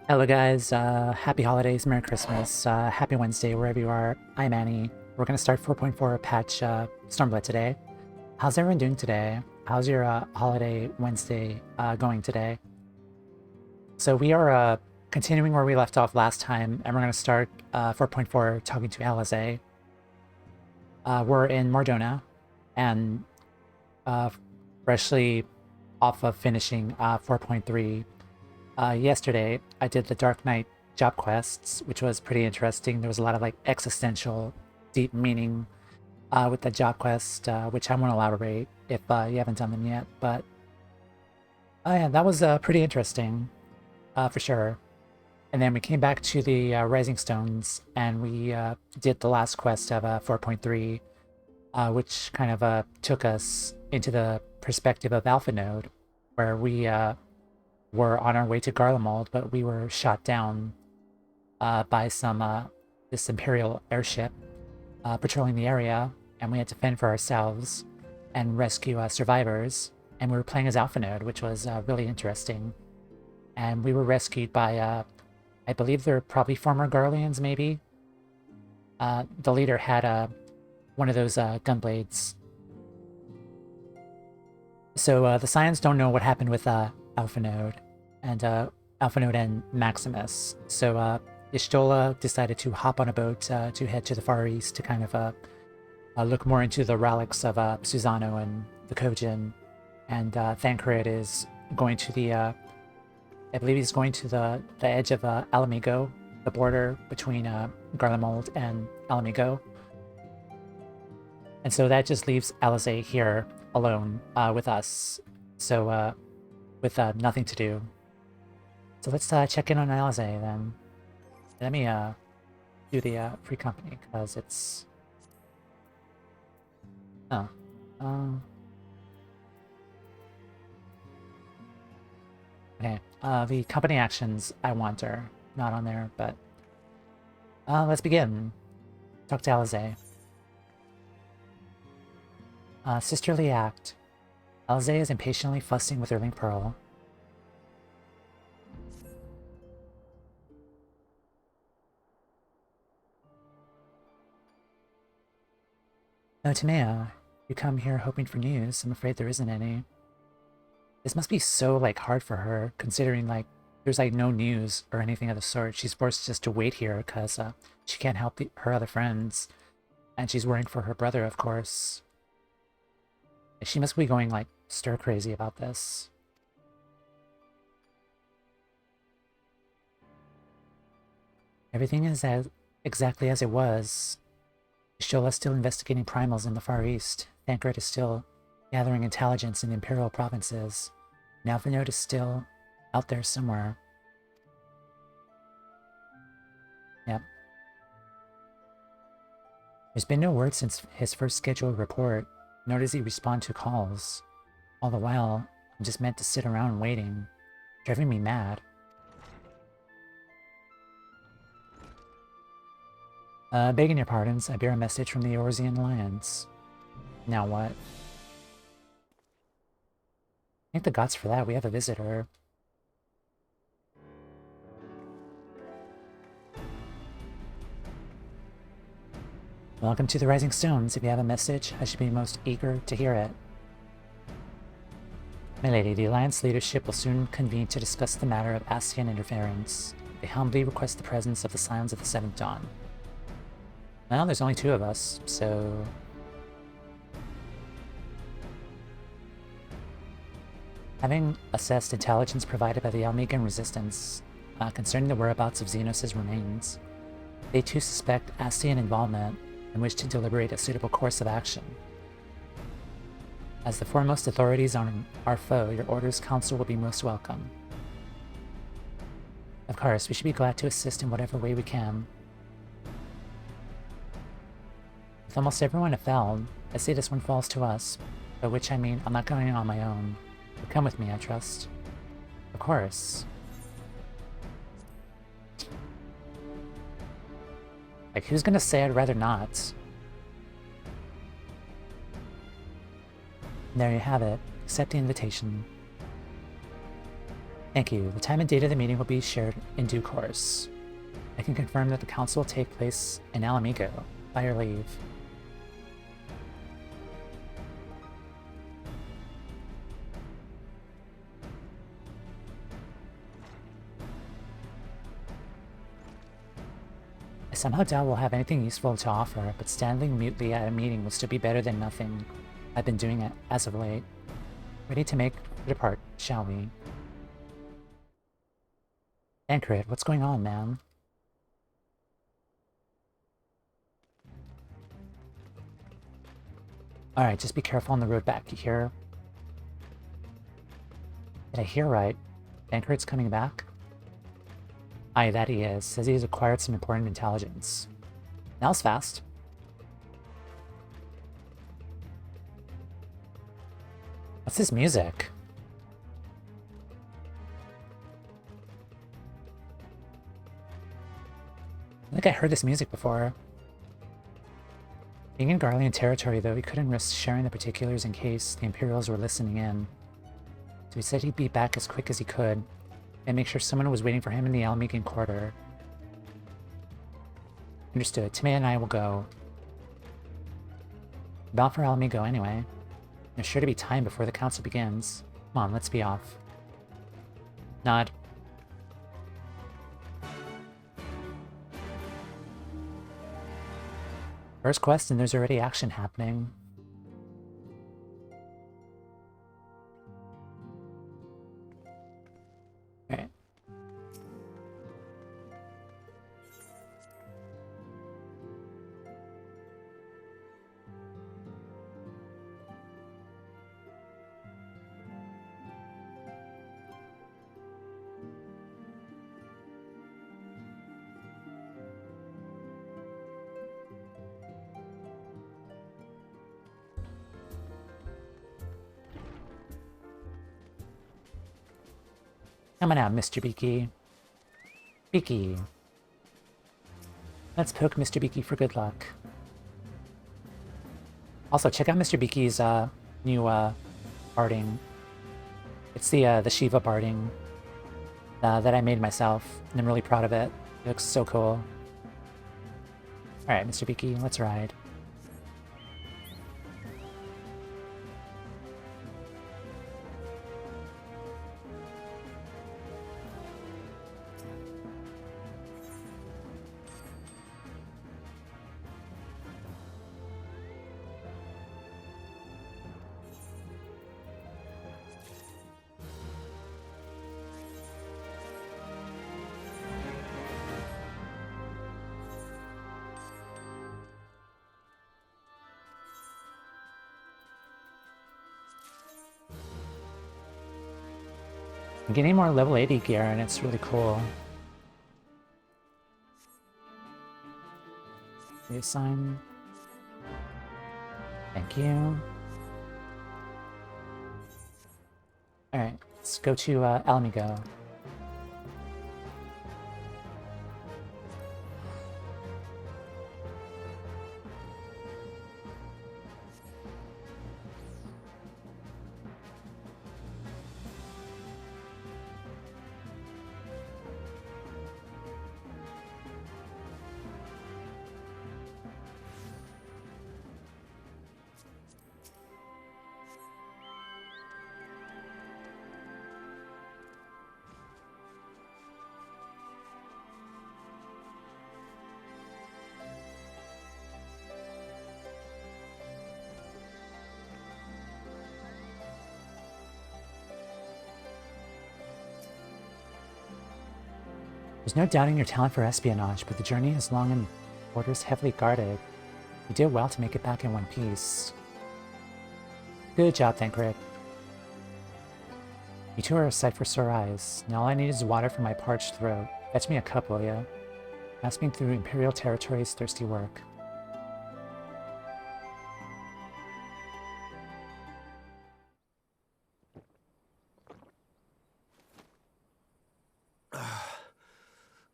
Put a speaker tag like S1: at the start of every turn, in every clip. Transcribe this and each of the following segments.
S1: Hello guys, happy holidays, Merry Christmas, happy Wednesday wherever you are. I'm Annie. We're gonna start 4.4 patch Stormblood today. How's everyone doing today? How's your holiday Wednesday going today? So we are continuing where we left off last time, and we're gonna start 4.4 talking to Alize. We're in Mardona, and freshly off of finishing 4.3. Yesterday, I did the Dark Knight job quests, which was pretty interesting. There was a lot of like existential, deep meaning with the job quest, which I won't elaborate if you haven't done them yet. But yeah, that was pretty interesting for sure. And then we came back to the Rising Stones, and we did the last quest of 4.3, which kind of took us into the perspective of Alphinald, where we were on our way to Garlemald, but we were shot down by this Imperial airship patrolling the area, and we had to fend for ourselves and rescue survivors. And we were playing as Alphinald, which was really interesting. And we were rescued by, I believe they're probably former Garleans, maybe. The leader had one of those gunblades. So the Scions don't know what happened with Alphinald and Maximus. So Y'shtola decided to hop on a boat to head to the Far East to kind of look more into the relics of Susano and the Kojin. And Thancred is going to the, I believe he's going to the edge of Alamigo, the border between Garlemald and Alamigo. And so that just leaves Alize here alone with us. So with nothing to do. So let's check in on Alize then. Let me do the free company because it's... Oh. Okay. The company actions I want are not on there, but let's begin. Talk to Alize. Sisterly act. Alize is impatiently fussing with her link pearl. No, Timea, you come here hoping for news. I'm afraid there isn't any. This must be so, like, hard for her, considering, like, there's, like, no news or anything of the sort. She's forced just to wait here because she can't help her other friends. And she's worrying for her brother, of course. She must be going, like, stir-crazy about this. Everything is exactly as it was. Y'shtola's still investigating primals in the Far East. Thancred is still gathering intelligence in the Imperial provinces. And Alphinald is still out there somewhere. Yep. There's been no word since his first scheduled report, nor does he respond to calls. All the while, I'm just meant to sit around waiting, driving me mad. Begging your pardons, I bear a message from the Eorzean Alliance. Now what? Thank the gods for that, we have a visitor. Welcome to the Rising Stones. If you have a message, I should be most eager to hear it. My lady, the Alliance leadership will soon convene to discuss the matter of Ascian interference. They humbly request the presence of the Scions of the Seventh Dawn. Well, there's only two of us, so... Having assessed intelligence provided by the Almegan Resistance concerning the whereabouts of Xenos' remains, they too suspect Ascian involvement and wish to deliberate a suitable course of action. As the foremost authorities on our foe, your orders, counsel will be most welcome. Of course, we should be glad to assist in whatever way we can. With almost everyone fouled, I say this one falls to us, by which I mean I'm not going on my own. But come with me, I trust. Of course. Like, who's gonna say I'd rather not? And there you have it. Accept the invitation. Thank you. The time and date of the meeting will be shared in due course. I can confirm that the council will take place in Alamigo. By your leave. I somehow doubt we'll have anything useful to offer, but standing mutely at a meeting will still be better than nothing. I've been doing it as of late. Ready to make for depart, shall we? Ankrit, what's going on, man? Alright, just be careful on the road back, you hear? Did I hear right? Ankrit's coming back? Aye, that he is. Says he's acquired some important intelligence. Now's fast. What's this music? I think I heard this music before. Being in Garlean territory, though, he couldn't risk sharing the particulars in case the Imperials were listening in. So he said he'd be back as quick as he could, and make sure someone was waiting for him in the Alamigan quarter. Understood. Timea and I will go. Bound for Alamigo anyway. There's sure to be time before the council begins. Come on, let's be off. Nod. First quest, and there's already action happening. Alright. Coming out, Mr. Beaky. Beaky. Let's poke Mr. Beaky for good luck. Also, check out Mr. Beaky's new barding. It's the Shiva barding that I made myself, and I'm really proud of it. It looks so cool. Alright, Mr. Beaky, let's ride. I'm getting more level 80 gear, and it's really cool. Reassign. Thank you. Alright, let's go to Alamigo. There's no doubting your talent for espionage, but the journey is long and borders heavily guarded. You did well to make it back in one piece. Good job, Thancred. You two are a sight for sore eyes. Now all I need is water for my parched throat. Fetch me a cup, will ya? Passing through Imperial territory is thirsty work.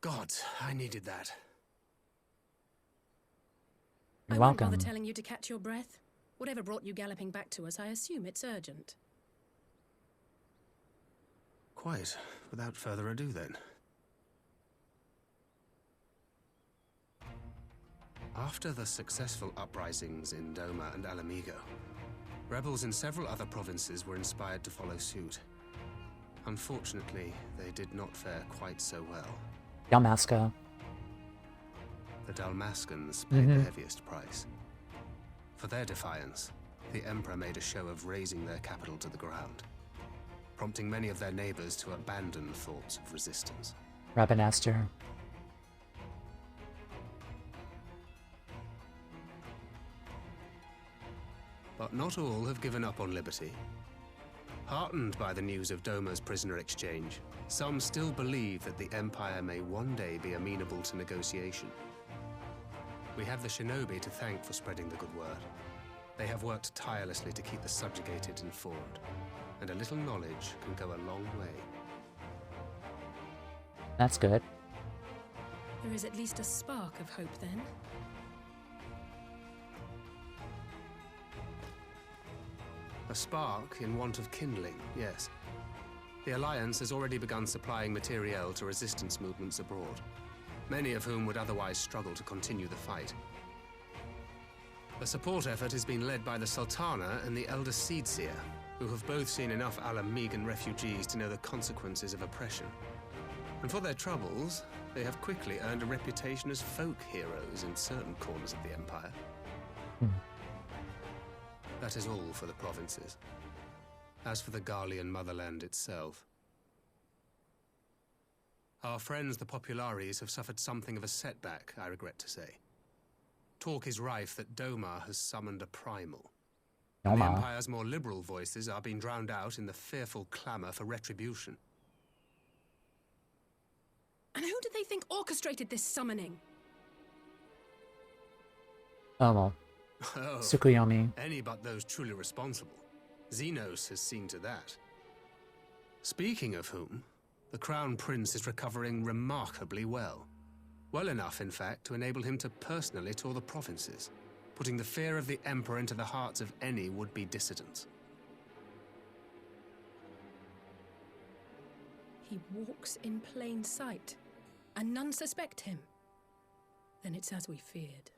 S2: God, I needed that.
S1: You're
S3: I
S1: welcome.
S3: won't bother telling you to catch your breath. Whatever brought you galloping back to us, I assume it's urgent.
S2: Quite, Without further ado, then. After the successful uprisings in Doma and Alamigo, rebels in several other provinces were inspired to follow suit. Unfortunately, they did not fare quite so well.
S1: Dalmasca.
S2: The Dalmascans paid the heaviest price. For their defiance, the Emperor made a show of razing their capital to the ground, prompting many of their neighbors to abandon thoughts of resistance.
S1: Rabanastre.
S2: But not all have given up on liberty. Heartened by the news of Doma's prisoner exchange, some still believe that the Empire may one day be amenable to negotiation. We have the shinobi to thank for spreading the good word. They have worked tirelessly to keep the subjugated informed, and a little knowledge can go a long way.
S1: That's good.
S3: There is at least a spark of hope, then.
S2: A spark in want of kindling, yes. The Alliance has already begun supplying materiel to resistance movements abroad, many of whom would otherwise struggle to continue the fight. The support effort has been led by the Sultana and the Elder Seedseer, who have both seen enough Alamigan refugees to know the consequences of oppression. And for their troubles, they have quickly earned a reputation as folk heroes in certain corners of the Empire. That is all for the provinces. As for the Garlean motherland itself, our friends the Populares have suffered something of a setback, I regret to say. Talk is rife that Doma has summoned a primal. The Empire's more liberal voices are being drowned out in the fearful clamor for retribution.
S3: And who do they think orchestrated this summoning?
S1: Oh, well.
S2: Oh,
S1: Tsukuyomi.
S2: any but those truly responsible. Xenos has seen to that. Speaking of whom, the Crown Prince is recovering remarkably well. Well enough, in fact, to enable him to personally tour the provinces, putting the fear of the Emperor into the hearts of any would-be dissidents.
S3: He walks in plain sight, and none suspect him. Then it's as we feared.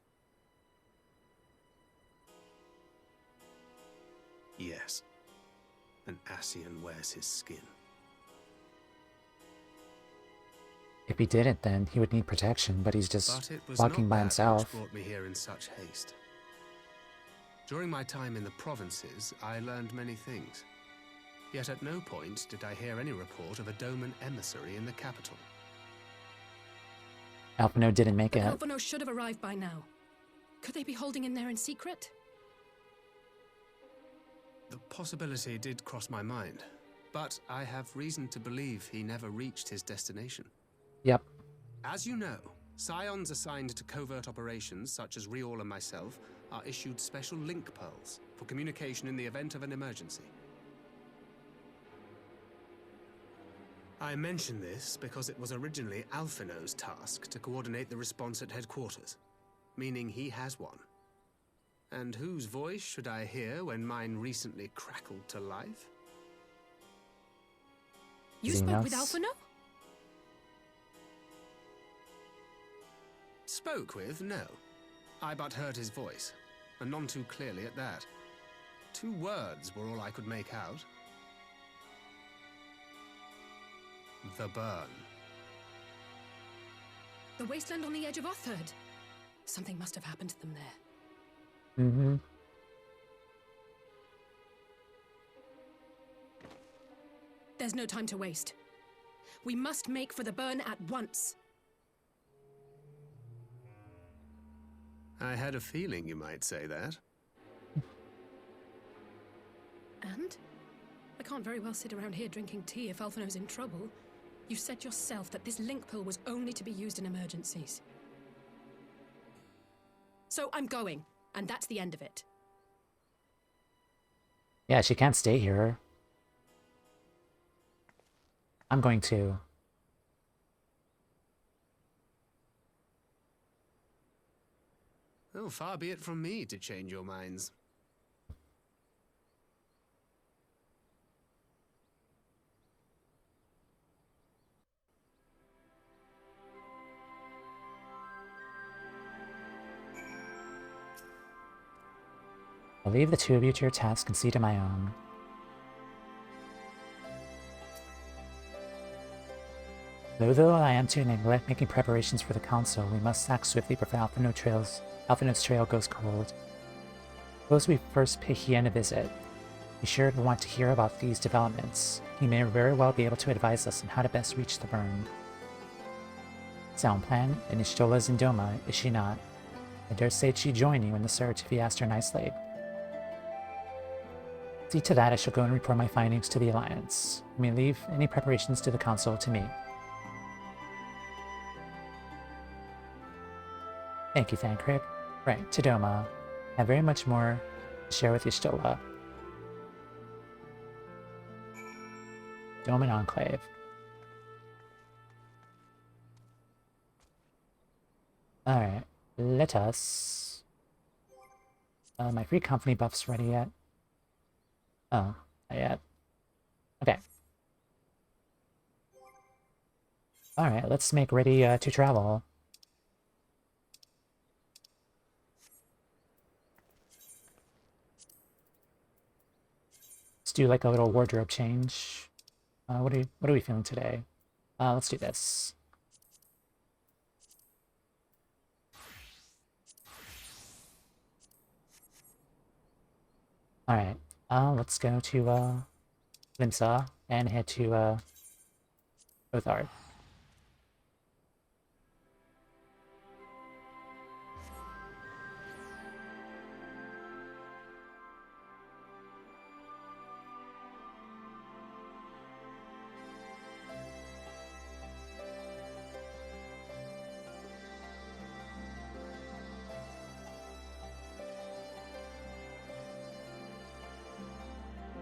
S2: Yes. An Ascian wears his skin.
S1: If he didn't, then he would need protection, but he's just
S2: But it was
S1: walking
S2: not
S1: by
S2: that
S1: himself.
S2: which brought me here in such haste. During my time in the provinces, I learned many things. Yet at no point did I hear any report of a Doman emissary in the capital.
S1: Alphino didn't make
S3: But
S1: it.
S3: Alphino should have arrived by now. Could they be holding him there in secret?
S2: The possibility did cross my mind, but I have reason to believe he never reached his destination.
S1: Yep.
S2: As you know, scions assigned to covert operations, such as Riol and myself, are issued special link pearls for communication in the event of an emergency. I mention this because it was originally Alphino's task to coordinate the response at headquarters, meaning he has one. And whose voice should I hear when mine recently crackled to life?
S3: You spoke with
S1: Xenos?
S3: Alphino?
S2: Spoke with? No. I but heard his voice, and none too clearly at that. 2 words were all I could make out. The burn.
S3: The wasteland on the edge of Otherd. Something must have happened to them there.
S1: Mm-hmm.
S3: There's no time to waste. We must make for the burn at once.
S2: I had a feeling you might say that.
S3: And? I can't very well sit around here drinking tea if Alphino's in trouble. You said yourself that this link pill was only to be used in emergencies. So I'm going, and that's the end of it.
S1: Yeah, she can't stay here. I'm going to.
S2: Oh, far be it from me to change your minds.
S1: I'll leave the two of you to your task and see to my own. Though I am to neglect making preparations for the council, we must act swiftly before Alphinald's trail goes cold. Suppose we first pay Hien a visit. Be sure to want to hear about these developments. He may very well be able to advise us on how to best reach the burn. Sound plan, and Ishtola's in Doma, is she not? I dare say she'd join you in the search if you asked her nicely. See to that I shall go and report my findings to the Alliance. You may leave any preparations to the Council to me. Thank you, Thancred. Right, to Doma. I have very much more to share with Y'shtola. Doman Enclave. Alright, let us... my free company buff's ready yet? Oh, not yet. Okay. Alright, let's make ready to travel. Let's do like a little wardrobe change. What are we feeling today? Let's do this. Alright, let's go to Limsa and head to Othard.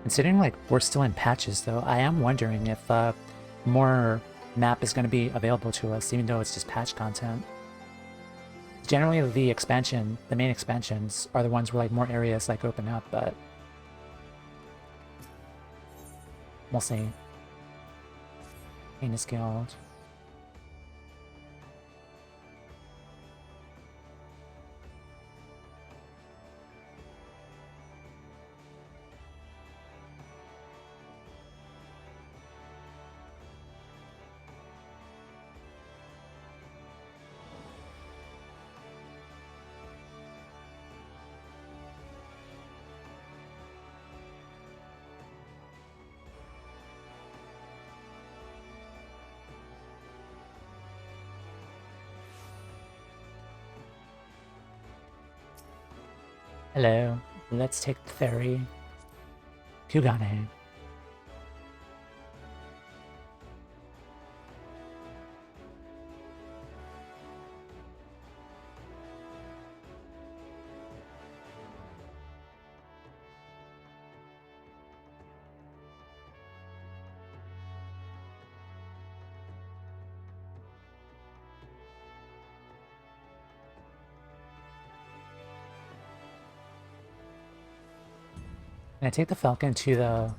S1: Considering, like, we're still in patches, though, I am wondering if more map is going to be available to us, even though it's just patch content. Generally, the main expansions, are the ones where, like, more areas, like, open up, but... we'll see. Heinous Guild. Hello, let's take the ferry. Kugane. Can I take the Falcon to the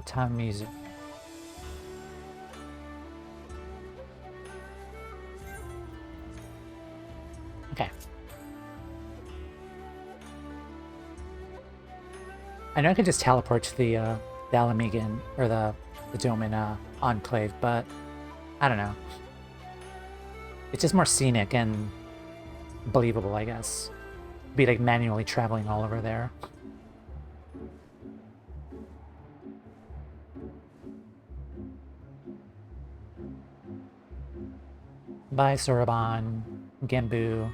S1: Town Museum? Okay. I know I could just teleport to the Alamigan, or the Doman Enclave, but I don't know. It's just more scenic and believable, I guess. Be like manually traveling all over there. Bye, Soroban, Gembu.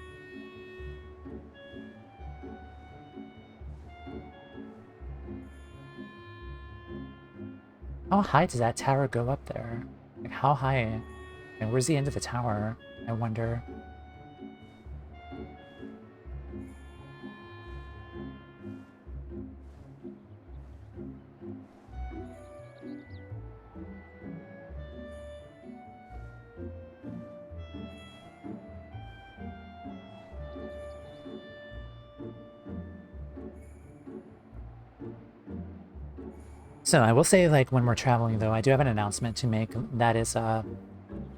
S1: How high does that tower go up there? Like, how high? And where's the end of the tower? I wonder. So I will say, like, when we're traveling, though, I do have an announcement to make. That is,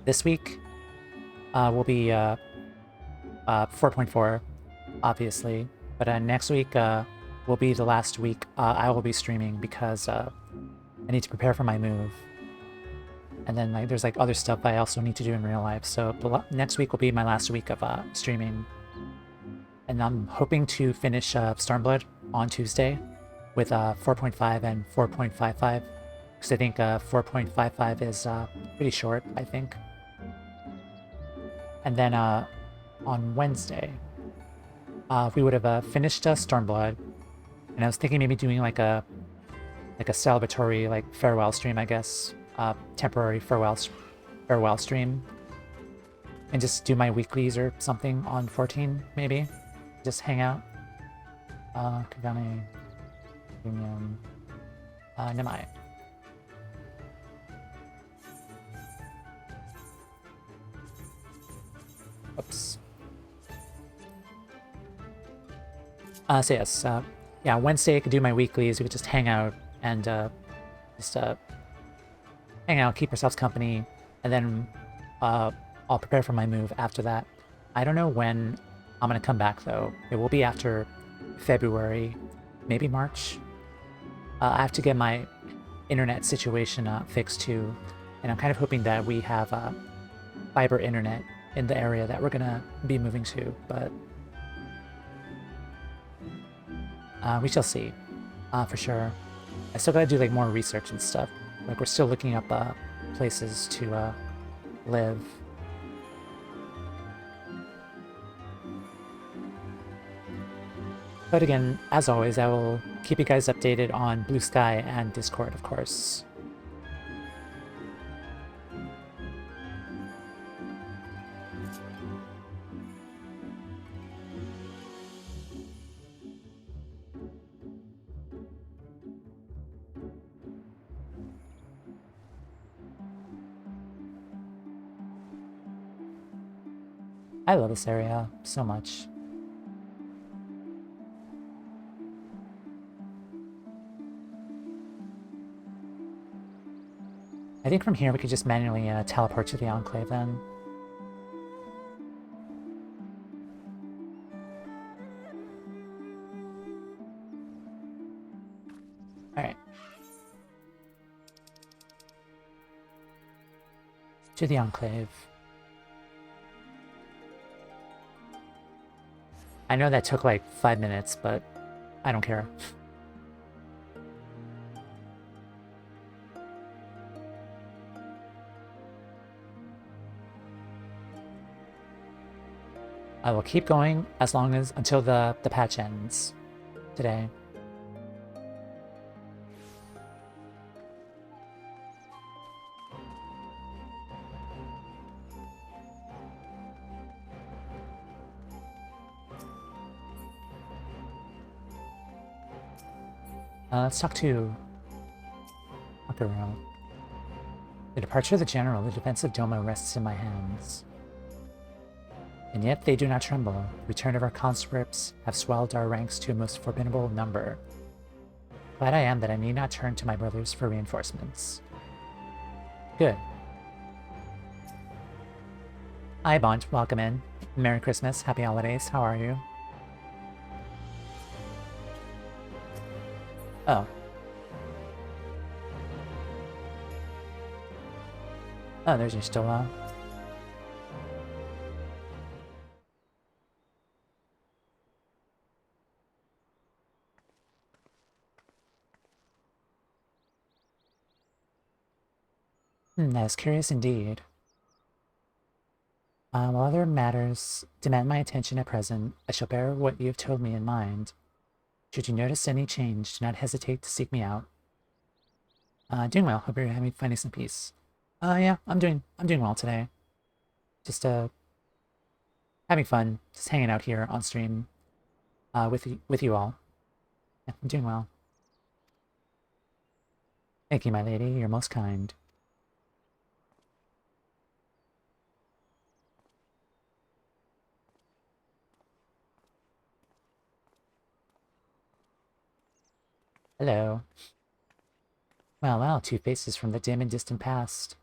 S1: this week, we'll be 4.4, obviously. But next week will be the last week I will be streaming because I need to prepare for my move. And then like there's like other stuff I also need to do in real life. So next week will be my last week of streaming. And I'm hoping to finish Stormblood on Tuesday with 4.5 and 4.55. Because I think 4.55 is pretty short, I think. And then on Wednesday, we would have finished Stormblood. And I was thinking maybe doing like a celebratory like farewell stream, I guess. Temporary farewell stream. And just do my weeklies or something on 14, maybe. Just hang out. Kagane, Union, Namai. Oops. So yes, yeah, Wednesday I could do my weeklies. We could just hang out and just hang out, keep ourselves company, and then I'll prepare for my move after that. I don't know when I'm gonna come back though. It will be after February, maybe March. I have to get my internet situation fixed too, and I'm kind of hoping that we have fiber internet in the area that we're gonna be moving to, but we shall see, for sure. I still gotta do like more research and stuff. Like we're still looking up places to live. But again, as always, I will keep you guys updated on Blue Sky and Discord, of course. I love this area so much. I think from here we could just manually teleport to the Enclave then. Alright. To the Enclave. I know that took like 5 minutes, but I don't care. I will keep going as long as until the patch ends today. Let's talk to Akuro. The departure of the general, the defense of Doma rests in my hands. And yet they do not tremble. The return of our conscripts have swelled our ranks to a most formidable number. Glad I am that I need not turn to my brothers for reinforcements. Good. Hi, Bont. Welcome in. Merry Christmas. Happy Holidays. How are you? Oh. Oh, there's your Stola. That is curious indeed. While other matters demand my attention at present, I shall bear what you have told me in mind. Should you notice any change, do not hesitate to seek me out. Doing well. Hope you're finding some peace. Yeah, I'm doing well today. Just having fun, just hanging out here on stream, with you all. Yeah, I'm doing well. Thank you, my lady. You're most kind. Hello. Well, two faces from the dim and distant past.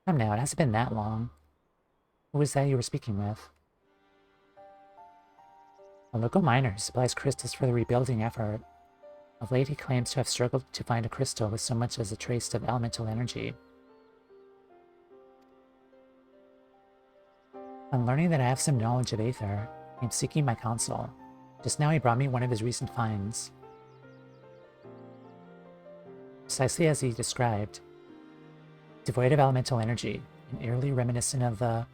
S1: Come now, it hasn't been that long. Who was that you were speaking with? A local miner who supplies crystals for the rebuilding effort. Of late, he claims to have struggled to find a crystal with so much as a trace of elemental energy. On learning that I have some knowledge of Aether, I am seeking my counsel. Just now he brought me one of his recent finds. Precisely as he described, devoid of elemental energy, and eerily reminiscent of the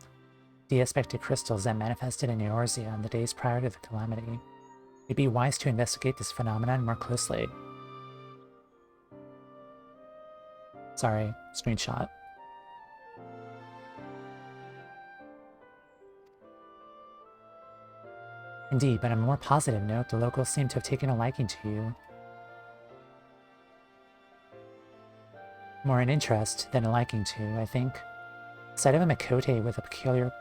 S1: de-aspected crystals that manifested in Eorzea in the days prior to the calamity. It'd be wise to investigate this phenomenon more closely. Sorry, screenshot. Indeed, but on a more positive note, the locals seem to have taken a liking to you. More an interest than a liking to, I think. The sight of a Makote with a peculiar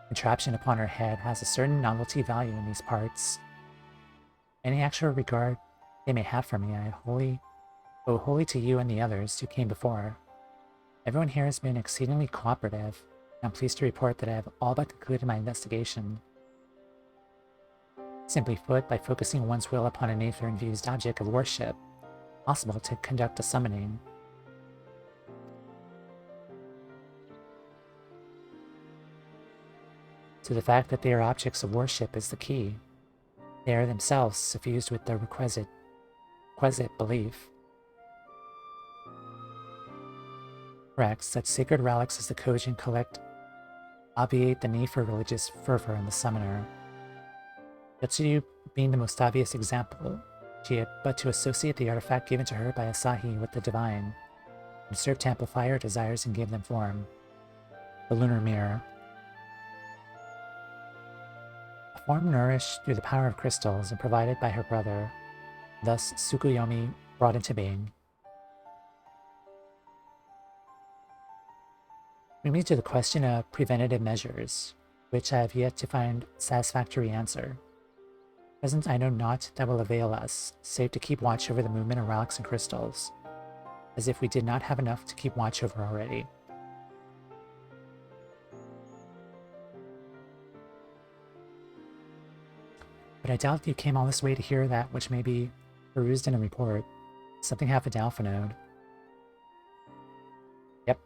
S1: contraption upon her head has a certain novelty value in these parts. Any actual regard they may have for me, I owe wholly to you and the others who came before. Everyone here has been exceedingly cooperative, and I'm pleased to report that I have all but concluded my investigation. Simply put, by focusing one's will upon an Aether-infused object of worship, it's possible to conduct a summoning. So the fact that they are objects of worship is the key. They are themselves suffused with the requisite belief. Correct, such sacred relics as the Kojin collect obviate the need for religious fervor in the summoner. Yotsuyu being the most obvious example, she had but to associate the artifact given to her by Asahi with the divine, and serve to amplify her desires and give them form. The lunar mirror. A form nourished through the power of crystals and provided by her brother, thus Tsukuyomi brought into being. Bring me to the question of preventative measures, which I have yet to find a satisfactory answer. At present I know naught that will avail us, save to keep watch over the movement of relics and crystals, as if we did not have enough to keep watch over already. But I doubt you came all this way to hear that which may be perused in a report. Something happened to Alphinald. Yep.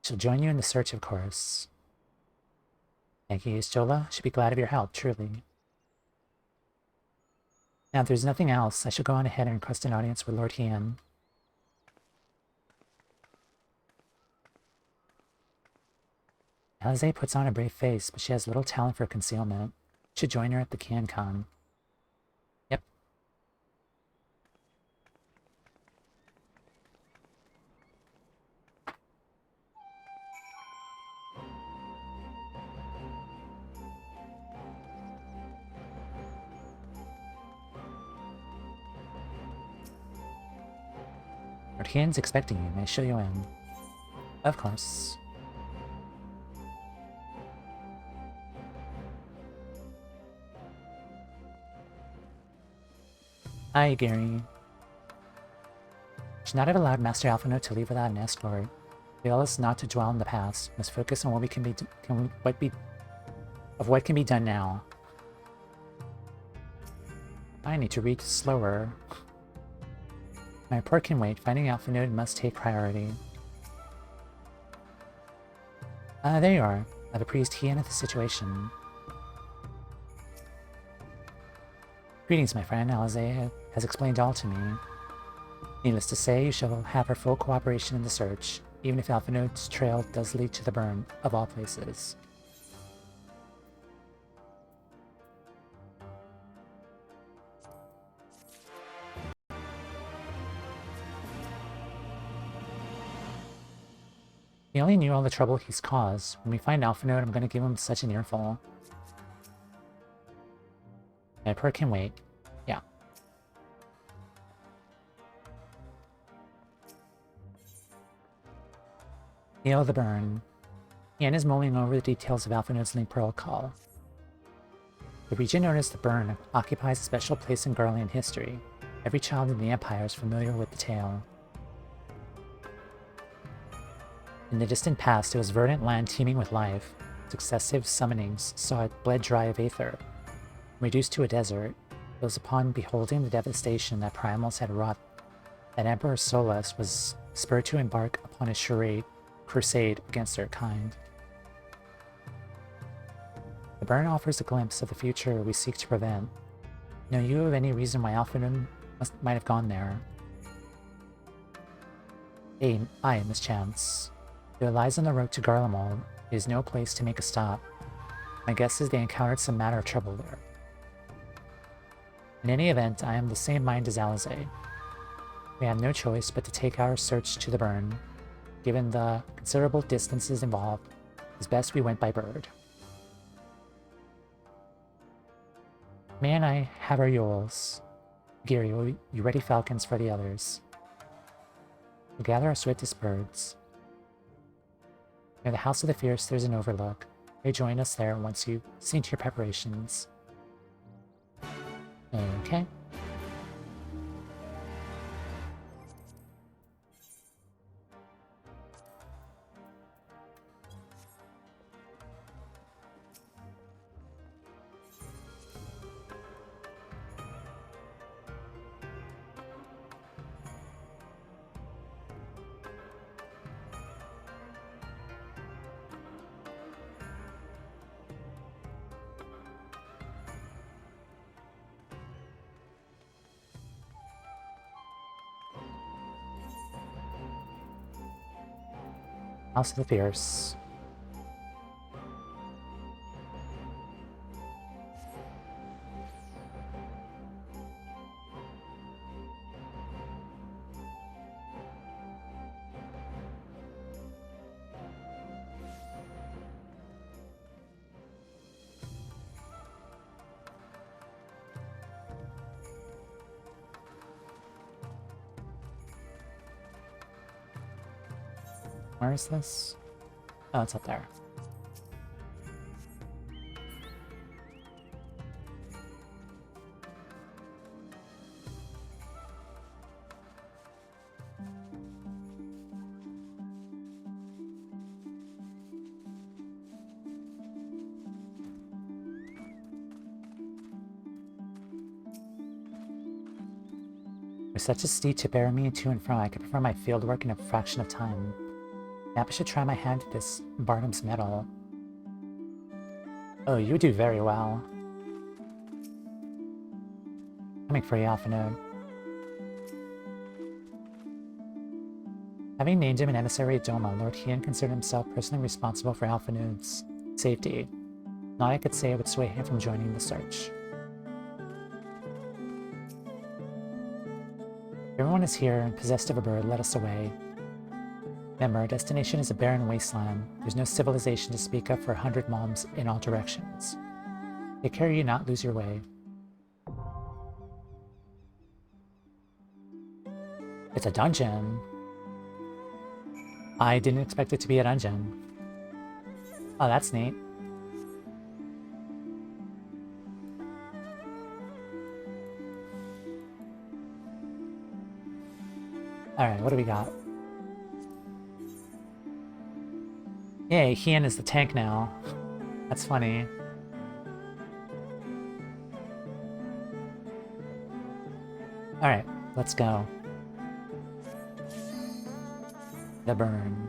S1: She'll join you in the search, of course. Thank you, Stola. Should be glad of your help, truly. Now, if there's nothing else, I shall go on ahead and request an audience with Lord Hien. Alize puts on a brave face, but she has little talent for concealment. Should join her at the CanCon. Yep. Lord Hien's expecting you. May I show you in? Of course. Hi, Gary. Should not have allowed Master Alphino to leave without an escort. Tell us not to dwell in the past. Must focus on what can be done now. I need to read slower. My report can wait. Finding Alphinode must take priority. There you are. I have appraised Hien of the situation. Greetings, my friend. Alize has explained all to me. Needless to say, you shall have her full cooperation in the search, even if Alphinode's trail does lead to the burn, of all places. He only knew all the trouble he's caused. When we find Alphinode, I'm going to give him such an earful. My perk can wait. Yeah. Hail the burn. Hien is mulling over the details of Alphinode's link protocol. The region known as the Burn occupies a special place in Garlean history. Every child in the Empire is familiar with the tale. In the distant past, it was verdant land teeming with life. Successive summonings saw it bled dry of aether. Reduced to a desert, it was upon beholding the devastation that primals had wrought that Emperor Solus was spurred to embark upon a crusade against their kind. The Burn offers a glimpse of the future we seek to prevent. Know you of any reason why Alphinald might have gone there? Aye, mischance. If it lies on the road to Garlemald, it is no place to make a stop. My guess is they encountered some matter of trouble there. In any event, I am the same mind as Alizé. We have no choice but to take our search to the Burn. Given the considerable distances involved, it's best we went by bird. May and I have our yoles. Geary, you ready falcons for the others. We'll gather our swiftest birds. Near the House of the Fierce, there's an overlook. They join us there once you've seen to your preparations. Okay. House of the Fierce. Where is this? Oh, it's up there. With such a steed to bear me to and from, I could perform my fieldwork in a fraction of time. Maybe I should try my hand at this Barnum's medal. Oh, you do very well. Coming for you, Alphinald. Having named him an emissary at Doma, Lord Hien considered himself personally responsible for Alphinald's safety. Not I could say I would sway him from joining the search. If everyone is here and possessed of a bird, let us away. Remember, our destination is a barren wasteland. There's no civilization to speak of for 100 malms in all directions. Take care you not lose your way. It's a dungeon. I didn't expect it to be a dungeon. Oh, that's neat. Alright, what do we got? Yay, Hien is the tank now. That's funny. Alright, let's go. The Burn.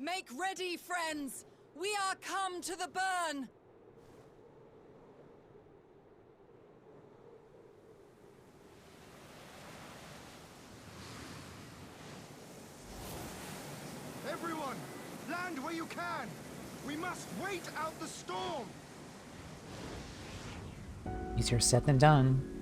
S4: Make ready, friends! We are come to the Burn!
S5: Everyone, land where you can! We must wait out the storm!
S1: Easier said than done.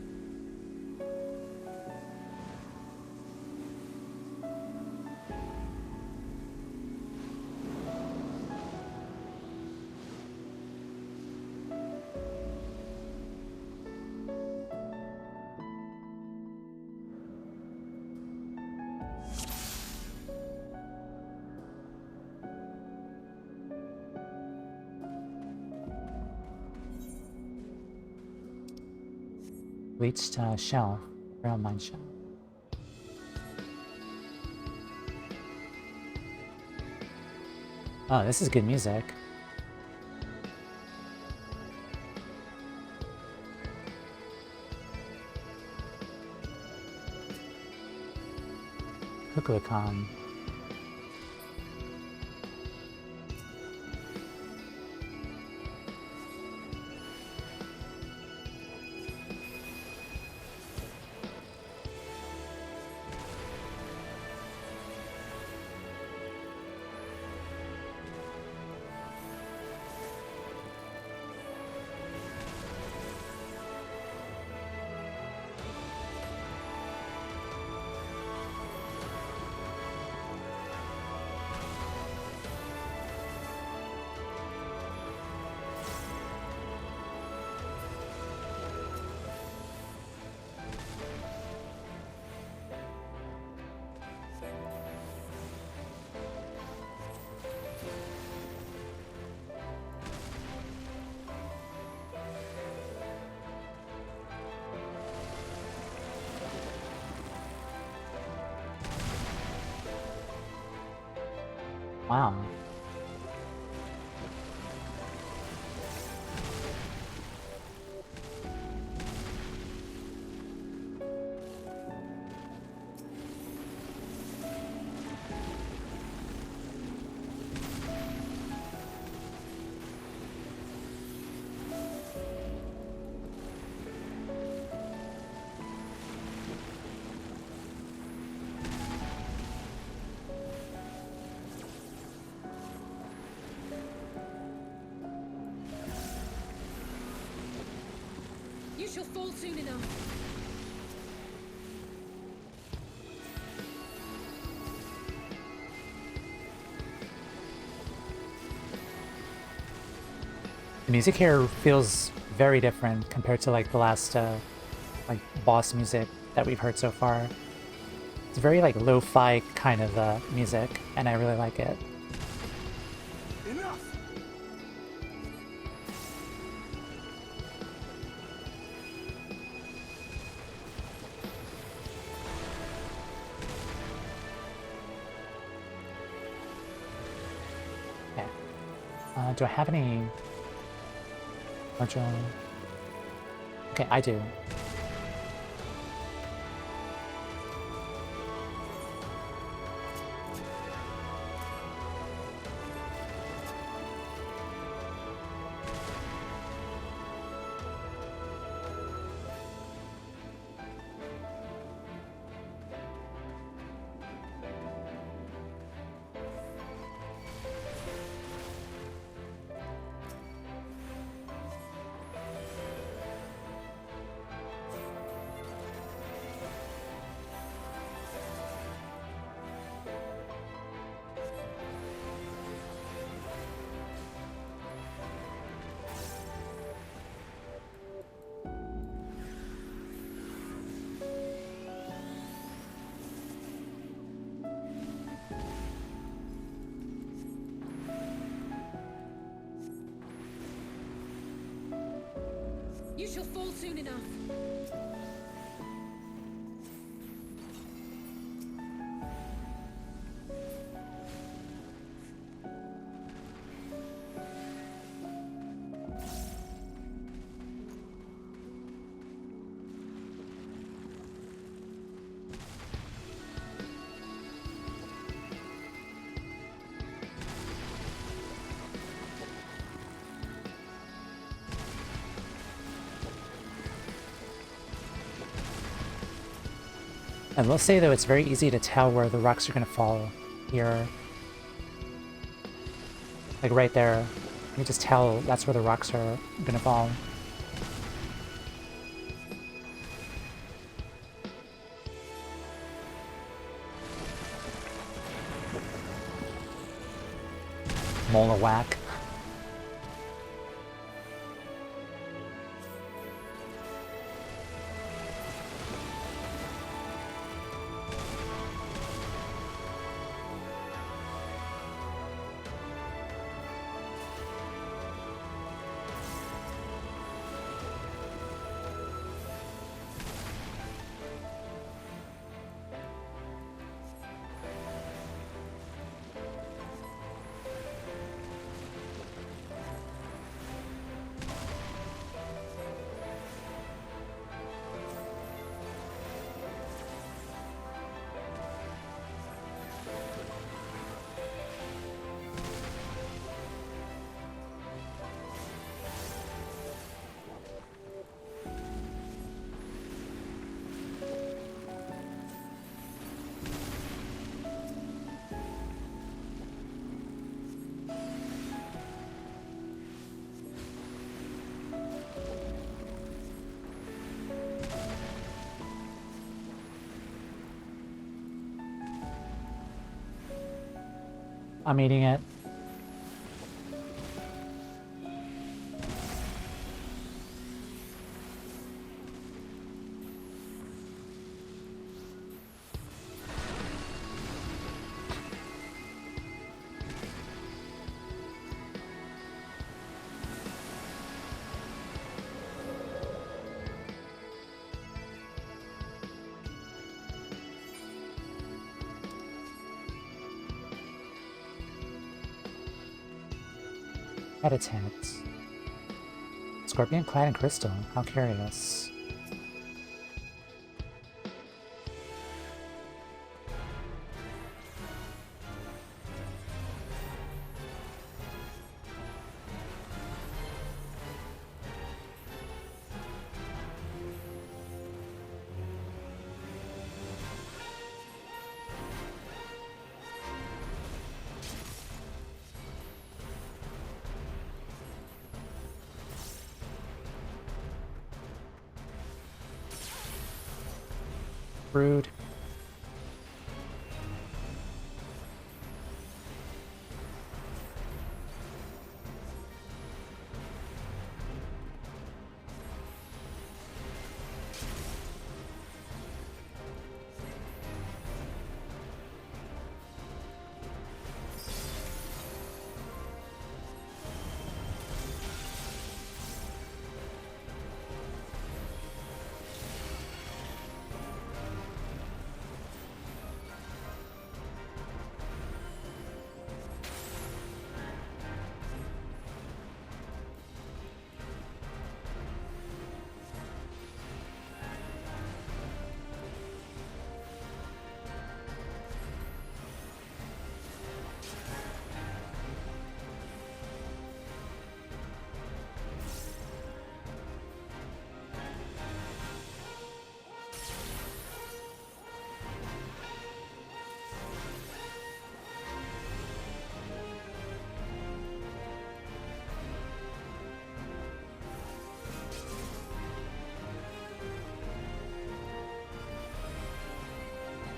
S1: Bleached shell. Rail mine shell. Oh, this is good music. Kukulkan. Wow.
S3: You shall fall soon enough.
S1: The music here feels very different compared to like the last like boss music that we've heard so far. It's very like lo-fi kind of music, and I really like it.
S5: Enough!
S1: Okay. Do I have any... Okay, I do.
S3: You shall fall soon enough.
S1: I will say though, it's very easy to tell where the rocks are gonna fall here. Like right there. You can just tell that's where the rocks are gonna fall. Mola whack. I'm eating it. Habitat. Scorpion clad in crystal. How curious. Rude.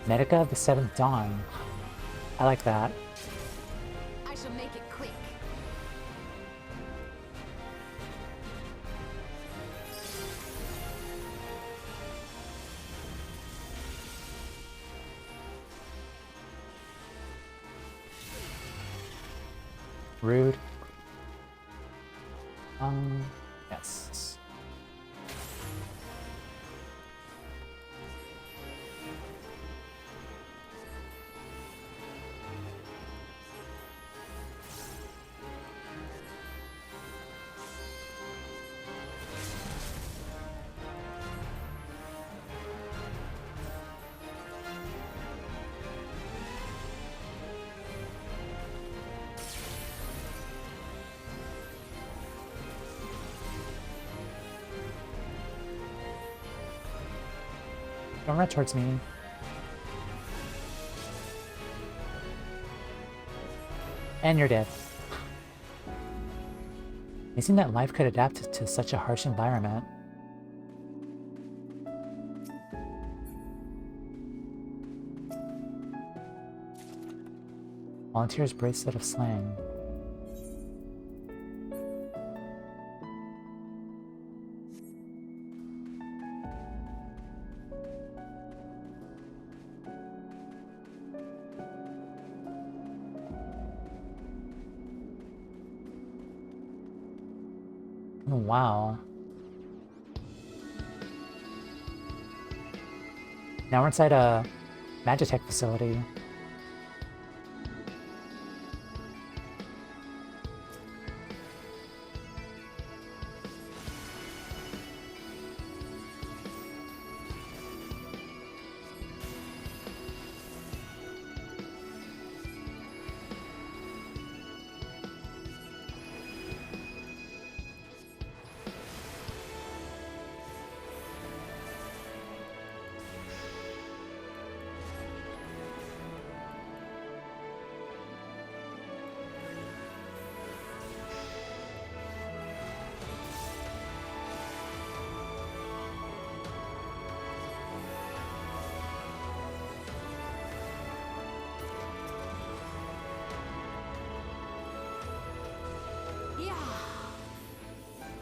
S1: Medica of the Seventh Dawn. I like that.
S4: I shall make it quick.
S1: Rude. Yes. Don't run towards me. And you're dead. Amazing that life could adapt to such a harsh environment. Volunteer's Bracelet of Slang. Oh, wow. Now we're inside a Magitech facility.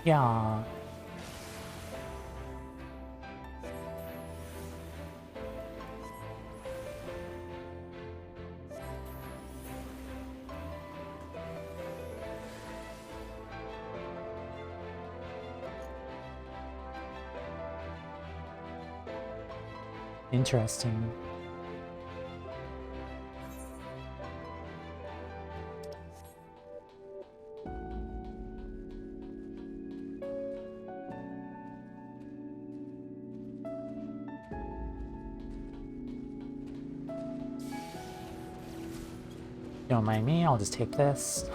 S1: Yeah. Interesting. Don't mind me, I'll just take this.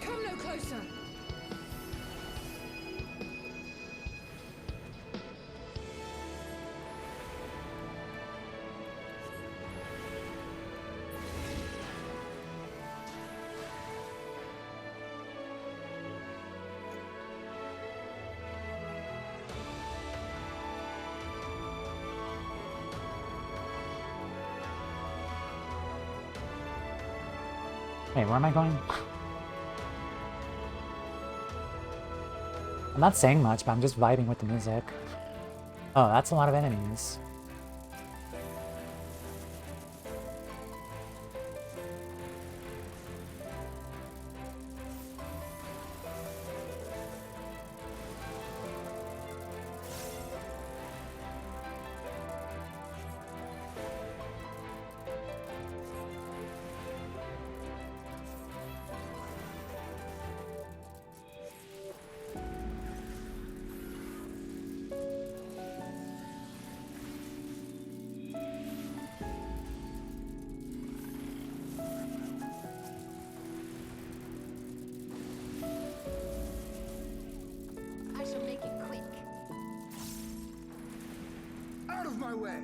S3: Come no closer!
S1: Wait, where am I going? I'm not saying much, but I'm just vibing with the music. Oh, that's a lot of enemies.
S6: I shall make it quick.
S5: Out of my way!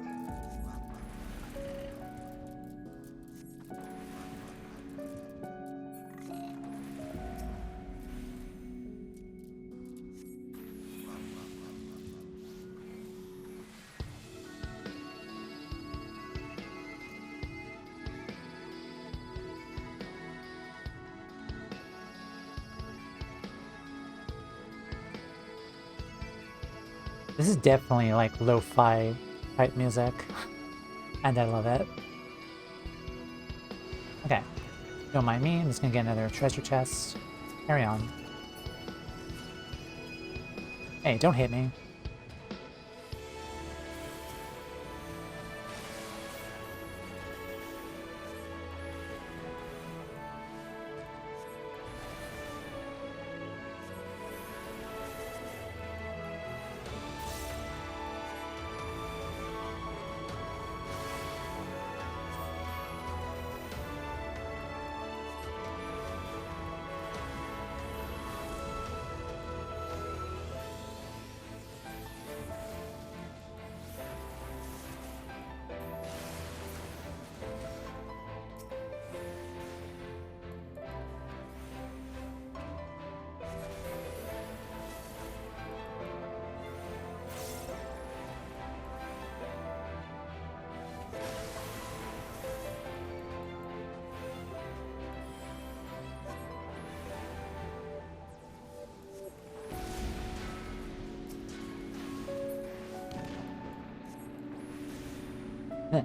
S1: This is definitely like lo-fi type music, and I love it. Okay, don't mind me, I'm just gonna get another treasure chest. Carry on. Hey, don't hit me.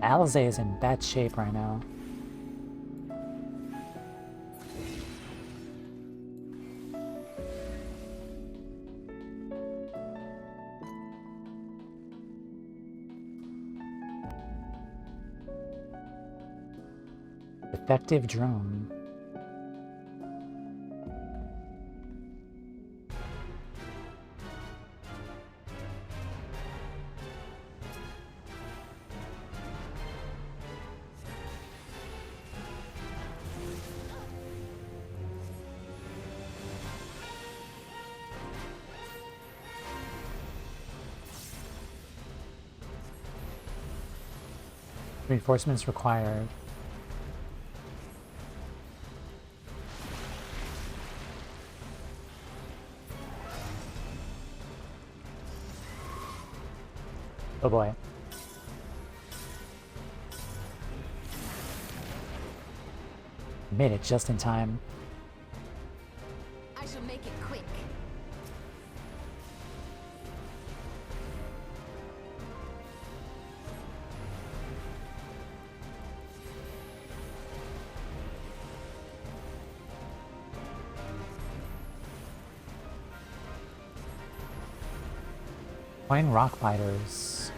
S1: Alize is in bad shape right now. Defective drone. Reinforcements required. Oh boy. Made it just in time.
S6: I shall make it quick.
S1: Coin rock biters.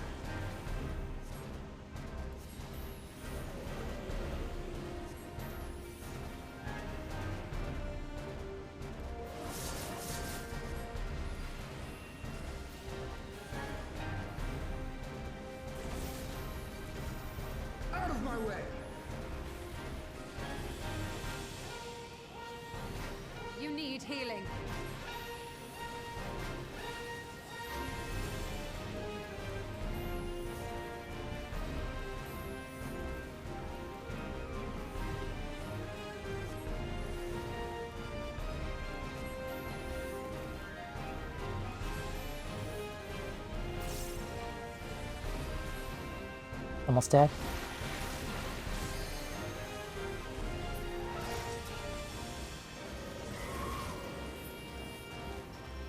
S5: Out of my way!
S4: You need healing.
S1: Almost dead.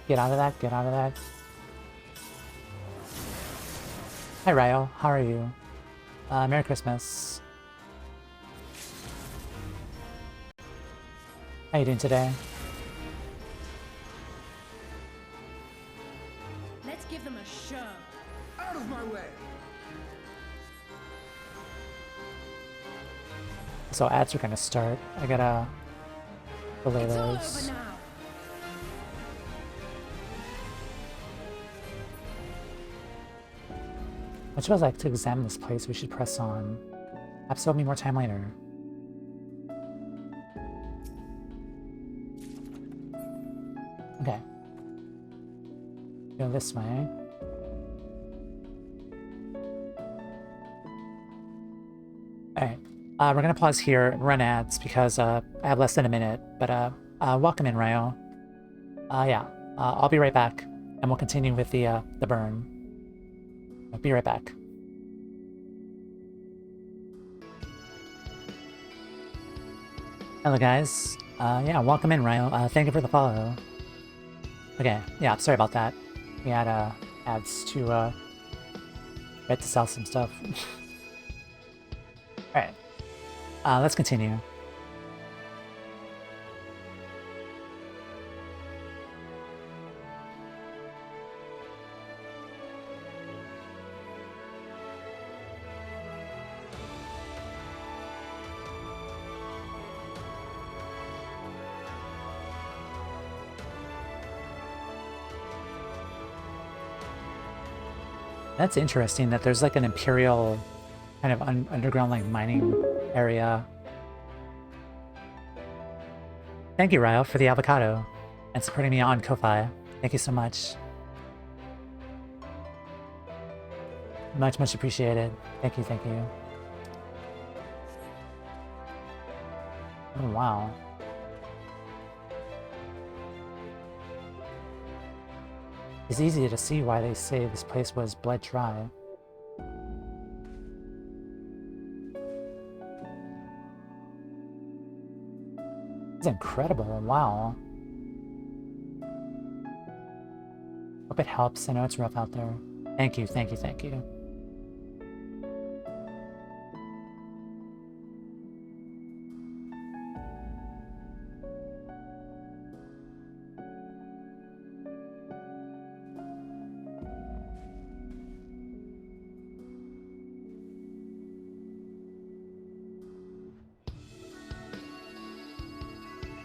S1: Get out of that, get out of that. Hi Ryo, how are you? Merry Christmas. How you doing today?
S3: Let's give them a show.
S5: Out of my way!
S1: So ads are gonna start. I gotta delay
S3: It's all
S1: those.
S3: over now.
S1: Much as I'd like to examine this place, we should press on. Perhaps there'll be more time later. Okay. Go this way. Alright. We're gonna pause here and run ads because I have less than a minute. But welcome in, Ryo. Yeah. I'll be right back, and we'll continue with the burn. I'll be right back. Hello guys. Yeah, welcome in, Ryo. Thank you for the follow. Okay, yeah, sorry about that. We had ads to get to sell some stuff. Alright. Let's continue. That's interesting that there's like an Imperial kind of underground like mining area. Thank you, Ryo, for the avocado and supporting me on Ko-Fi. Thank you so much. Much, much appreciated. Thank you, thank you. Oh, wow. It's easy to see why they say this place was bled dry. It's incredible, wow. Hope it helps. I know it's rough out there. Thank you, thank you, thank you.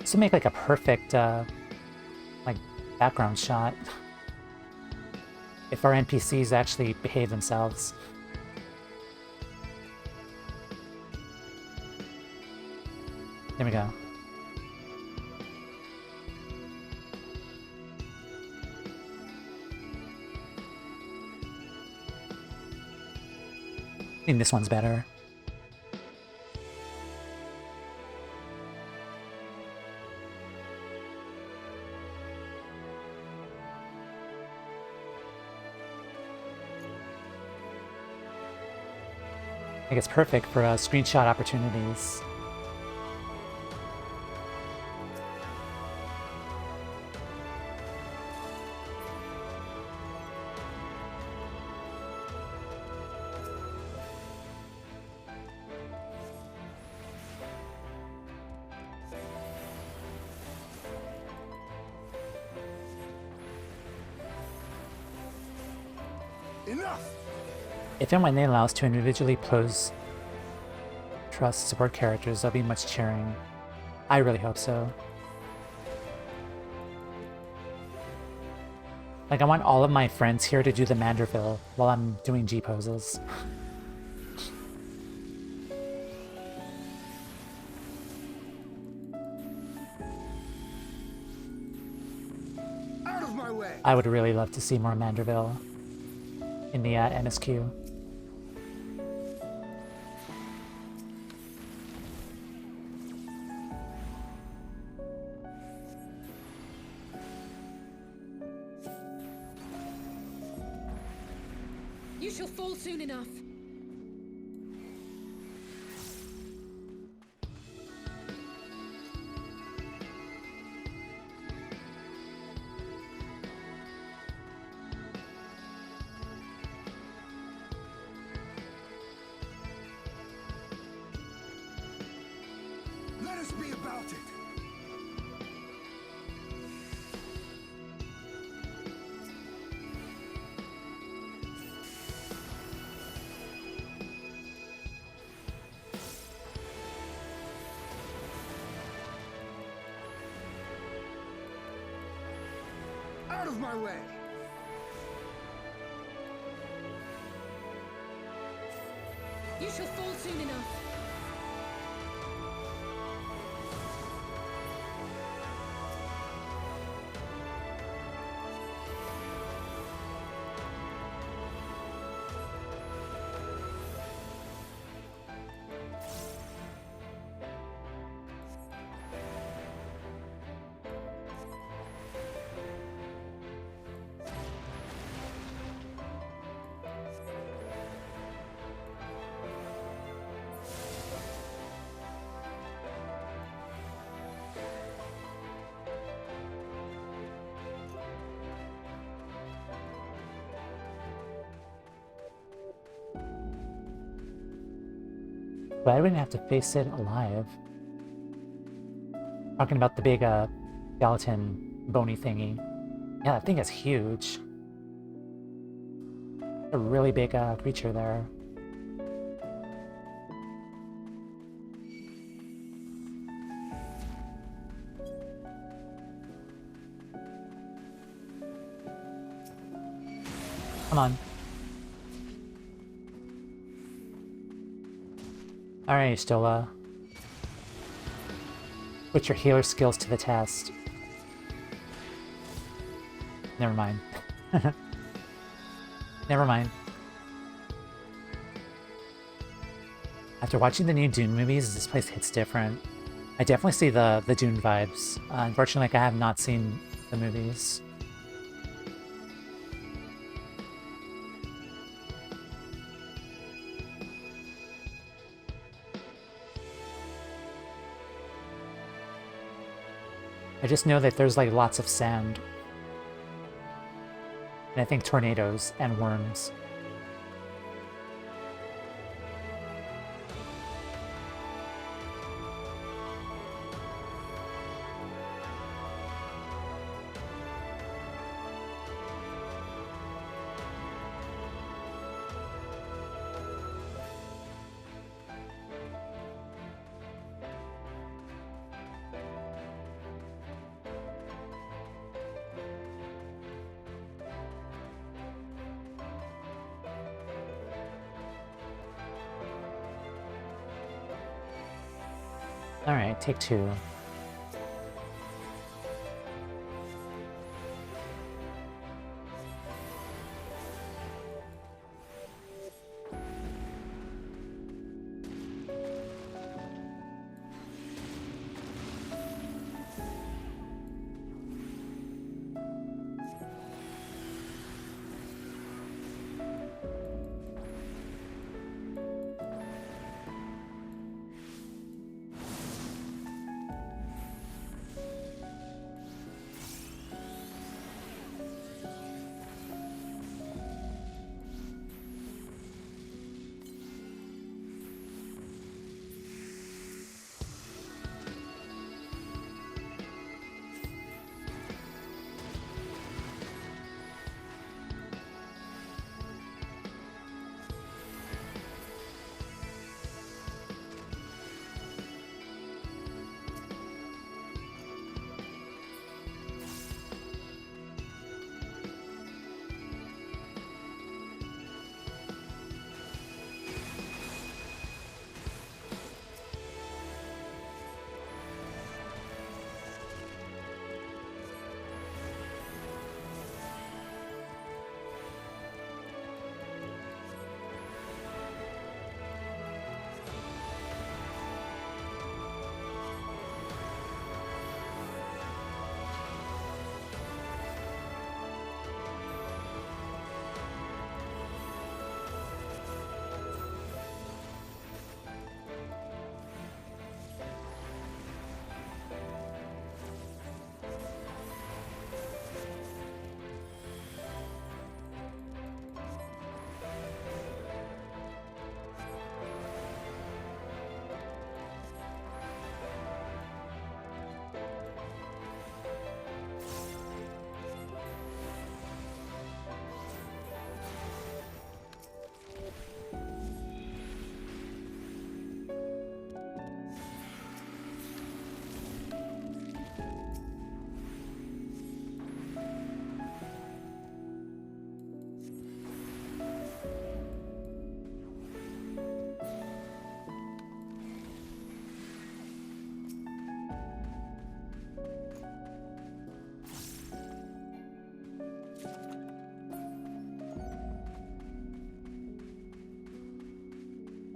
S1: This would make like a perfect like background shot if our NPCs actually behave themselves. There we go. I think this one's better. think it's perfect for screenshot opportunities.
S5: Enough!
S1: If and when they allow us to individually pose trust support characters, there'll be much cheering. I really hope so. Like, I want all of my friends here to do the Manderville while I'm doing G poses.
S5: Out of my way!
S1: I would really love to see more Manderville in the MSQ.
S3: You shall fall soon enough.
S5: Let us be about it! Out of my way!
S3: You shall fall soon enough.
S1: Glad we didn't have to face it alive. Talking about the big skeleton bony thingy. Yeah, that thing is huge. A really big creature there. Come on. Alright, Stola. Put your healer skills to the test. Never mind. Never mind. After watching the new Dune movies, this place hits different. I definitely see the Dune vibes. Unfortunately, like, I have not seen the movies. I just know that there's like lots of sand. And I think tornadoes and worms. Alright, take two.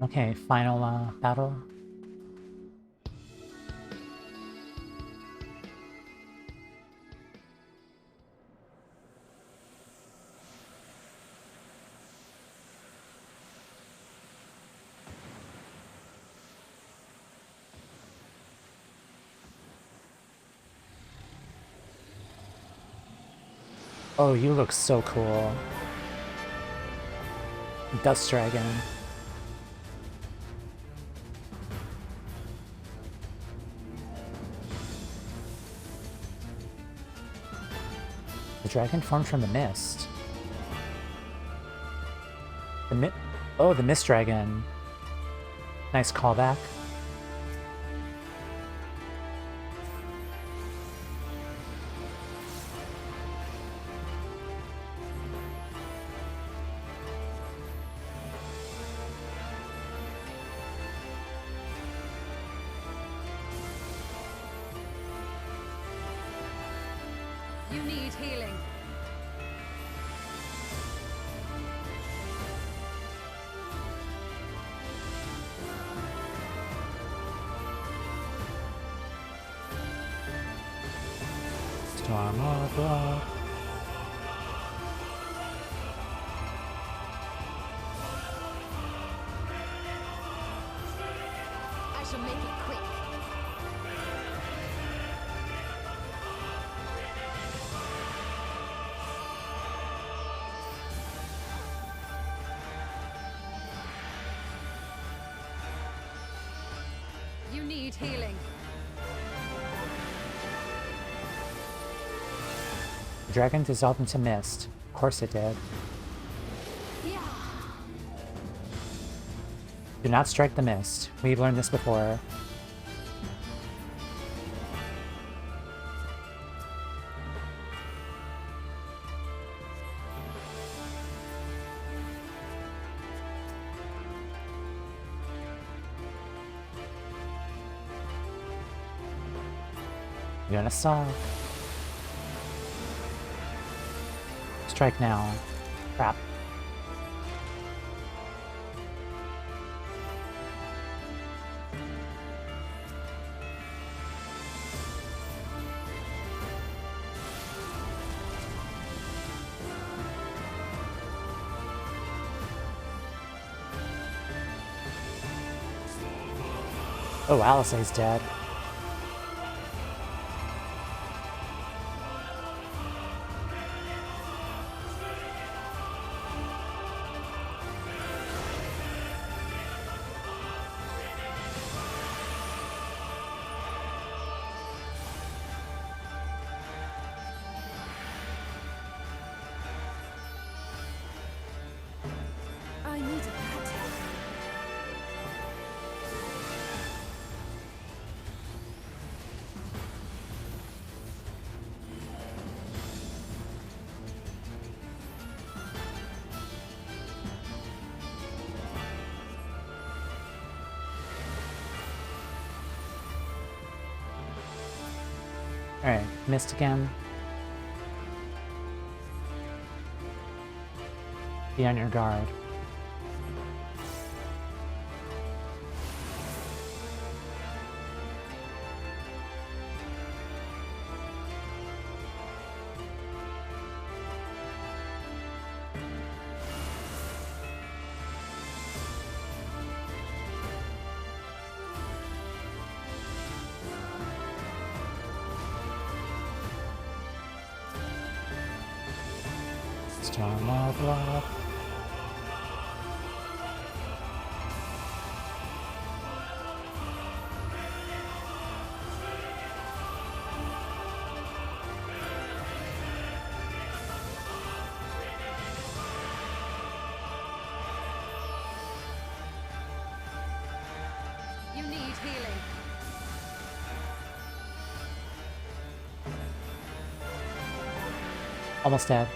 S1: Okay, final battle. Oh, you look so cool. Dust Dragon. The dragon formed from the mist. Oh, the mist dragon. Nice callback.
S4: You need healing.
S1: Stormblood.
S6: I shall make it quick.
S4: You need healing.
S1: The dragon dissolved into mist. Of course it did.
S6: Yeah.
S1: Do not strike the mist. We've learned this before. You're gonna suck. Strike now. Crap. Oh, Alisaie's dead.
S3: I needed that.
S1: Alright, missed again. Be on your guard. Stormblood.
S4: You need healing.
S1: Almost dead.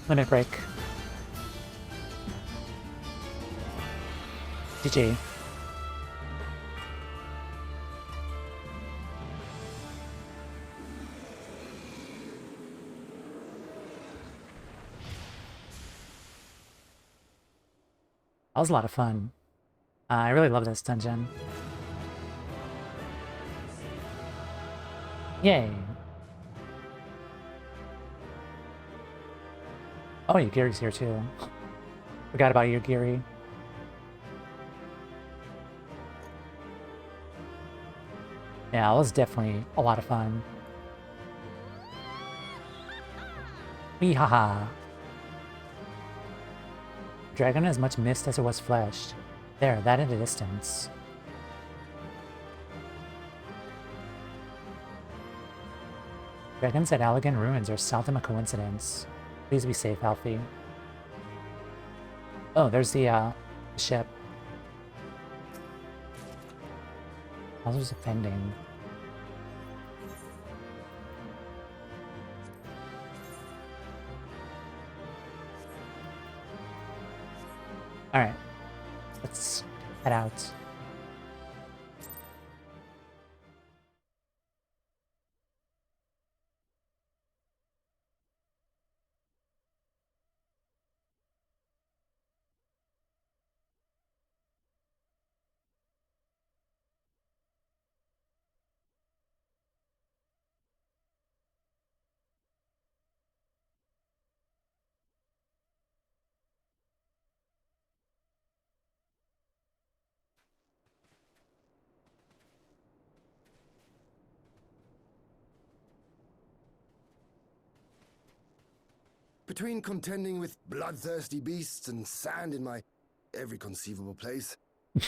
S1: Limit break. GG. That was a lot of fun. I really love this dungeon. Yay! Oh, Yugiri's here too. Forgot about Yugiri. Yeah, it was definitely a lot of fun. Wee haha. Dragon is much mist as it was fleshed. There, that in the distance. Dragons at Allegan Ruins are seldom a coincidence. Please be safe, Alfie. Oh, there's the ship. Bowser's offending. Alright. Let's head out.
S5: Between contending with bloodthirsty beasts and sand in my every conceivable place,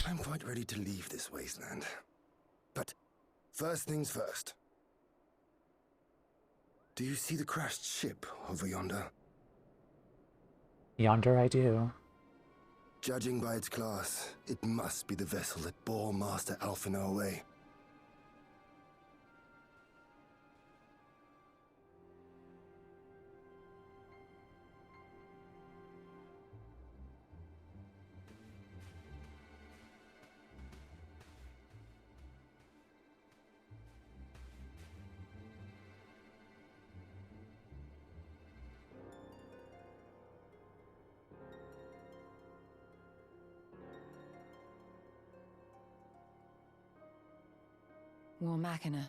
S5: I'm quite ready to leave this wasteland. But first things first. Do you see the crashed ship over yonder?
S1: Yonder I do.
S5: Judging by its class, it must be the vessel that bore Master Alphinald away.
S4: War Machina.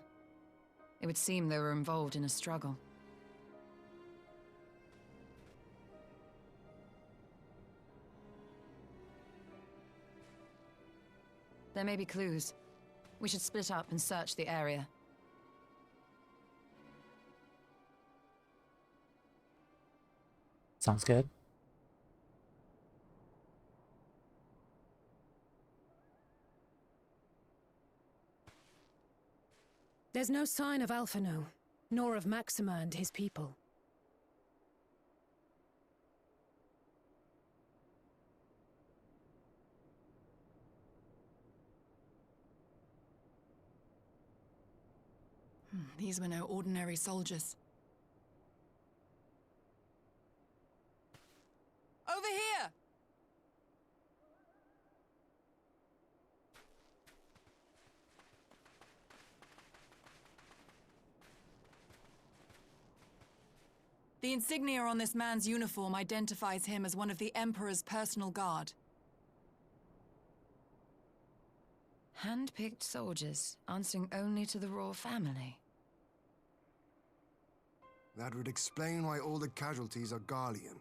S4: It would seem they were involved in a struggle. There may be clues. We should split up and search the area.
S1: Sounds good.
S3: There's no sign of Alphino, nor of Maxima and his people.
S4: These were no ordinary soldiers. Over here! The insignia on this man's uniform identifies him as one of the Emperor's personal guard.
S6: Hand-picked soldiers, answering only to the royal family.
S5: That would explain why all the casualties are Garlean.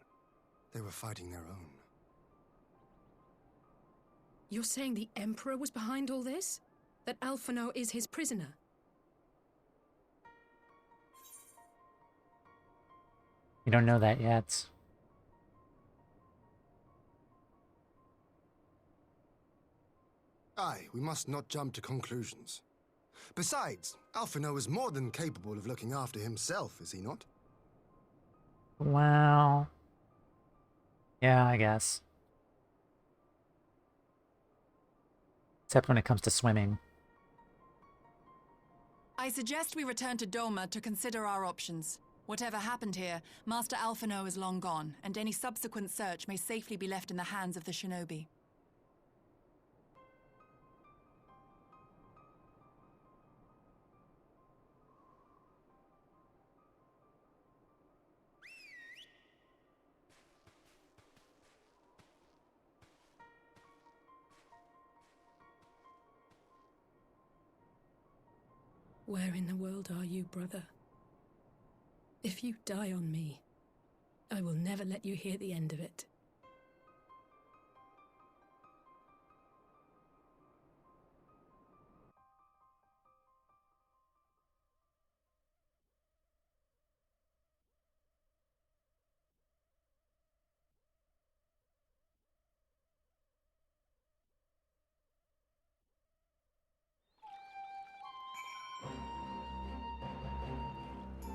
S5: They were fighting their own.
S3: You're saying the Emperor was behind all this? That Alphino is his prisoner?
S1: You don't know that yet.
S5: Aye, we must not jump to conclusions. Besides, Alphino is more than capable of looking after himself, is he not?
S1: Well... yeah, I guess. Except when it comes to swimming.
S4: I suggest we return to Doma to consider our options. Whatever happened here, Master Alphino is long gone, and any subsequent search may safely be left in the hands of the shinobi.
S3: Where in the world are you, brother? If you die on me, I will never let you hear the end of it.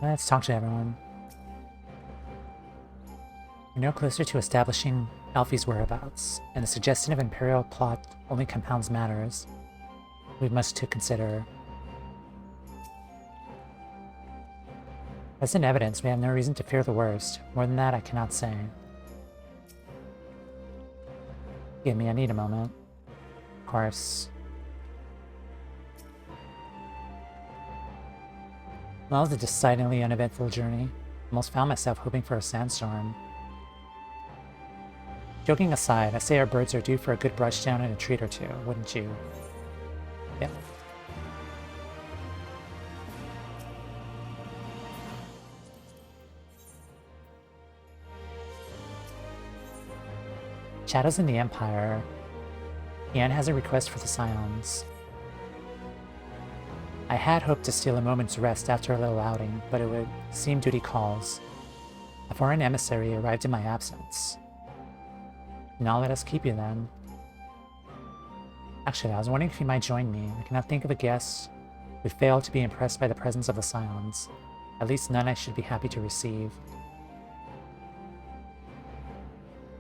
S1: Let's talk to everyone. We're no closer to establishing Alfie's whereabouts, and the suggestion of Imperial plot only compounds matters. We must to consider. As in evidence, we have no reason to fear the worst. More than that, I cannot say. Give me, I need a moment. Of course. Well, it was a decidedly uneventful journey. Almost found myself hoping for a sandstorm. Joking aside, I say our birds are due for a good brushdown and a treat or two, wouldn't you? Yep. Shadows in the Empire. Ian has a request for the Scions. I had hoped to steal a moment's rest after a little outing, but it would seem duty calls. A foreign emissary arrived in my absence. Now let us keep you then. Actually, I was wondering if you might join me. I cannot think of a guest who failed to be impressed by the presence of the Scions. At least none I should be happy to receive.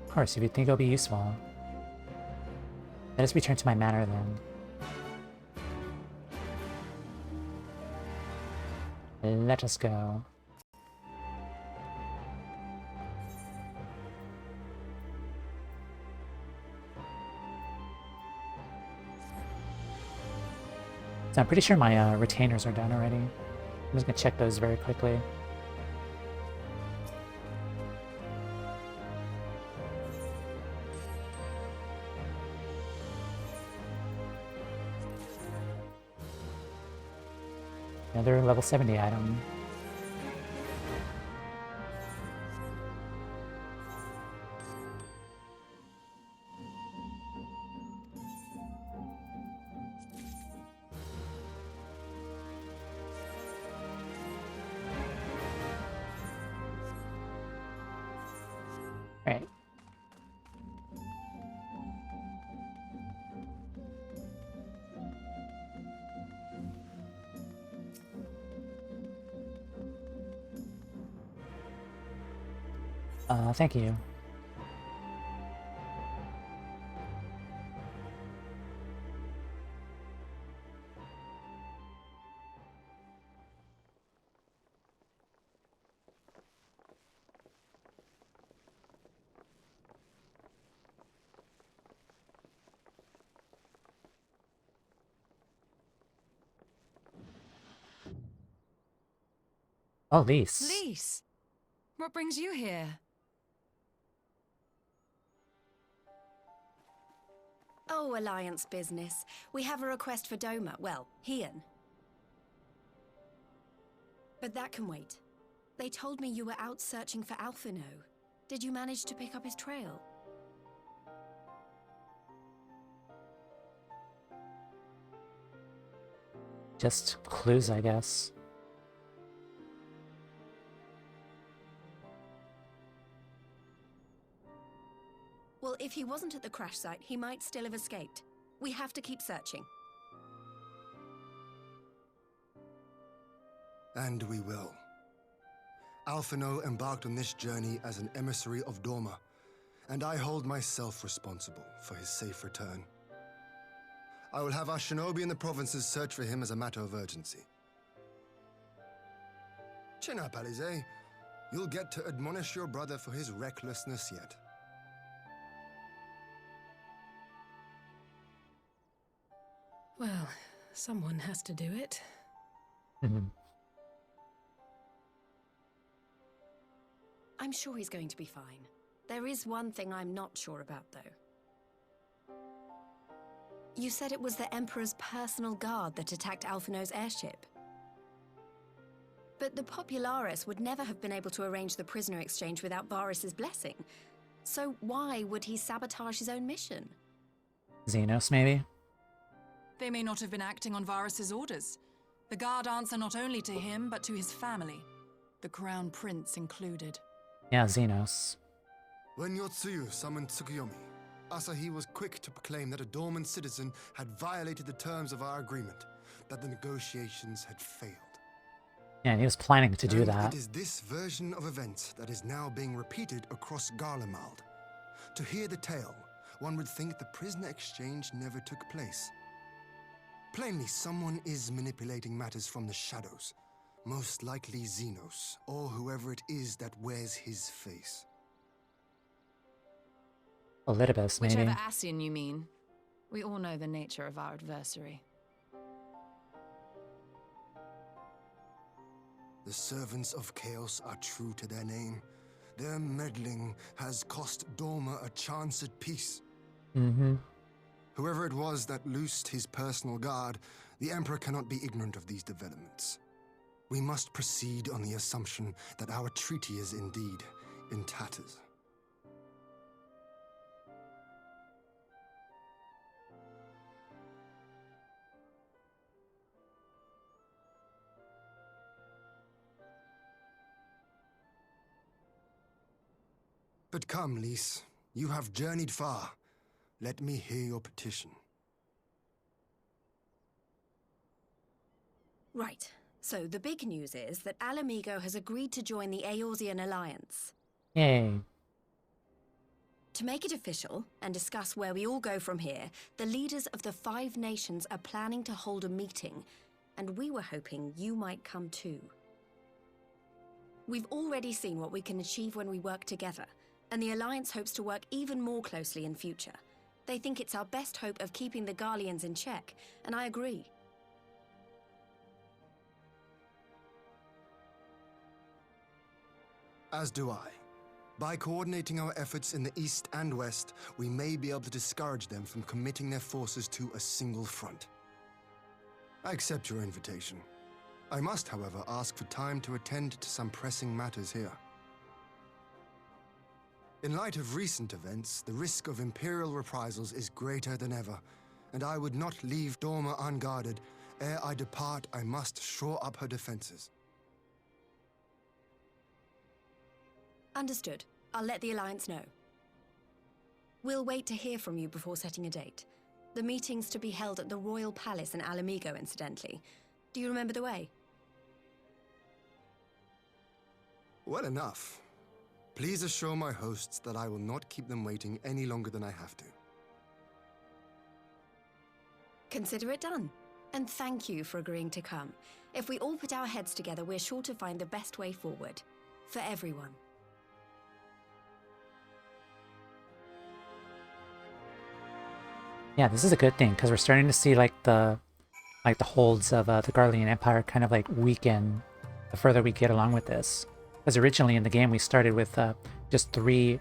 S1: Of course, if you think it'll be useful. Let us return to my manor then. Let us go. So I'm pretty sure my retainers are done already. I'm just gonna check those very quickly. Another level 70 item. Right. Thank you. Oh, Lise.
S6: Lise! What brings you here?
S7: Oh, Alliance business. We have a request for Doma. Well, Hian. But that can wait. They told me you were out searching for Alphinald. Did you manage to pick up his trail?
S1: Just clues, I guess.
S7: Well, if he wasn't at the crash site, he might still have escaped. We have to keep searching.
S5: And we will. Alphinald embarked on this journey as an emissary of Doma, and I hold myself responsible for his safe return. I will have our shinobi in the provinces search for him as a matter of urgency. Chin up, Alize. You'll get to admonish your brother for his recklessness yet.
S3: Well, someone has to do it.
S7: I'm sure he's going to be fine. There is one thing I'm not sure about, though. You said it was the Emperor's personal guard that attacked Alphinald's airship. But the Popularis would never have been able to arrange the prisoner exchange without Varus's blessing. So why would he sabotage his own mission?
S1: Xenos, maybe?
S4: They may not have been acting on Varus's orders. The guard answer not only to him, but to his family. The Crown Prince included.
S1: Yeah, Xenos.
S5: When Yotsuyu summoned Tsukuyomi, Asahi was quick to proclaim that a dormant citizen had violated the terms of our agreement, that the negotiations had failed.
S1: Yeah, and he was planning to do
S5: And
S1: that.
S5: it is this version of events that is now being repeated across Garlemald. To hear the tale, one would think the prisoner exchange never took place. Plainly, someone is manipulating matters from the shadows. Most likely Xenos, or whoever it is that wears his face.
S1: Elidibus, maybe.
S6: Whichever Ascian you mean. We all know the nature of our adversary.
S5: The servants of chaos are true to their name. Their meddling has cost Dorma a chance at peace.
S1: Mm-hmm.
S5: Whoever it was that loosed his personal guard, the Emperor cannot be ignorant of these developments. We must proceed on the assumption that our treaty is indeed in tatters. But come, Lys, you have journeyed far. Let me hear your petition.
S7: Right. So the big news is that Alamigo has agreed to join the Eorzean Alliance.
S1: Yay.
S7: To make it official and discuss where we all go from here, the leaders of the 5 nations are planning to hold a meeting, and we were hoping you might come too. We've already seen what we can achieve when we work together, and the Alliance hopes to work even more closely in future. They think it's our best hope of keeping the Garleans in check, and I agree.
S5: As do I. By coordinating our efforts in the east and west, we may be able to discourage them from committing their forces to a single front. I accept your invitation. I must, however, ask for time to attend to some pressing matters here. In light of recent events, the risk of Imperial reprisals is greater than ever, and I would not leave Dorma unguarded. Ere I depart, I must shore up her defenses.
S7: Understood. I'll let the Alliance know. We'll wait to hear from you before setting a date. The meeting's to be held at the Royal Palace in Alamigo, incidentally. Do you remember the way?
S5: Well enough. Please assure my hosts that I will not keep them waiting any longer than I have to.
S7: Consider it done. And thank you for agreeing to come. If we all put our heads together, we're sure to find the best way forward. For everyone.
S1: Yeah, this is a good thing, because we're starting to see like the holds of the Garlean Empire kind of like weaken the further we get along with this. Because originally in the game we started with just 3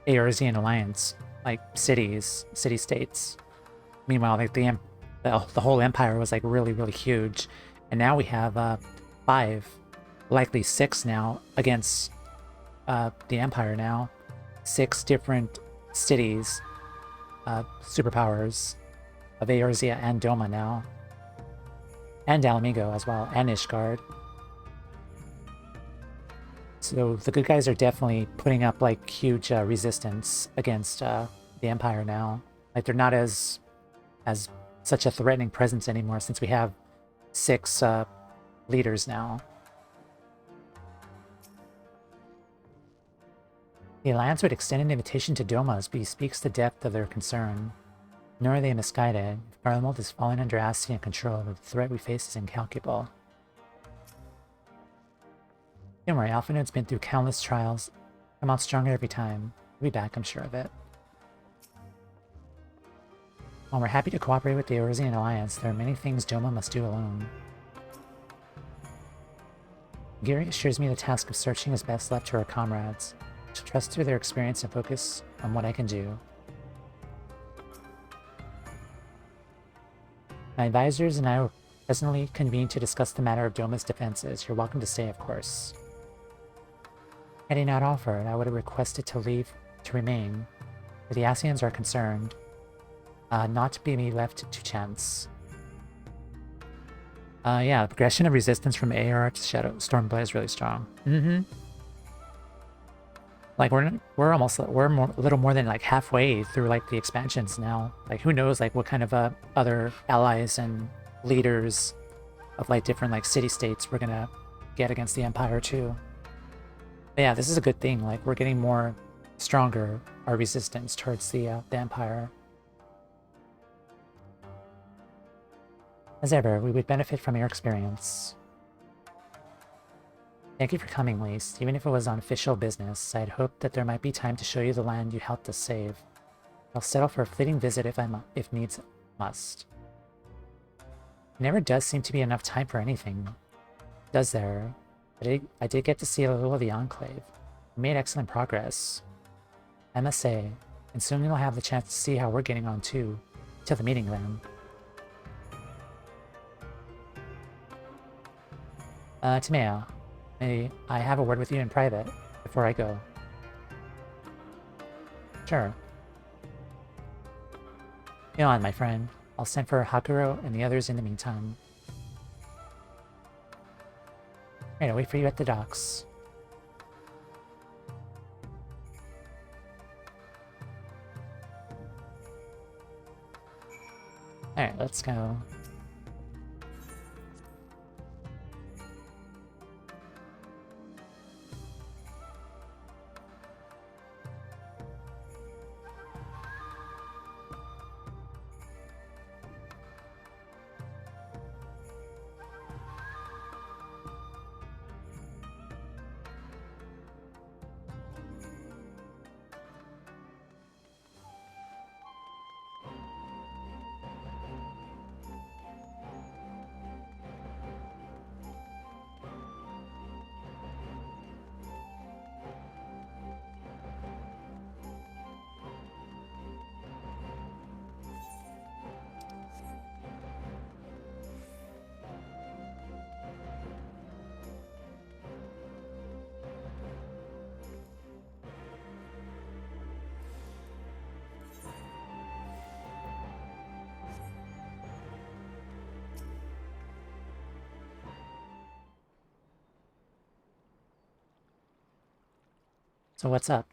S1: Eorzean Alliance like city-states. Meanwhile, like the whole empire was like really huge, and now we have 5, likely 6 now against the empire now. 6 different cities. Superpowers of Eorzea and Doma now. And Alamigo as well, and Ishgard. So the good guys are definitely putting up like huge resistance against the Empire now. Like they're not as such a threatening presence anymore since we have 6 leaders now. The Alliance would extend an invitation to Domas, but he speaks the depth of their concern. Nor are they misguided. If Garlemald is falling under Ascian control, the threat we face is incalculable. Don't worry, Alphinald's been through countless trials. Come out stronger every time. We'll be back, I'm sure of it. While we're happy to cooperate with the Eorzean Alliance, there are many things Doma must do alone. Gary assures me the task of searching is best left to our comrades. To trust through their experience and focus on what I can do. My advisors and I Presently convened to discuss the matter of Doma's defenses. You're welcome to stay, of course. Had he not offered, I would have requested to remain. Where the Asians are concerned, not to be left to chance. Yeah, the progression of resistance from AR to Stormblood is really strong. Like we're a little more than like halfway through like the expansions now. Like who knows like what kind of other allies and leaders of like different like city-states we're gonna get against the Empire too. But yeah, this is a good thing. Like we're getting more stronger, our resistance towards the Empire. As ever, we would benefit from your experience. Thank you for coming, Lise. Even if it was on official business, I'd hoped that there might be time to show you the land you helped us save. I'll settle for a fleeting visit if needs must. There never does seem to be enough time for anything, does there? But I did get to see a little of the Enclave. We made excellent progress, I must say, and soon you'll have the chance to see how we're getting on too. Till the meeting then. Timea, may I have a word with you in private before I go? Sure. Go on, my friend. I'll send for Hakuro and the others in the meantime. Right, I'll wait for you at the docks. Alright, let's go. So what's up?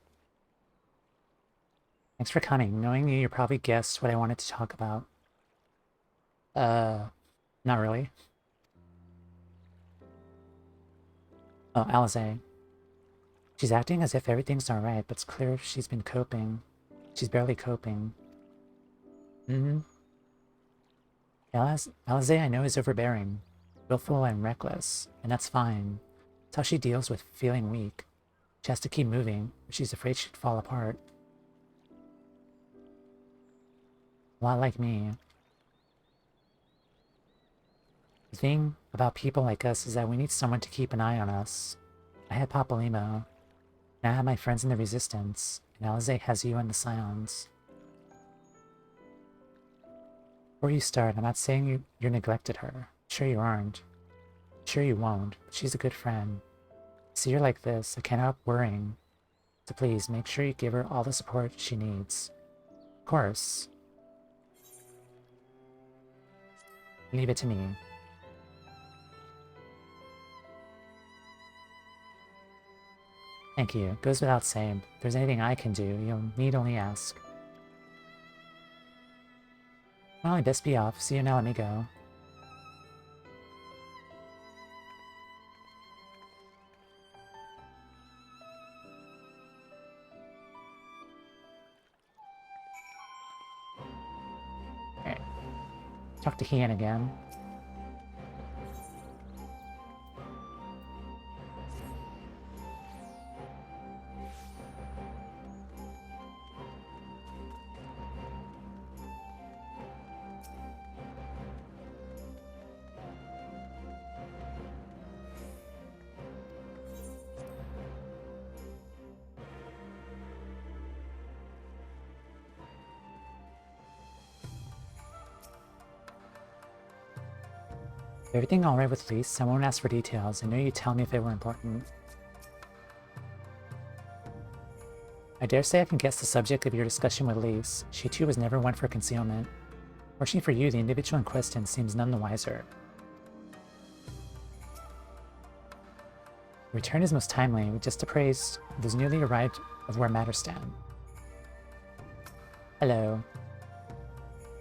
S1: Thanks for coming. Knowing you probably guessed what I wanted to talk about. Not really. Oh, Alize. She's acting as if everything's alright, but it's clear she's been coping. She's barely coping. Alize, I know, is overbearing, willful and reckless, and that's fine. It's how she deals with feeling weak. She has to keep moving, but she's afraid she'd fall apart. A lot like me. The thing about people like us is that we need someone to keep an eye on us. I had Papalimo, and I have my friends in the Resistance, and Alize has you and the Scions. Before you start, I'm not saying you neglected her. Sure you aren't. Sure you won't, but she's a good friend. See her like this, I can't help worrying. So please, make sure you give her all the support she needs. Of course. Leave it to me. Thank you. Goes without saying. If there's anything I can do, you'll need only ask. Well, I best be off. See you now, let me go. Alright. Talk to Hian again. Everything alright with Lise? I won't ask for details. I know you'd tell me if they were important. I dare say I can guess the subject of your discussion with Lise. She too was never one for concealment. Fortunately for you, the individual in question seems none the wiser. The return is most timely. We just appraised those newly arrived of where matters stand. Hello.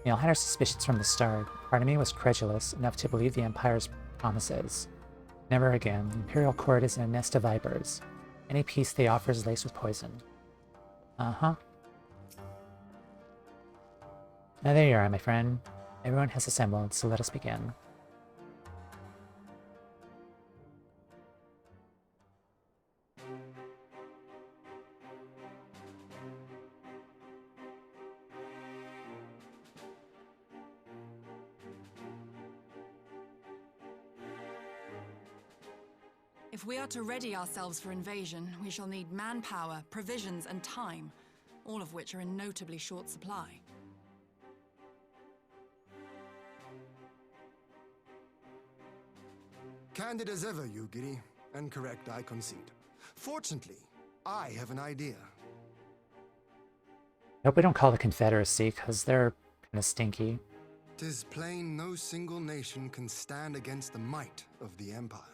S1: We all had our suspicions from the start. Part of me was credulous enough to believe the Empire's promises. Never again. The Imperial Court is a nest of vipers. Any peace they offer is laced with poison. Uh-huh. Now there you are, my friend. Everyone has assembled, so let us begin.
S4: If we are to ready ourselves for invasion, we shall need manpower, provisions, and time, all of which are in notably short supply.
S5: Candid as ever, Yugiri, and correct, I concede. Fortunately, I have an idea.
S1: I hope we don't call the Confederacy, because they're kind of stinky.
S5: 'Tis plain no single nation can stand against the might of the Empire.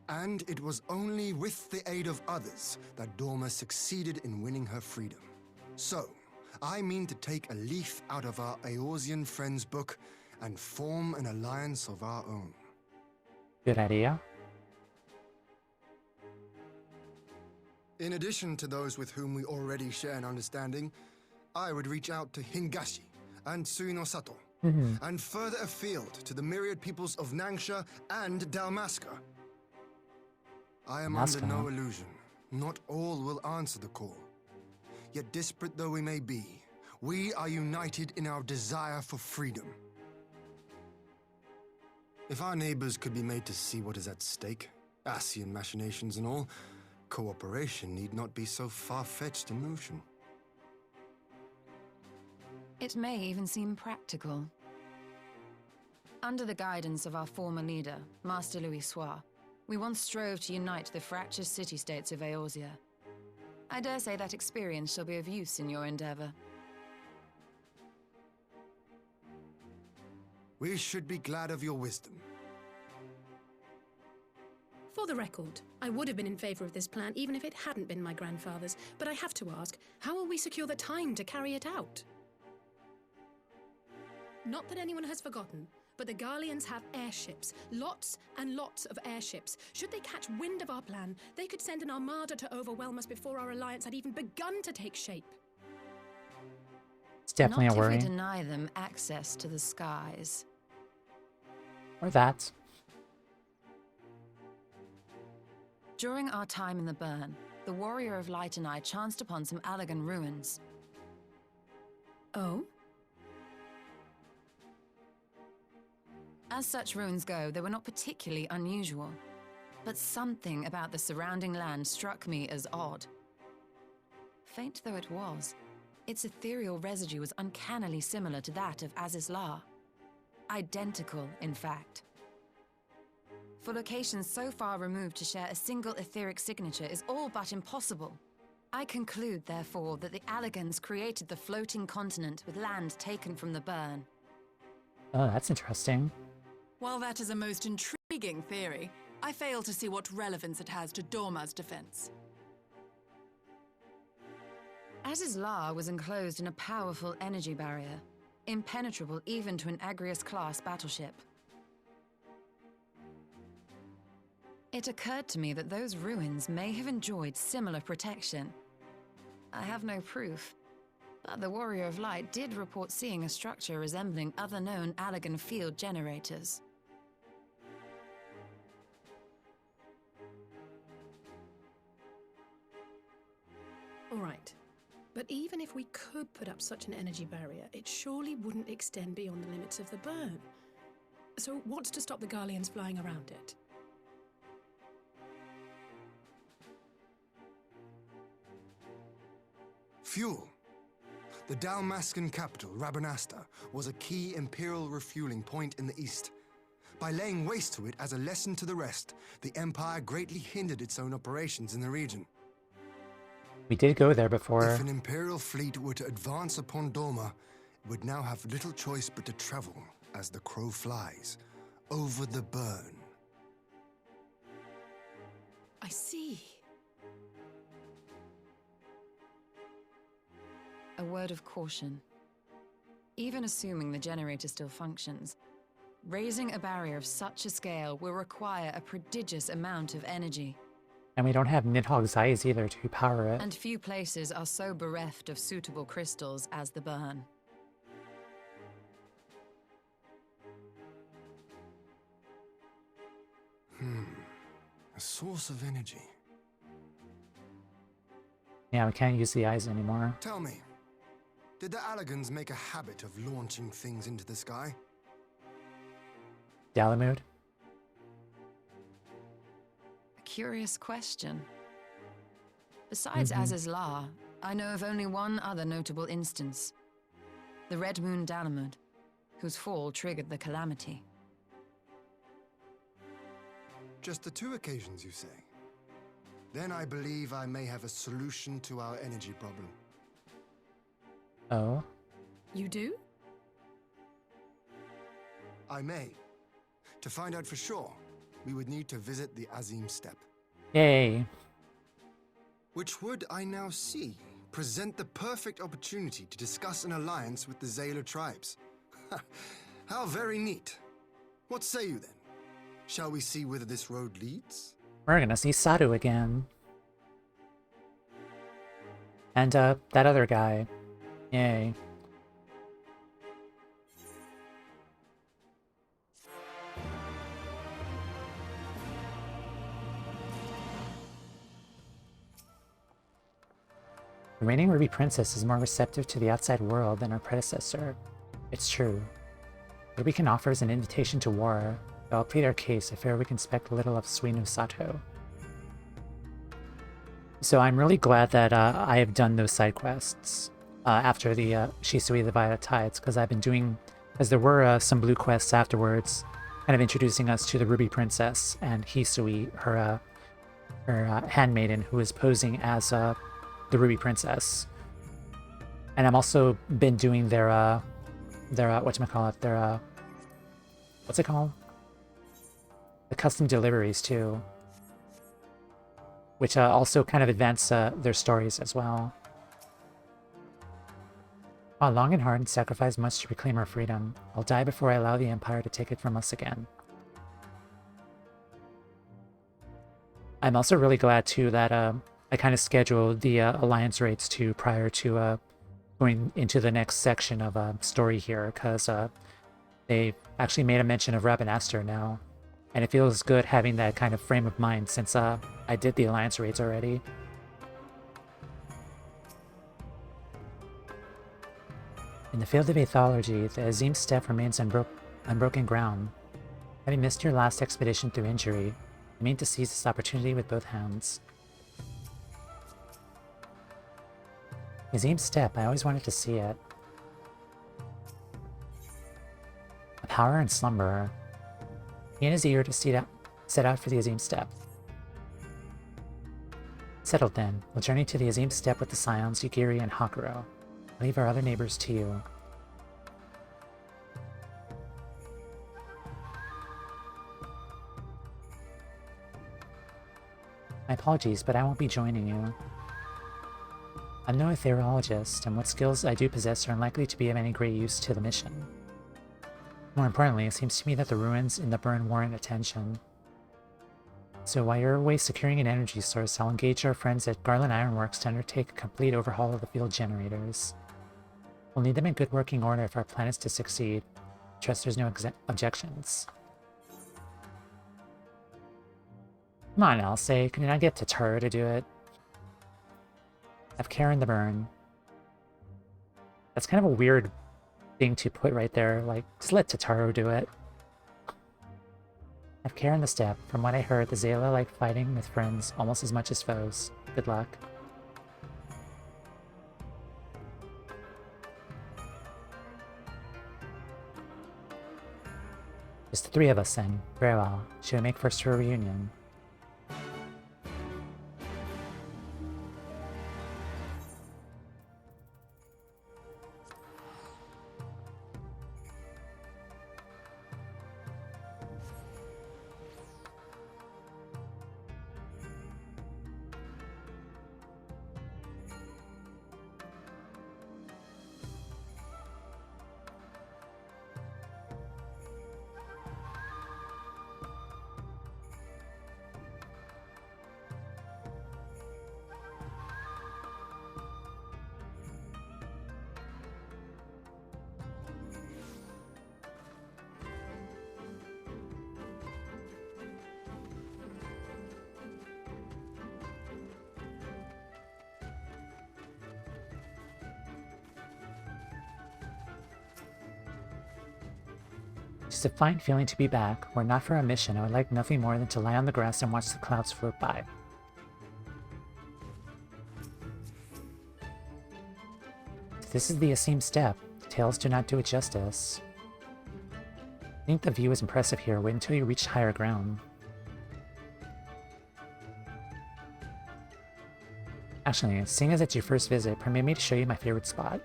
S5: And it was only with the aid of others that Dorma succeeded in winning her freedom. So, I mean to take a leaf out of our Eorzean friends' book and form an alliance of our own.
S1: Good idea.
S5: In addition to those with whom we already share an understanding, I would reach out to Hingashi and Suinosato, and further afield to the myriad peoples of Nangsha and Dalmasca. I am under no illusion. Not all will answer the call. Yet disparate though we may be, we are united in our desire for freedom. If our neighbors could be made to see what is at stake, Asian machinations and all, cooperation need not be so far-fetched a notion.
S6: It may even seem practical. Under the guidance of our former leader, Master Louis Soir, we once strove to unite the fractious city-states of Eorzea. I dare say that experience shall be of use in your endeavor.
S5: We should be glad of your wisdom.
S3: For the record, I would have been in favor of this plan even if it hadn't been my grandfather's, but I have to ask, how will we secure the time to carry it out? Not that anyone has forgotten, but the Garleans have airships. Lots and lots of airships. Should they catch wind of our plan, they could send an armada to overwhelm us before our alliance had even begun to take shape.
S1: It's definitely
S6: Not
S1: a worry.
S6: if we deny them access to the skies.
S1: Or that.
S6: During our time in the Burn, the Warrior of Light and I chanced upon some Allagan ruins.
S3: Oh?
S6: As such ruins go, they were not particularly unusual, but something about the surrounding land struck me as odd. Faint though it was, its ethereal residue was uncannily similar to that of Azizlar. Identical, in fact. For locations so far removed to share a single etheric signature is all but impossible. I conclude, therefore, that the Allagans created the floating continent with land taken from the Burn.
S1: Oh, that's interesting.
S4: While that is a most intriguing theory, I fail to see what relevance it has to Dorma's defense.
S6: Azizlar was enclosed in a powerful energy barrier, impenetrable even to an Agrius-class battleship. It occurred to me that those ruins may have enjoyed similar protection. I have no proof, but the Warrior of Light did report seeing a structure resembling other known Allagan field generators.
S3: All right. But even if we could put up such an energy barrier, it surely wouldn't extend beyond the limits of the Burn. So what's to stop the Garleans flying around it?
S5: Fuel. The Dalmascan capital, Rabanasta, was a key Imperial refueling point in the east. By laying waste to it as a lesson to the rest, the Empire greatly hindered its own operations in the region.
S1: We did go there before.
S5: If an Imperial fleet were to advance upon Doma, it would now have little choice but to travel, as the crow flies, over the burn.
S3: I see.
S6: A word of caution. Even assuming the generator still functions, raising a barrier of such a scale will require a prodigious amount of energy.
S1: And we don't have Nidhogg's eyes either to power it.
S6: And few places are so bereft of suitable crystals as the burn.
S5: A source of energy.
S1: Yeah, we can't use the eyes anymore.
S5: Tell me, did the Allagans make a habit of launching things into the sky?
S1: Dalamud?
S6: A curious question. Besides Aziz's La, I know of only one other notable instance. The Red Moon Dalamud, whose fall triggered the calamity.
S5: Just the 2 occasions, you say? Then I believe I may have a solution to our energy problem.
S1: Oh?
S3: You do?
S5: I may. To find out for sure, we would need to visit the Azim Steppe.
S1: Yay.
S5: Which would, I now see, present the perfect opportunity to discuss an alliance with the Zayla tribes. How very neat. What say you then? Shall we see whither this road leads?
S1: We're gonna see Sadu again. And, that other guy. Yay. The reigning Ruby Princess is more receptive to the outside world than her predecessor. It's true. What we can offer is an invitation to war. I'll plead our case if ever we can expect little of Suinu Sato. So I'm really glad that I have done those side quests after the Shisui the Violet Tides, because I've been doing, as there were some blue quests afterwards, kind of introducing us to the Ruby Princess and Hisui, her handmaiden, who is posing as the Ruby Princess. And I've also been doing their whatchamacallit, their what's it called? The custom deliveries too, which also kind of advance their stories as well. While long and hard and sacrifice much to reclaim our freedom, I'll die before I allow the Empire to take it from us again. I'm also really glad too that I kind of scheduled the alliance raids too prior to going into the next section of story here, because they actually made a mention of Rabanasta now. And it feels good having that kind of frame of mind since I did the alliance raids already. In the field of aethology, the Azim Steppe remains unbroken ground. Having missed your last expedition through injury, I mean to seize this opportunity with both hands. Azim Steppe, I always wanted to see it. A power and slumberer. Ian is eager to set out for the Azim Steppe. Settled then, we'll journey to the Azim Steppe with the Scions, Yugiri, and Hakuro. I'll leave our other neighbors to you. My apologies, but I won't be joining you. I'm no ethereologist, and what skills I do possess are unlikely to be of any great use to the mission. More importantly, it seems to me that the ruins in the burn warrant attention. So while you're away securing an energy source, I'll engage our friends at Garland Ironworks to undertake a complete overhaul of the field generators. We'll need them in good working order if our plan is to succeed. Trust there's no objections. Come on, Elsie, can you not get Tataru to do it? Have care in the burn. That's kind of a weird thing to put right there, like, just let Tataru do it. Have care in the steppe. From what I heard, the Zayla like fighting with friends almost as much as foes. Good luck. Just the three of us then. Very well. Should we make first to a reunion? It's a fine feeling to be back. Were not for a mission, I would like nothing more than to lie on the grass and watch the clouds float by. This is the Asim Steppe. Tales do not do it justice. I think the view is impressive here. Wait until you reach higher ground. Actually, seeing as it's your first visit, permit me to show you my favorite spot.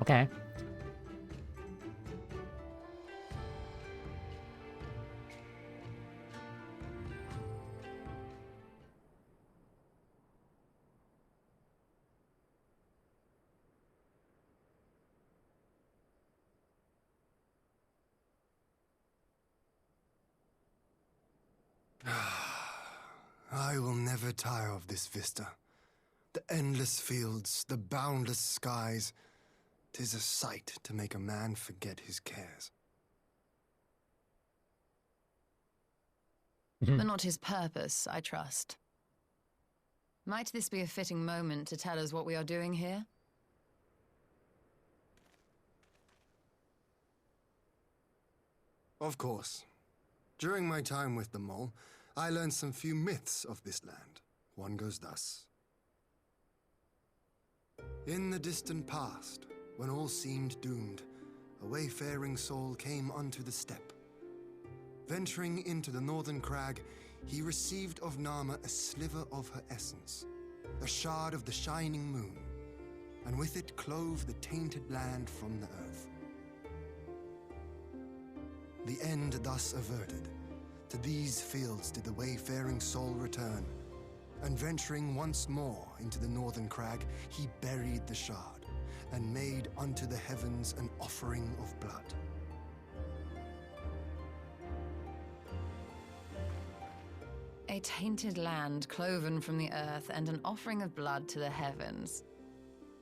S1: Okay.
S5: I will never tire of this vista. The endless fields, the boundless skies. 'Tis a sight to make a man forget his cares.
S6: But not his purpose, I trust. Might this be a fitting moment to tell us what we are doing here?
S5: Of course. During my time with the mole, I learned some few myths of this land. One goes thus. In the distant past, when all seemed doomed, a wayfaring soul came unto the steppe. Venturing into the northern crag, he received of Nama a sliver of her essence, a shard of the shining moon, and with it clove the tainted land from the earth. The end thus averted, to these fields did the wayfaring soul return, and venturing once more into the northern crag, he buried the shard, and made unto the heavens an offering of blood.
S6: A tainted land cloven from the earth and an offering of blood to the heavens.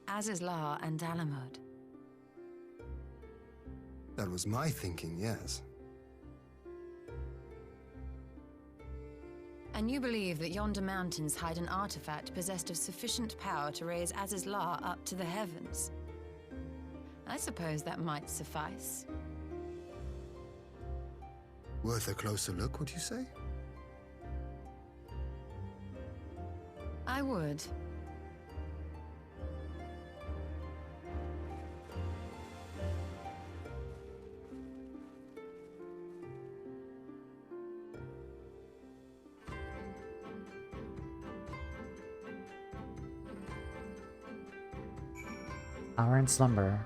S6: Azizlar and Dalamud.
S5: That was my thinking, yes.
S6: And you believe that yonder mountains hide an artifact possessed of sufficient power to raise Azizlar up to the heavens? I suppose that might suffice.
S5: Worth a closer look, would you say?
S6: I would.
S1: Hour in slumber.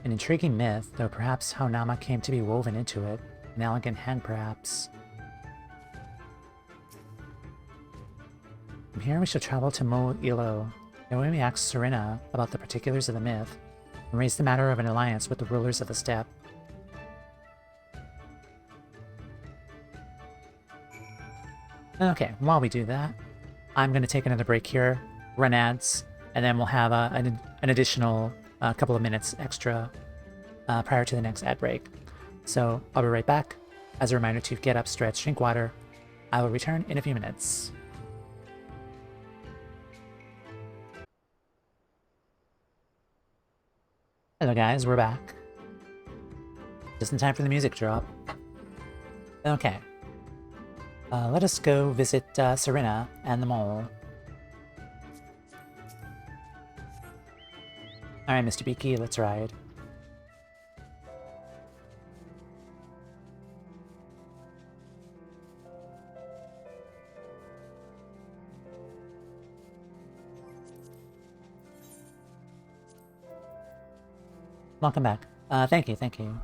S1: An intriguing myth, though perhaps how Nama came to be woven into it. An elegant hand, perhaps. From here we shall travel to Mo Ilo. Then we may ask Serena about the particulars of the myth, and raise the matter of an alliance with the rulers of the steppe. Okay, while we do that, I'm going to take another break here, run ads, and then we'll have an additional couple of minutes extra prior to the next ad break. So I'll be right back. As a reminder to get up, stretch, drink water. I will return in a few minutes. Hello guys, we're back. Just in time for the music drop. Okay. Let us go visit Serena and the mole. Alright, Mr. Beaky, let's ride. Welcome back. Thank you, thank you.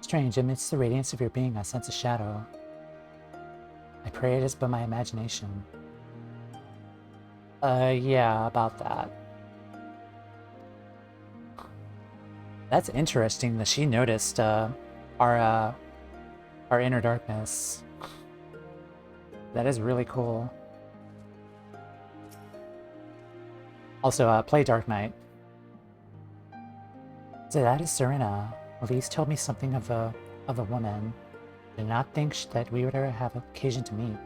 S1: Strange, amidst the radiance of your being, I sense a shadow. I pray it is but my imagination. Yeah, about that. That's interesting that she noticed, our inner darkness. That is really cool. Also, play Dark Knight. So that is Serena. Elise told me something of a woman. I did not think that we would ever have occasion to meet.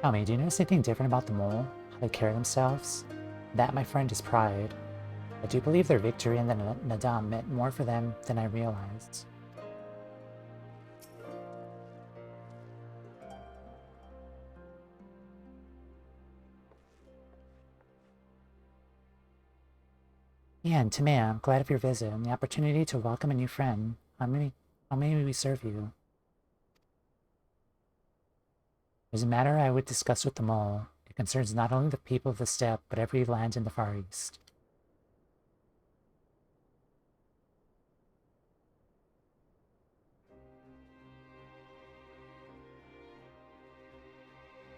S1: Tell me, do you notice anything different about the mole? How they carry themselves? That, my friend, is pride. I do believe their victory in the Nadam meant more for them than I realized. Yeah, and Timea, I'm glad of your visit and the opportunity to welcome a new friend. How may we serve you? There's a matter I would discuss with the mole. It concerns not only the people of the steppe, but every land in the Far East.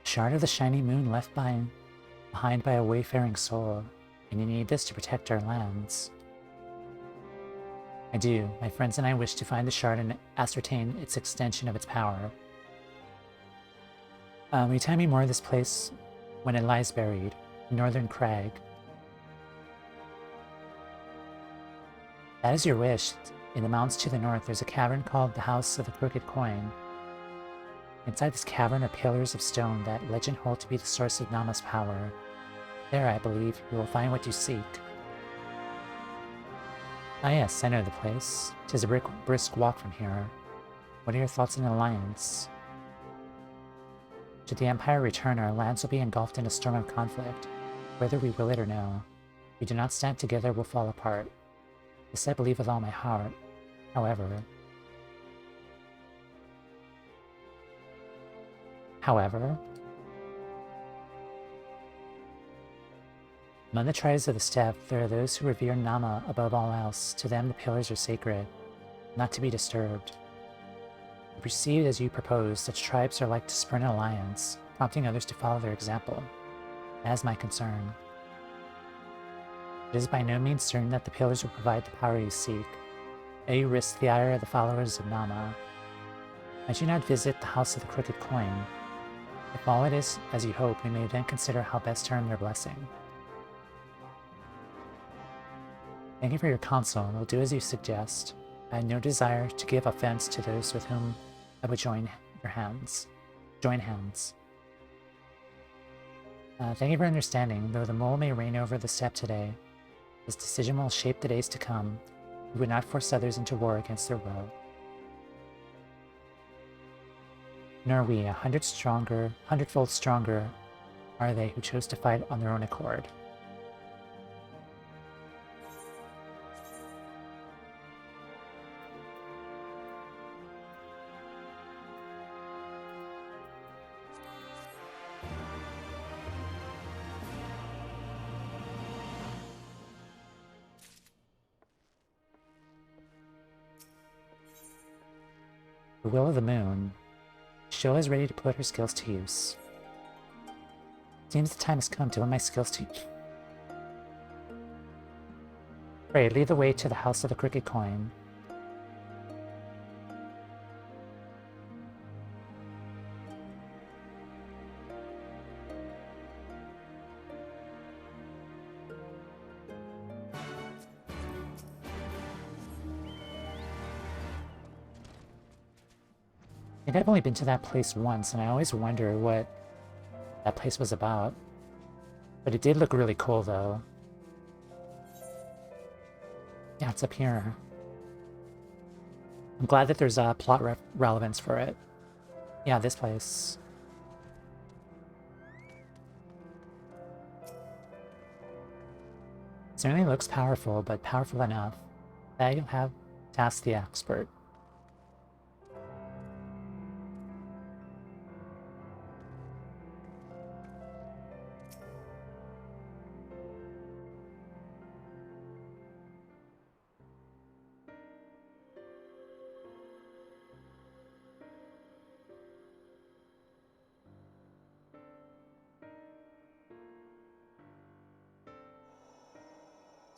S1: Shard of the shiny moon left behind by a wayfaring soul, and you need this to protect our lands. I do. My friends and I wish to find the shard and ascertain its extension of its power. Will you tell me more of this place when it lies buried? Northern Crag. That is your wish. In the mountains to the north, there's a cavern called the House of the Crooked Coin. Inside this cavern are pillars of stone that legend hold to be the source of Nama's power. There, I believe, you will find what you seek. Ah yes, I know the place. 'Tis a brisk walk from here. What are your thoughts on an alliance? Should the Empire return, our lands will be engulfed in a storm of conflict, whether we will it or no. If we do not stand together, we'll fall apart. This I believe with all my heart. However... Among the tribes of the steppe, there are those who revere Nama above all else. To them, the pillars are sacred, not to be disturbed. To proceed as you propose, such tribes are like to spurn an alliance, prompting others to follow their example. That is my concern. It is by no means certain that the pillars will provide the power you seek. May you risk the ire of the followers of Nama. Might you not visit the House of the Crooked Coin? If all it is as you hope, we may then consider how best to earn their blessing. Thank you for your counsel. We'll do as you suggest. I had no desire to give offense to those with whom I would join hands. Thank you for understanding. Though the mole may reign over the steppe today, his decision will shape the days to come. He would not force others into war against their will. Nor we, 100-fold stronger are they who chose to fight on their own accord. The Will of the Moon. Sheila is ready to put her skills to use. Seems the time has come to put my skills to use. Pray, lead the way to the House of the Crooked Coin. think I've only been to that place once, and I always wonder what that place was about. But it did look really cool, though. Yeah, it's up here. I'm glad that there's a plot relevance for it. Yeah, this place. Certainly looks powerful, but powerful enough that you'll have to ask the expert.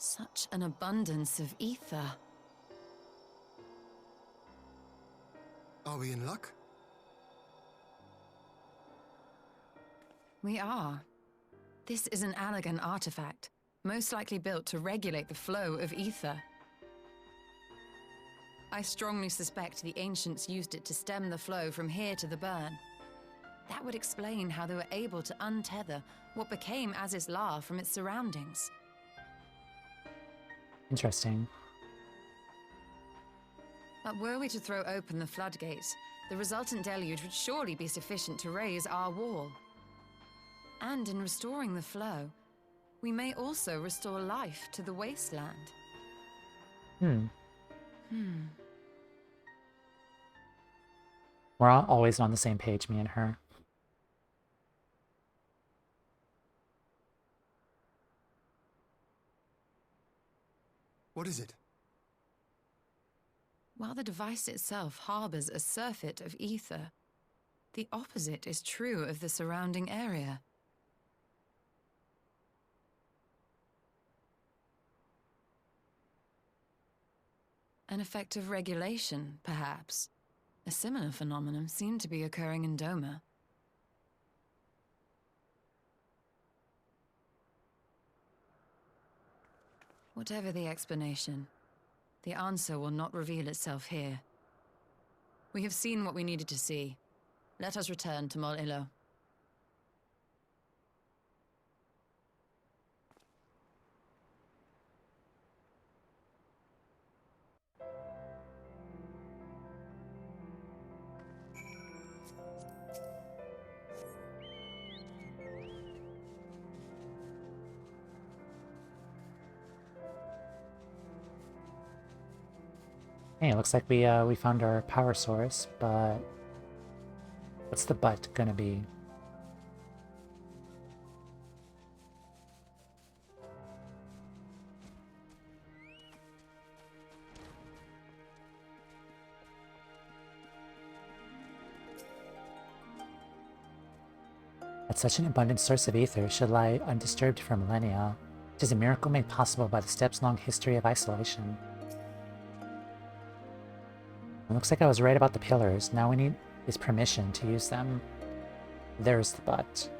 S6: Such an abundance of ether.
S5: Are we in luck?
S6: We are. This is an Allegan artifact, most likely built to regulate the flow of ether. I strongly suspect the ancients used it to stem the flow from here to the burn. That would explain how they were able to untether what became Azys La from its surroundings.
S1: Interesting.
S6: But were we to throw open the floodgates, the resultant deluge would surely be sufficient to raise our wall. And in restoring the flow, we may also restore life to the wasteland.
S1: We're always on the same page, me and her.
S5: What is it?
S6: While the device itself harbors a surfeit of ether, the opposite is true of the surrounding area. An effect of regulation, perhaps. A similar phenomenon seemed to be occurring in Doma. Whatever the explanation, the answer will not reveal itself here. We have seen what we needed to see. Let us return to Mol Illo.
S1: Hey, it looks like we found our power source, but what's the but gonna be? That such an abundant source of ether should lie undisturbed for millennia. It is a miracle made possible by the steps-long history of isolation. It looks like I was right about the pillars. Now we need his permission to use them. There's the but.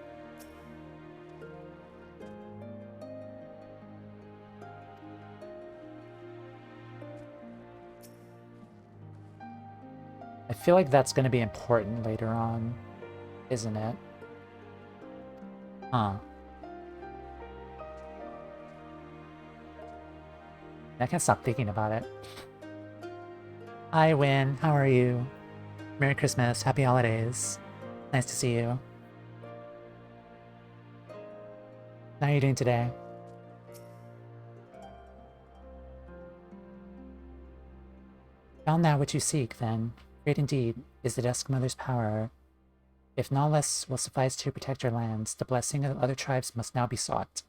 S1: I feel like that's going to be important later on, isn't it? Huh. I can't stop thinking about it. Hi, Win. How are you? Merry Christmas. Happy holidays. Nice to see you. How are you doing today? Found that which you seek, then. Great indeed is the Dusk Mother's power. If Nawless will suffice to protect our lands, the blessing of other tribes must now be sought.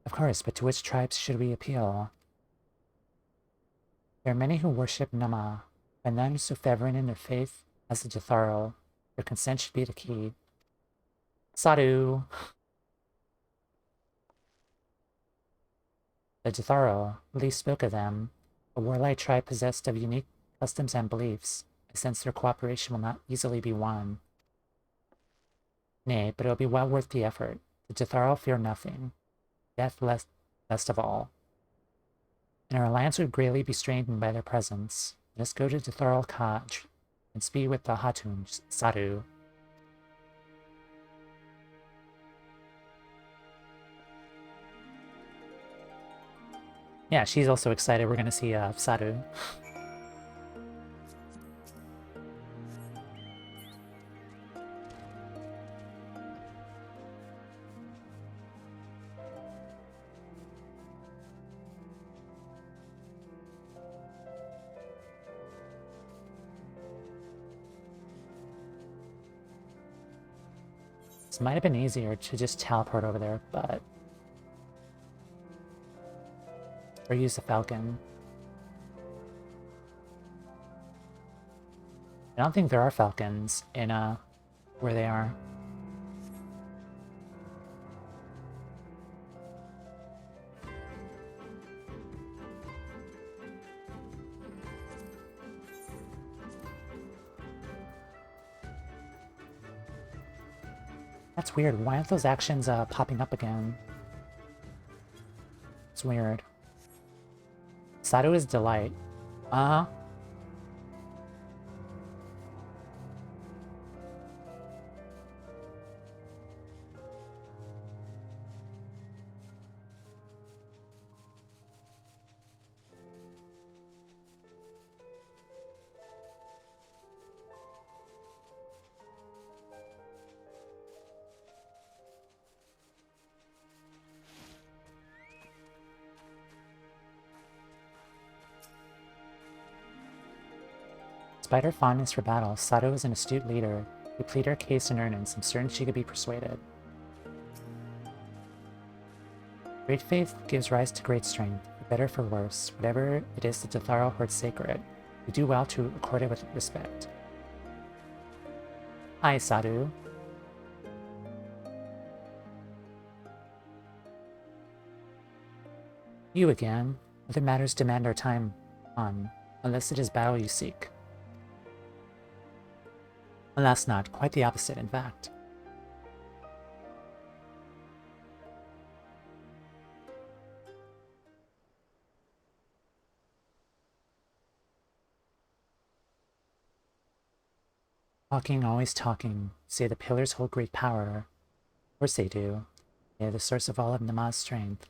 S1: Of course, but to which tribes should we appeal? There are many who worship Nama, and none so fervent in their faith as the Jetharo. Their consent should be the key. Sadu! The Jetharo, Lee spoke of them, a warlike tribe possessed of unique customs and beliefs. I sense their cooperation will not easily be won. Nay, but it will be well worth the effort. The Jetharo fear nothing. Death lest of all. And our alliance would greatly be strengthened by their presence. Let us go to Jetharo Ka and speed with the Hatun, Sadu. Yeah, she's also excited we're gonna see Sadu. This might have been easier to just teleport over there, but... Or use the Falcon. I don't think there are Falcons in, where they are. That's weird. Why aren't those actions popping up again? It's weird. Sadu is Delight. Uh-huh. Despite her fondness for battle, Sadu is an astute leader who plead her case in earnest. I'm certain she could be persuaded. Great faith gives rise to great strength, for better for worse. Whatever it is the Detharo holds sacred, we do well to accord it with respect. Hi, Sadu. You again. Other matters demand our time on, unless it is battle you seek. Alas not, quite the opposite, in fact. Talking, always talking. Say the pillars hold great power. Of course they do. They are the source of all of Nama's strength.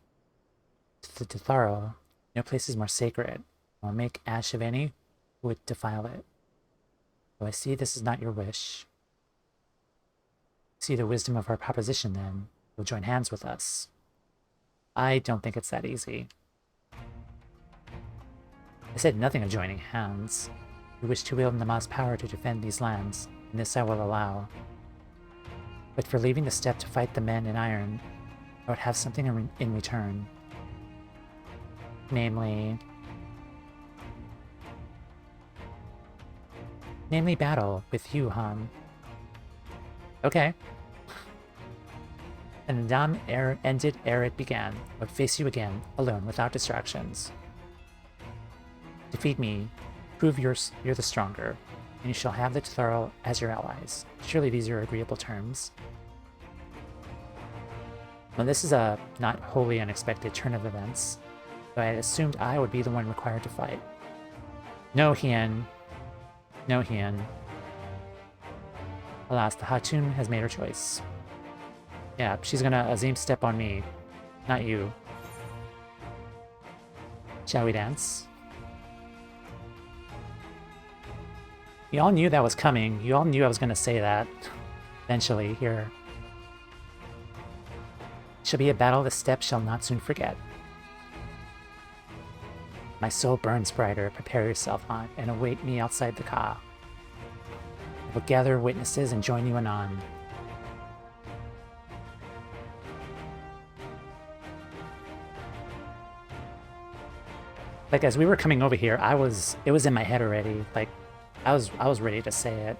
S1: To the Detharo, no place is more sacred, nor make ash of any who would defile it. Though I see this is not your wish. See the wisdom of our proposition, then. You'll join hands with us. I don't think it's that easy. I said nothing of joining hands. We wish to wield Nama's power to defend these lands, and this I will allow. But for leaving the steppe to fight the men in iron, I would have something in return. Namely battle with you, Han. Okay. And the Dam ended ere it began. I would face you again, alone, without distractions. Defeat me, prove you're the stronger, and you shall have the Detharo as your allies. Surely these are agreeable terms. Well, this is a not wholly unexpected turn of events, though I had assumed I would be the one required to fight. No, Hien. No, Hien. Alas, the Hatun has made her choice. Yeah, she's gonna Azim step on me, not you. Shall we dance? You all knew that was coming. You all knew I was gonna say that. Eventually, here. Shall be a battle the steppe shall not soon forget. My soul burns brighter. Prepare yourself, Han, and await me outside the Ka. I will gather witnesses and join you anon. Like, as we were coming over here, it was in my head already. Like, I was ready to say it.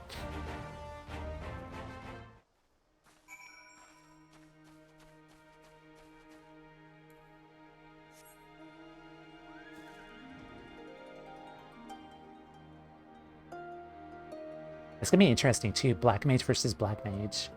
S1: It's gonna be interesting too, Black Mage versus Black Mage.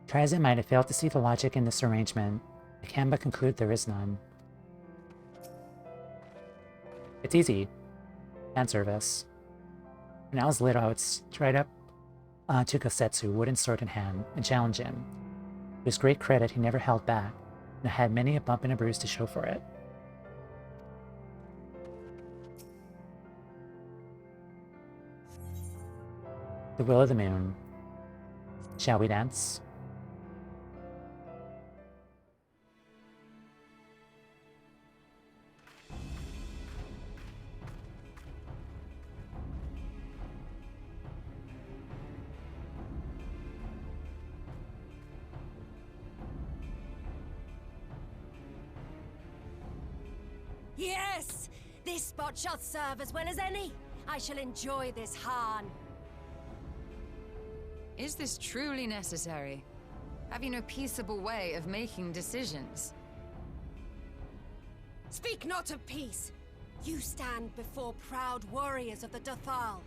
S1: Try as it might, I failed to see the logic in this arrangement. I can but conclude there is none. It's easy. Fan service. When I was little, I would stride up to Kosetsu, wooden sword in hand, and challenge him. To his great credit, he never held back, and I had many a bump and a bruise to show for it. The Will of the Moon. Shall we dance?
S8: Yes! This spot shall serve as well as any. I shall enjoy this harn.
S6: Is this truly necessary? Have you no peaceable way of making decisions?
S8: Speak not of peace. You stand before proud warriors of the Dothal.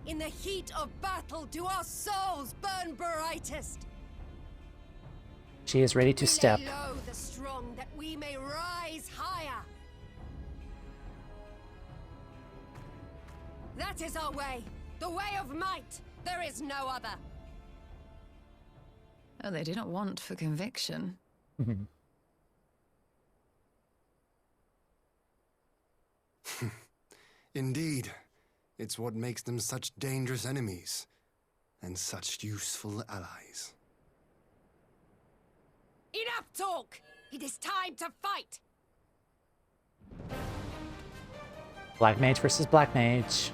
S8: In the heat of battle, do our souls burn brightest.
S1: She is ready to step.
S8: Lay low the strong, that we may rise higher. That is our way. The way of might. There is no other.
S6: Oh, they do not want for conviction.
S5: Indeed. It's what makes them such dangerous enemies, and such useful allies.
S8: Enough talk! It is time to fight!
S1: Black Mage versus Black Mage.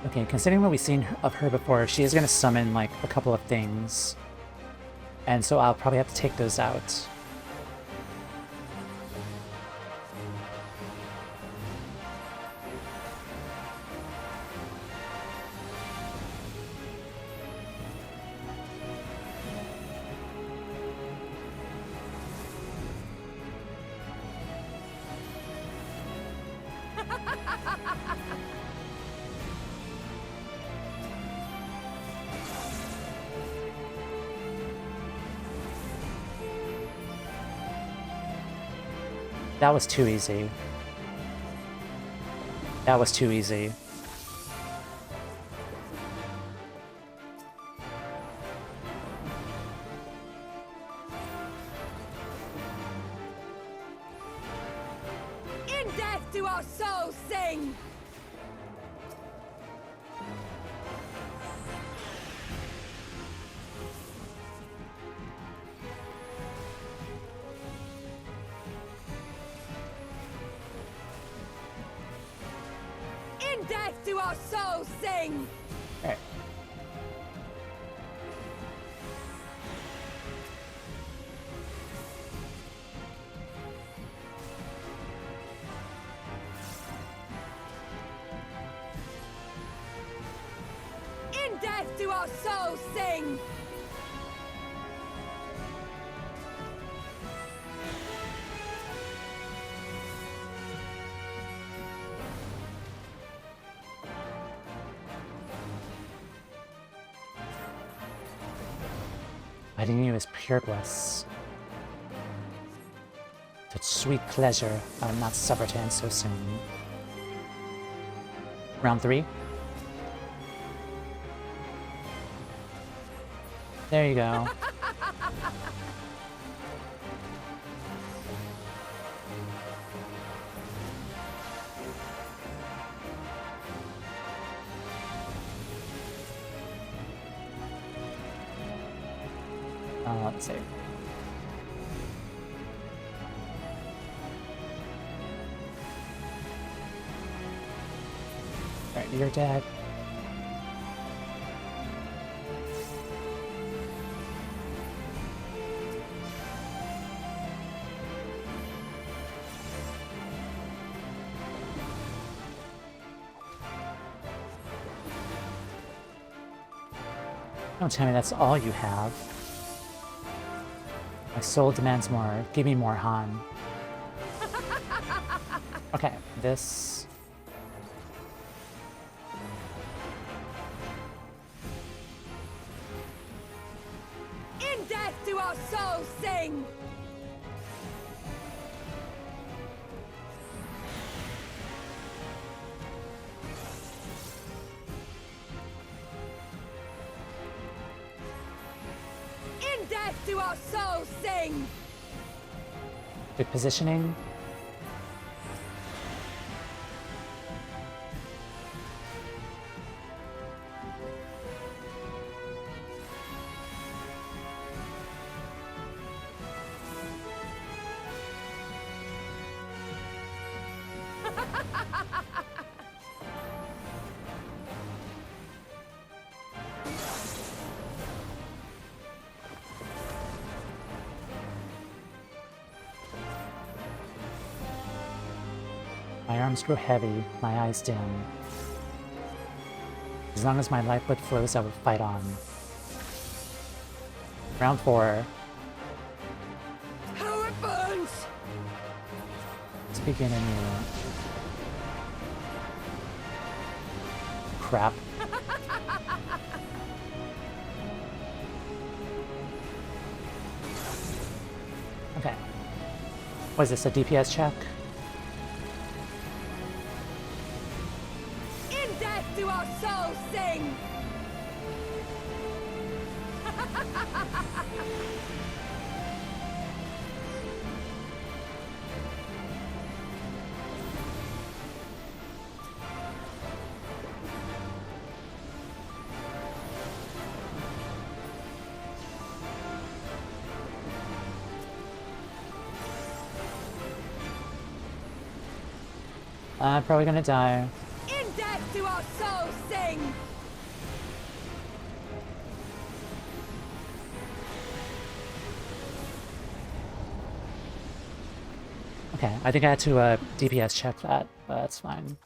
S1: Okay, considering what we've seen of her before, she is going to summon, like, a couple of things. And so I'll probably have to take those out. That was too easy. That was too easy.
S8: In death do our souls sing! In death do our souls sing!
S1: Alright.
S8: In death do our souls sing!
S1: Fighting you is pure bliss. Such sweet pleasure I will not suffer to end so soon. Round 3. There you go. Let's see. Alright, you're dead. Don't tell me that's all you have. My soul demands more. Give me more, Han. Okay, this...
S8: In death do our souls sing! In death do our souls sing!
S1: Good positioning. My arms grow heavy, my eyes dim. As long as my lifeblood flows, I will fight on. Round 4.
S8: How it burns!
S1: Let's begin anew. Crap. Okay. Was this a DPS check?
S8: In death do our souls sing!
S1: I'm probably gonna die.
S8: In death do our souls sing!
S1: Okay, I think I had to DPS check that, but that's fine.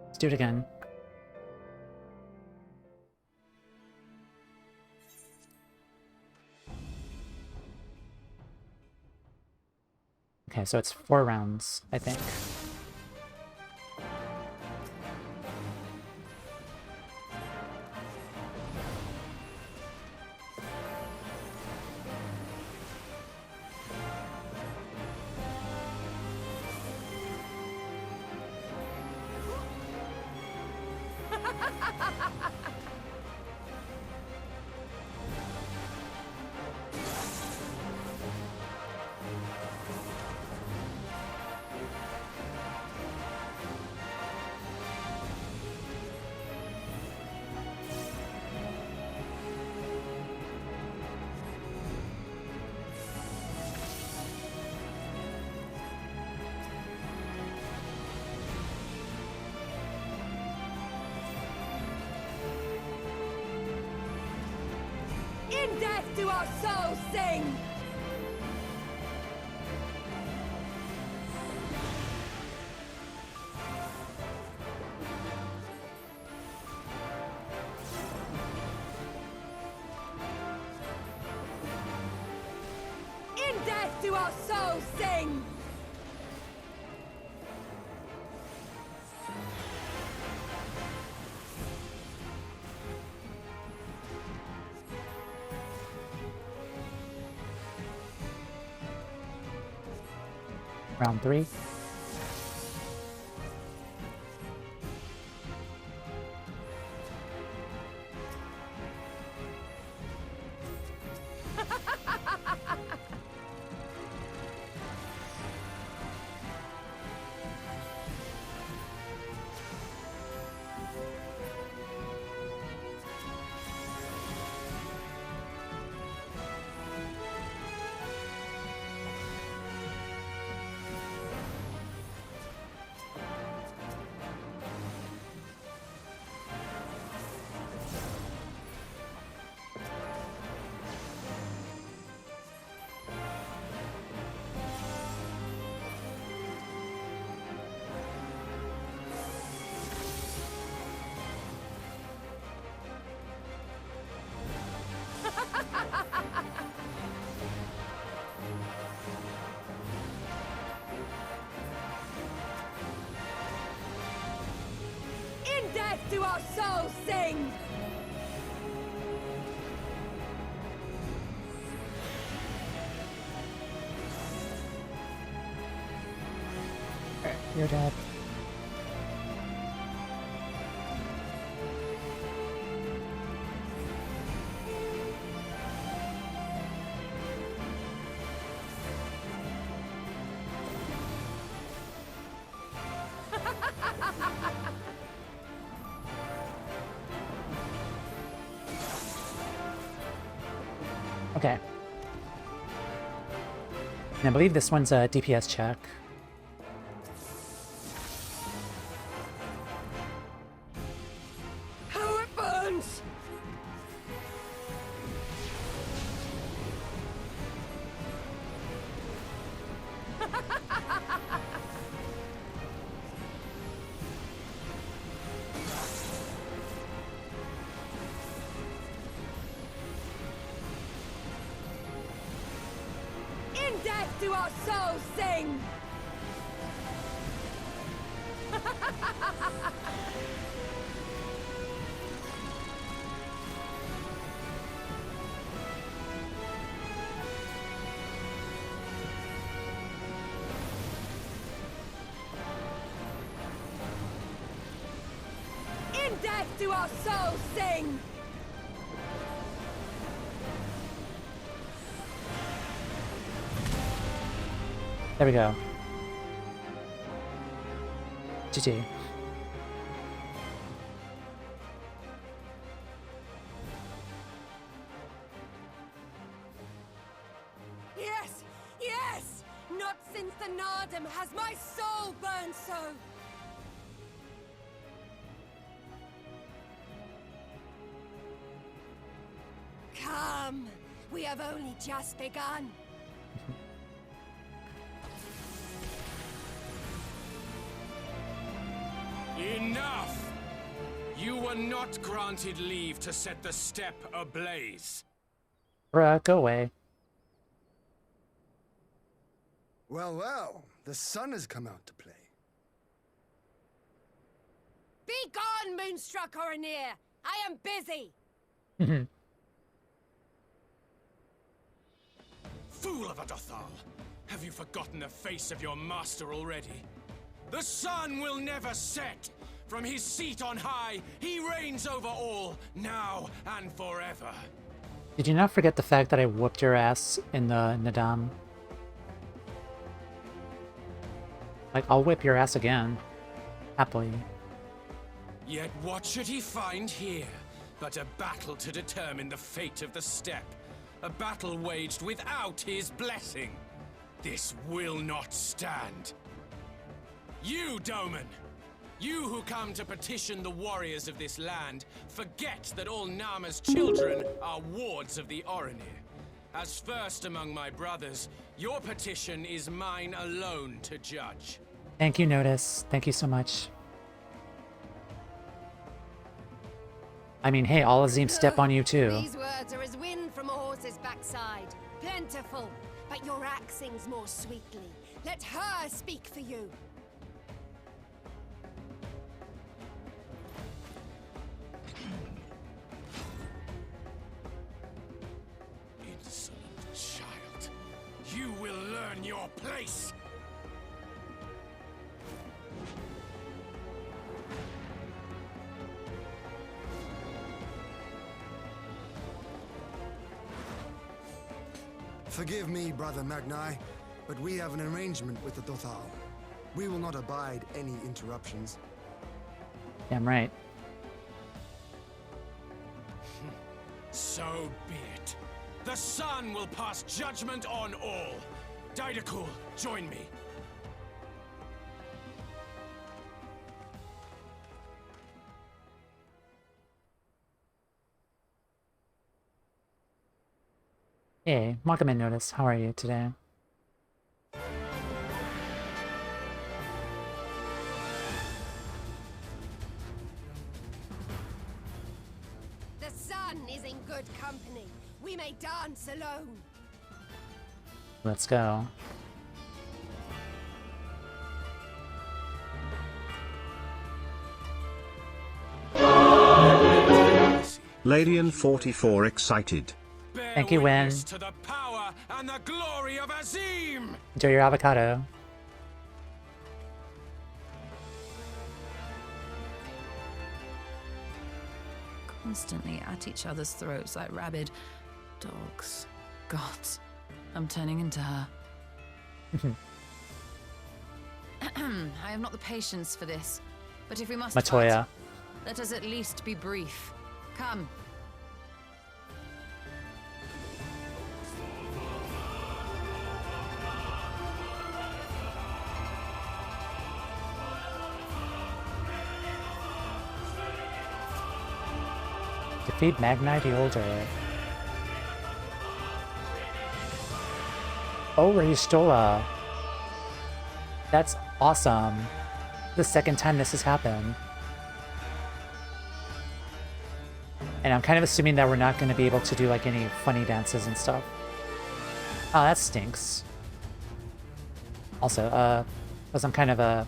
S1: Let's do it again. Okay, so it's 4 rounds, I think.
S8: In death do our souls sing! In death do our souls sing!
S1: Round 3.
S8: do our souls sing!
S1: You're dead. Okay. And I believe this one's a DPS check.
S8: How it burns! In death do our souls sing! In death do our souls sing!
S1: There we go. GG.
S8: Yes! Yes! Not since the Nardum has my soul burned so! Come! We have only just begun.
S9: Enough! You were not granted leave to set the steppe ablaze.
S1: Bruh, go away.
S5: Well, well, the sun has come out to play.
S8: Be gone, Moonstruck Oranir! I am busy!
S9: Fool of a Dothal! Have you forgotten the face of your master already? The sun will never set! From his seat on high, he reigns over all, now and forever.
S1: Did you not forget the fact that I whooped your ass in the Nadam? Like, I'll whip your ass again. Happily.
S9: Yet what should he find here but a battle to determine the fate of the steppe? A battle waged without his blessing. This will not stand. You, Doman! You who come to petition the warriors of this land, forget that all Nama's children are wards of the Oranir. As first among my brothers, your petition is mine alone to judge.
S1: Thank you, Notice. Thank you so much. I mean, hey, all Azim step on you too.
S8: These words are as wind from a horse's backside. Plentiful, but your axe sings more sweetly. Let her speak for you.
S9: Insolent child. You will learn your place!
S5: Forgive me, Brother Magni, but we have an arrangement with the Dothal. We will not abide any interruptions.
S1: Damn right.
S9: So be it. The sun will pass judgment on all. Didakul, join me.
S1: Hey, welcome in, Notice. How are you today?
S8: The sun is in good company. We may dance alone.
S1: Let's go.
S10: Ladian44 excited.
S1: Thank you, Win.
S9: To the power and the glory of Azim!
S1: Enjoy your avocado.
S6: Constantly at each other's throats like rabid dogs. Gods, I'm turning into her. I have not the patience for this, but if we must
S1: Matoya.
S6: fight, let us at least be brief. Come.
S1: Defeat Magnite the Older. Oh, Ristola. That's awesome. The second time this has happened. And I'm kind of assuming that we're not going to be able to do like any funny dances and stuff. Oh, that stinks. Also, because I'm kind of a...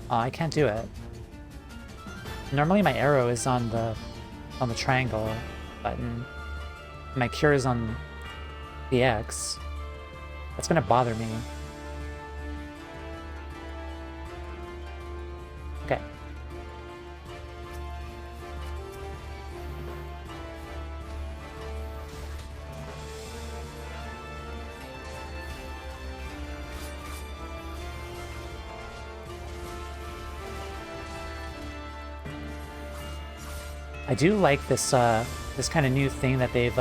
S1: Oh, I can't do it. Normally my arrow is on the triangle button. My cure is on the X. That's gonna bother me. Okay. I do like this this kind of new thing that they've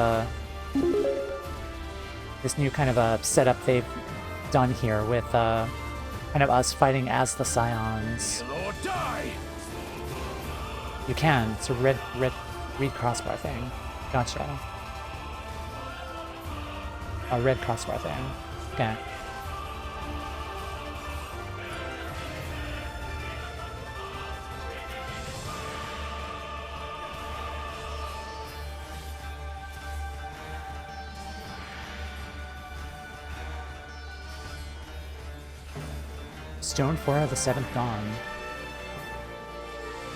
S1: this new kind of setup they've done here with kind of us fighting as the Scions.
S9: Lord, die!
S1: You can. It's a red crossbar thing. Gotcha. A red crossbar thing. Okay. Stone 4 of the 7th Dawn.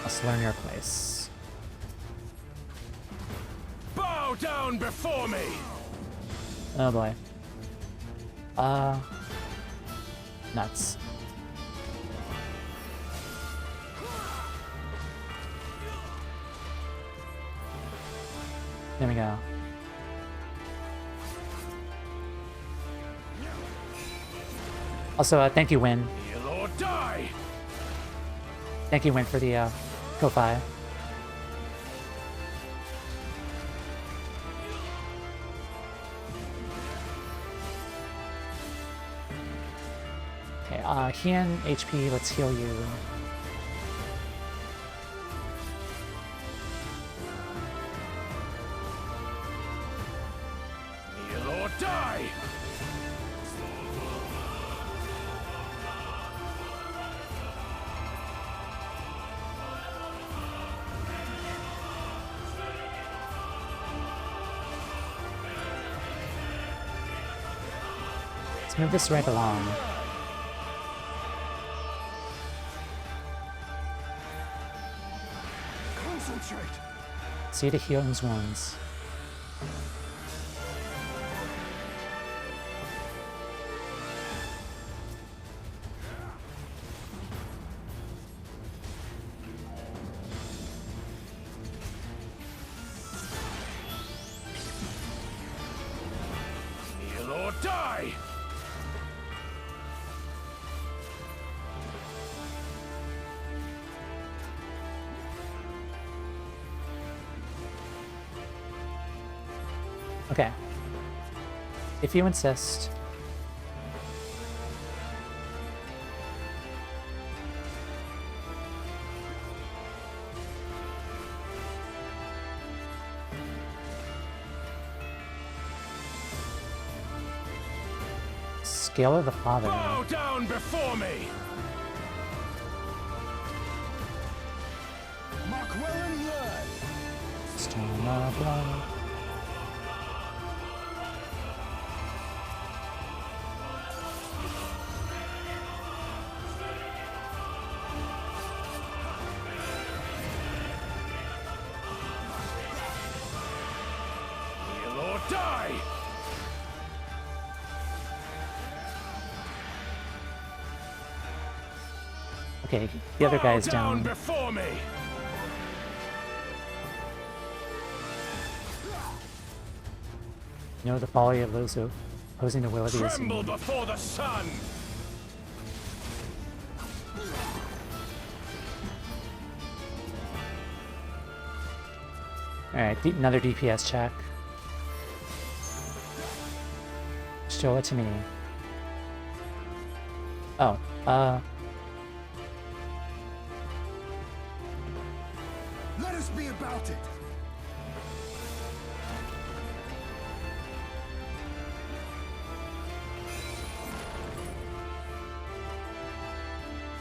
S1: Must learn your place.
S9: Bow down before me!
S1: Oh boy. Nuts. There we go. Also, thank you, Win.
S9: Die!
S1: Thank you, Win, for the Ko-Fi. Okay, Hien HP, let's heal you.
S9: Lord, die!
S1: Move this right along.
S5: Concentrate.
S1: See to heal his wounds.
S9: Lord, die!
S1: Okay. If you insist. Scale of the Father.
S9: Bow down before me!
S5: Mark well and learn.
S1: Stone of Blood.
S9: Die!
S1: Okay, the other guy's down.
S9: Before me!
S1: You know the folly of those who opposing the will of the
S9: Tremble before the sun!
S1: Alright, another DPS check. Show it to me. Oh,
S5: Let us be about it.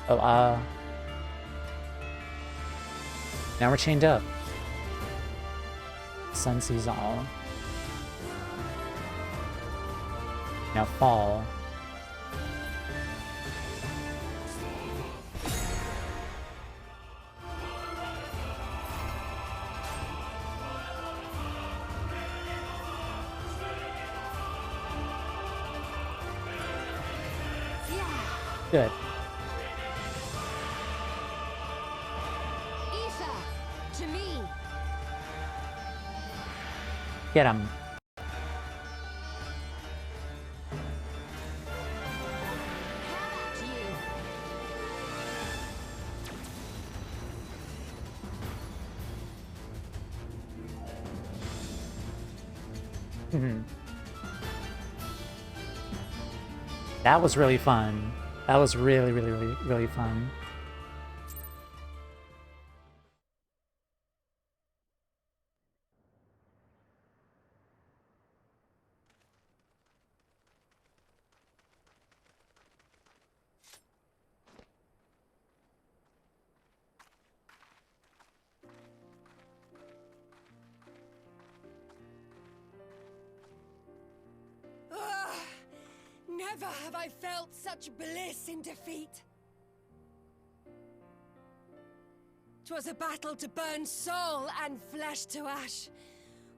S1: oh, now we're chained up. Sun sees all. Now fall. Good.
S8: Ether, to me.
S1: Get him.
S8: To you.
S1: That was really fun. That was really, really, really, really fun.
S8: Never have I felt such bliss in defeat. 'Twas a battle to burn soul and flesh to ash.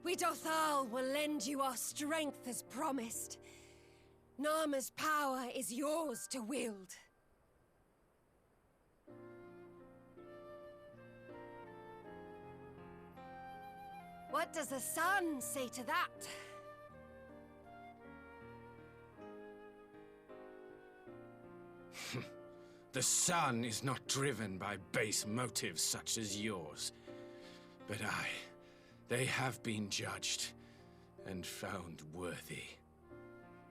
S8: We Dothal will lend you our strength as promised. Narma's power is yours to wield. What does the sun say to that?
S9: The sun is not driven by base motives such as yours. But they have been judged and found worthy.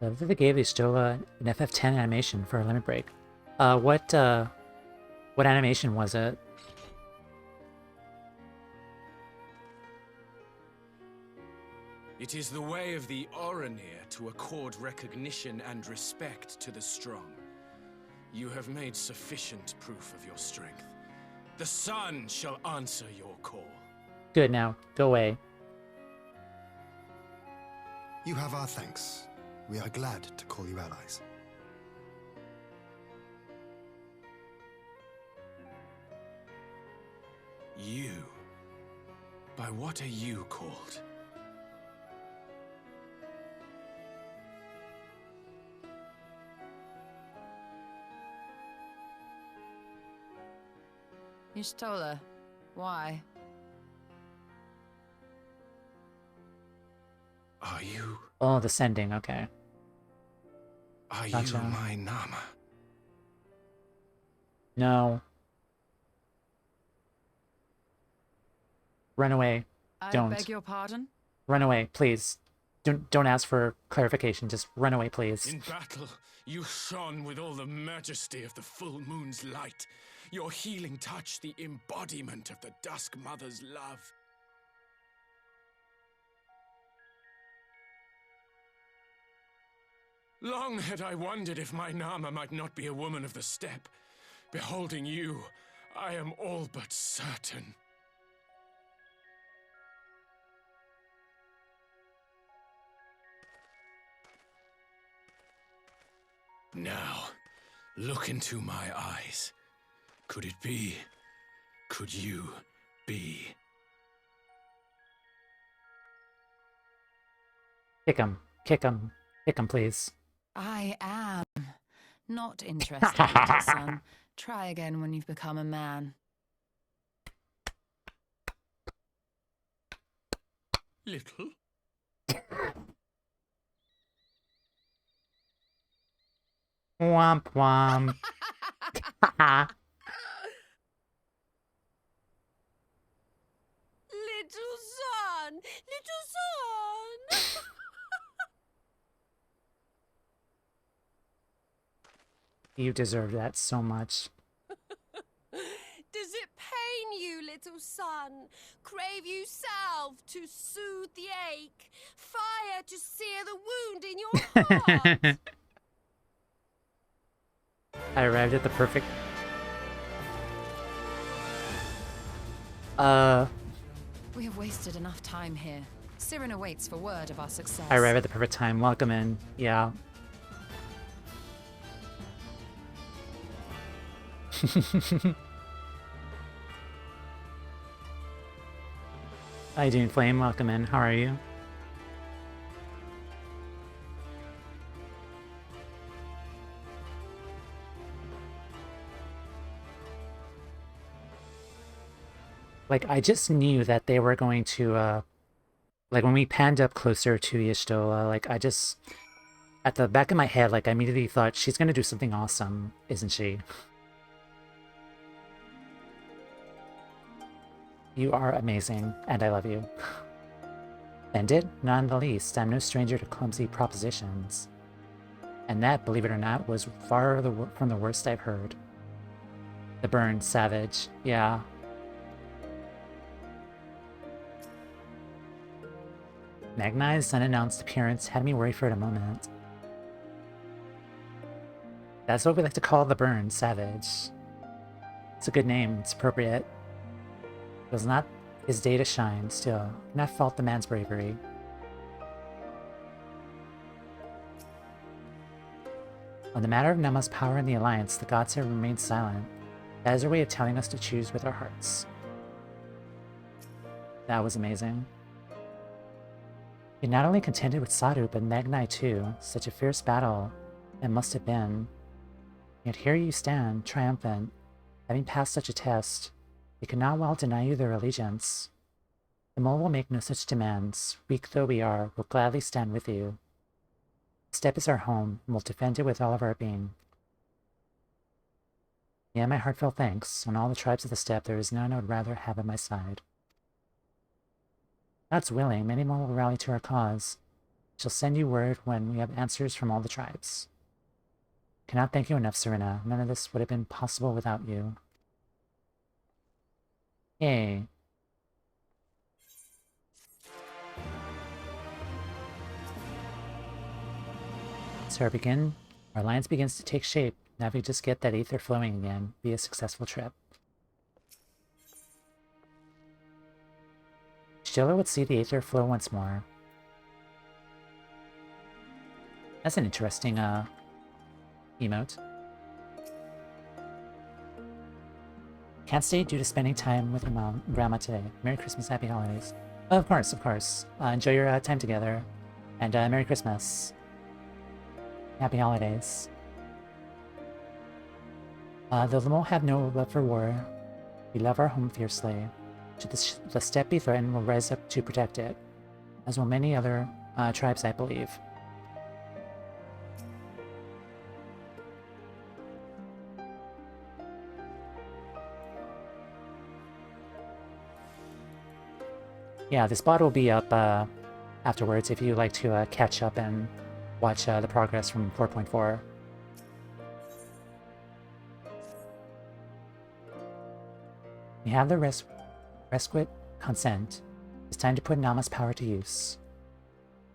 S1: I love that they gave these still an FF10 animation for a limit break. What animation was it?
S9: It is the way of the Oranir to accord recognition and respect to the strong. You have made sufficient proof of your strength. The sun shall answer your call.
S1: Good, now, go away.
S5: You have our thanks. We are glad to call you allies.
S9: You? By what are you called?
S6: Y'shtola, why?
S9: Are you...
S1: Oh, the sending, okay.
S9: Are
S1: Gotcha.
S9: you my Nama?
S1: No. Run away.
S6: I
S1: Don't.
S6: beg your pardon?
S1: Run away, please. Don't ask for clarification, just run away, please.
S9: In battle, you shone with all the majesty of the full moon's light. Your healing touch, the embodiment of the Dusk Mother's love. Long had I wondered if my Nama might not be a woman of the steppe. Beholding you, I am all but certain. Now, look into my eyes. Could it be? Could you be?
S1: Kick him. Kick him. Kick him, please.
S6: I am not interested, little son. Try again when you've become a man.
S9: Little?
S1: Womp womp.
S8: Little son! Little son!
S1: You deserve that so much.
S8: Does it pain you, little son? Crave you salve to soothe the ache? Fire to sear the wound in your heart?
S1: I arrived at the perfect...
S6: We have wasted enough time here. Siren awaits for word of our success.
S1: I arrived at the perfect time. Welcome in. Yeah. How you doing, Flame? Welcome in. How are you? Like, I just knew that they were going to, like, when we panned up closer to Y'shtola, like, I just, at the back of my head, like, I immediately thought, she's gonna do something awesome, isn't she? You are amazing, and I love you. Bandit? Not in the least. I'm no stranger to clumsy propositions. And that, believe it or not, was far from the worst I've heard. The burn, savage. Yeah. Magnai's unannounced appearance had me worried for a moment. That's what we like to call the burn, savage. It's a good name, it's appropriate. It was not his day to shine, still. Cannot fault the man's bravery. On the matter of Nema's power in the Alliance, the gods have remained silent. That is their way of telling us to choose with our hearts. That was amazing. He not only contended with Sadu, but Magnai too. Such a fierce battle it must have been. Yet here you stand, triumphant, having passed such a test. They could not well deny you their allegiance. The mole will make no such demands. Weak though we are, we'll gladly stand with you. The steppe is our home, and we'll defend it with all of our being. Yeah, my heartfelt thanks. On all the tribes of the steppe, there is none I would rather have at my side. God's willing, many more will rally to our cause. I shall send you word when we have answers from all the tribes. Cannot thank you enough, Serena. None of this would have been possible without you. Yay. So our alliance begins to take shape. Now if we just get that ether flowing again, be a successful trip. Y'shtola would see the ether flow once more. That's an interesting, emote. Can't stay due to spending time with your mom and grandma today. Merry Christmas, Happy Holidays. Oh, of course, of course. Enjoy your time together. And Merry Christmas. Happy Holidays. Though the mole have no love for war, we love our home fiercely. Should the steppe be threatened, we'll rise up to protect it. As will many other tribes, I believe. Yeah, this bot will be up afterwards if you like to catch up and watch the progress from 4.4. We have the resquit consent. It's time to put Nama's power to use.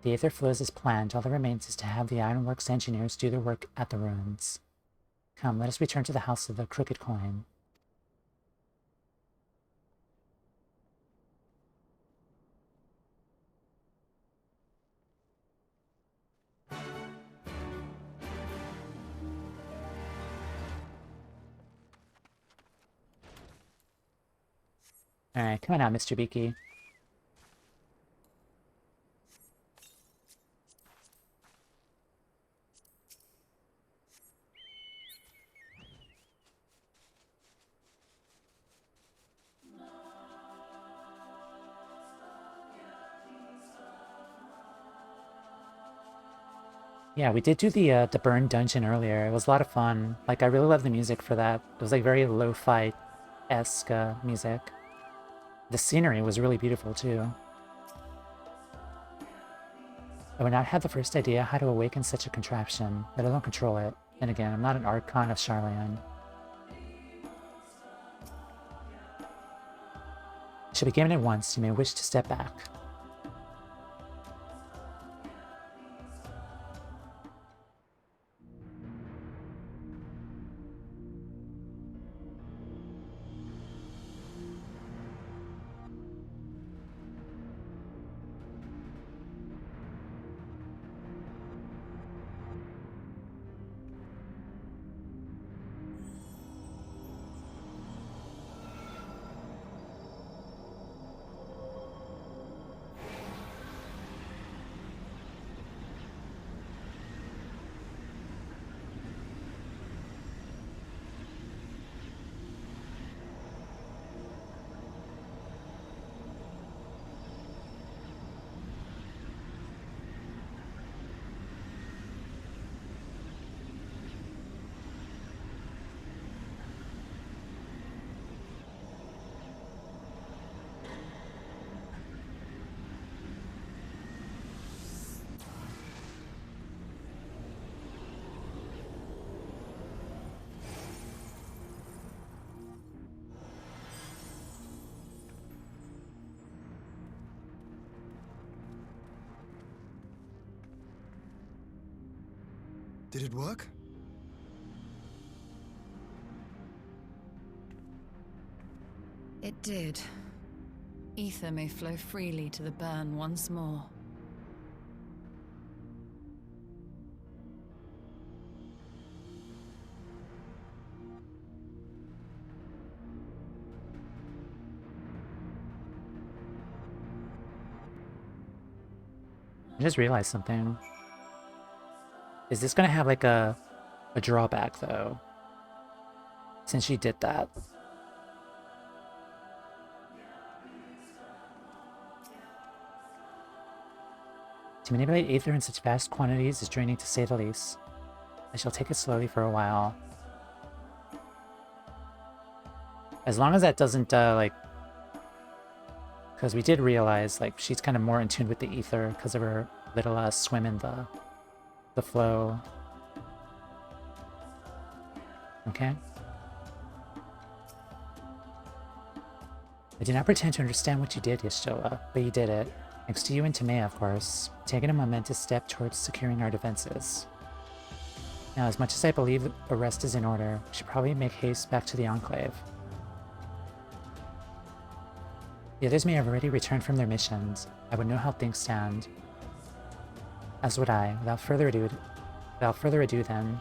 S1: The aether flows as planned. All that remains is to have the Ironworks engineers do their work at the ruins. Come, let us return to the House of the Crooked Coin. Alright, come on out, Mr. Beaky. Yeah, we did do the burn dungeon earlier. It was a lot of fun. Like, I really love the music for that. It was like very lo-fi-esque music. The scenery was really beautiful too. I would not have the first idea how to awaken such a contraption, but I don't control it. And again, I'm not an Archon of Charlian. Should be given it once, you may wish to step back.
S5: Did it work?
S6: It did. Ether may flow freely to the burn once more.
S1: I just realized something. Is this gonna have like a drawback though? Since she did that. To manipulate ether in such vast quantities is draining to say the least. I shall take it slowly for a while. As long as that doesn't, like... Because we did realize, like, she's kind of more in tune with the ether because of her little swim in the flow. Okay? I do not pretend to understand what you did, Y'shtoa, but you did it. Thanks to you and to Mei, of course, taking a momentous step towards securing our defenses. Now, as much as I believe the rest is in order, we should probably make haste back to the Enclave. The others may have already returned from their missions. I would know how things stand. As would I. Without further ado then.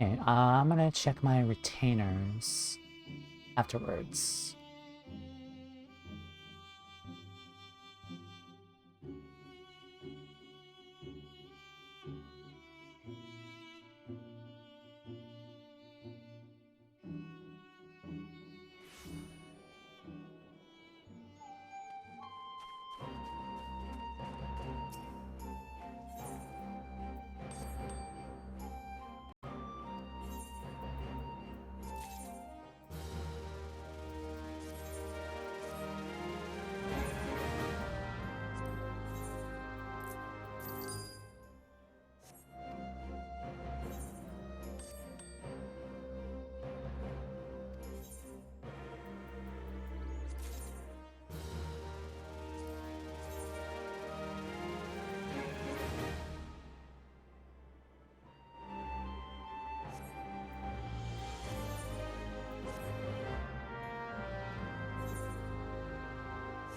S1: Okay, I'm gonna check my retainers afterwards.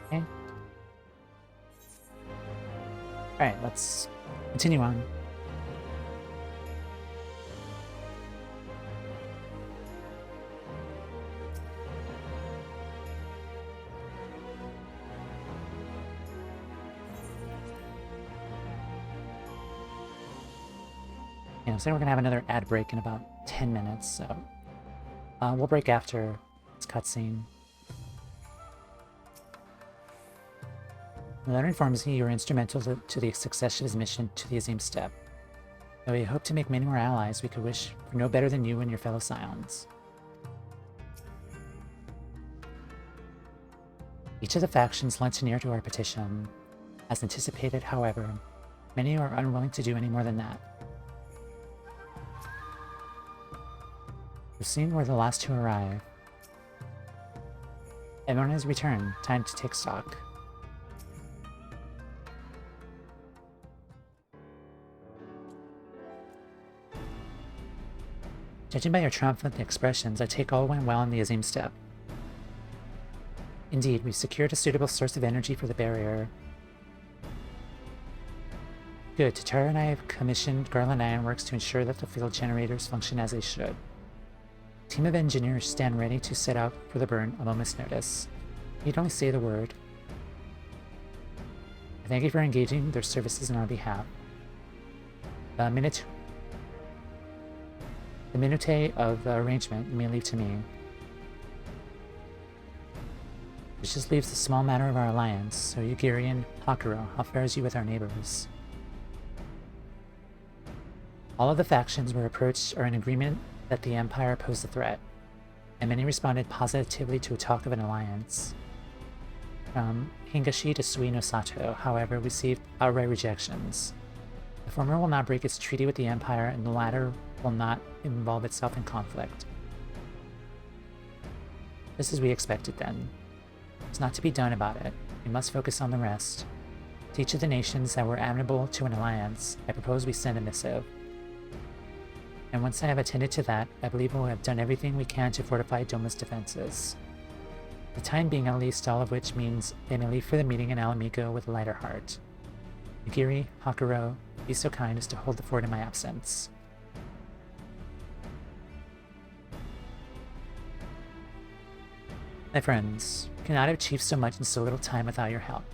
S1: Okay. Alright, let's continue on. So we're gonna have another ad break in about 10 minutes, so we'll break after this cutscene. The letter informs me you are instrumental to the success of his mission to the Azim Steppe. Though we hope to make many more allies, we could wish for no better than you and your fellow Scions. Each of the factions lent an ear to our petition. As anticipated, however, many are unwilling to do any more than that. We've seen we're the last to arrive. Everyone has returned. Time to take stock. Judging by your triumphant expressions, I take all went well in the Azim Steppe. Indeed, we've secured a suitable source of energy for the barrier. Good. Tatara and I have commissioned Garland Ironworks to ensure that the field generators function as they should. A team of engineers stand ready to set out for the burn a moment's notice. You'd only say the word. I thank you for engaging their services on our behalf. The minutiae of the arrangement you may leave to me. Which just leaves the small matter of our alliance, so Yugiri and Hakuro, how fares you with our neighbors? All of the factions were approached are in agreement that the Empire posed a threat, and many responded positively to a talk of an alliance. From Hingashi to Sui no Sato, however, received outright rejections. The former will not break its treaty with the Empire, and the latter will not involve itself in conflict. Just as we expected then. It's not to be done about it. We must focus on the rest. To each of the nations that were amenable to an alliance, I propose we send a missive. And once I have attended to that, I believe we will have done everything we can to fortify Doma's defenses. For the time being at least, all of which means they may leave for the meeting in Alamigo with a lighter heart. Yugiri, Hakuro, be so kind as to hold the fort in my absence. My friends, we cannot have achieved so much in so little time without your help.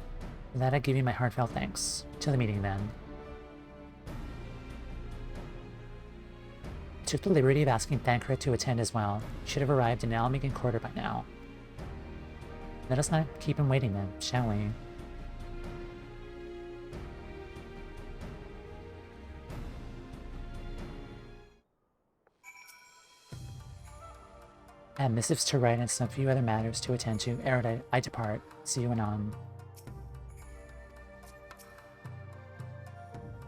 S1: For that I give you my heartfelt thanks. To the meeting then. I took the liberty of asking Thancred to attend as well. He should have arrived in Alamigan Quarter by now. Let us not keep him waiting then, shall we? I have missives to write and some few other matters to attend to. Ere I depart. See you anon.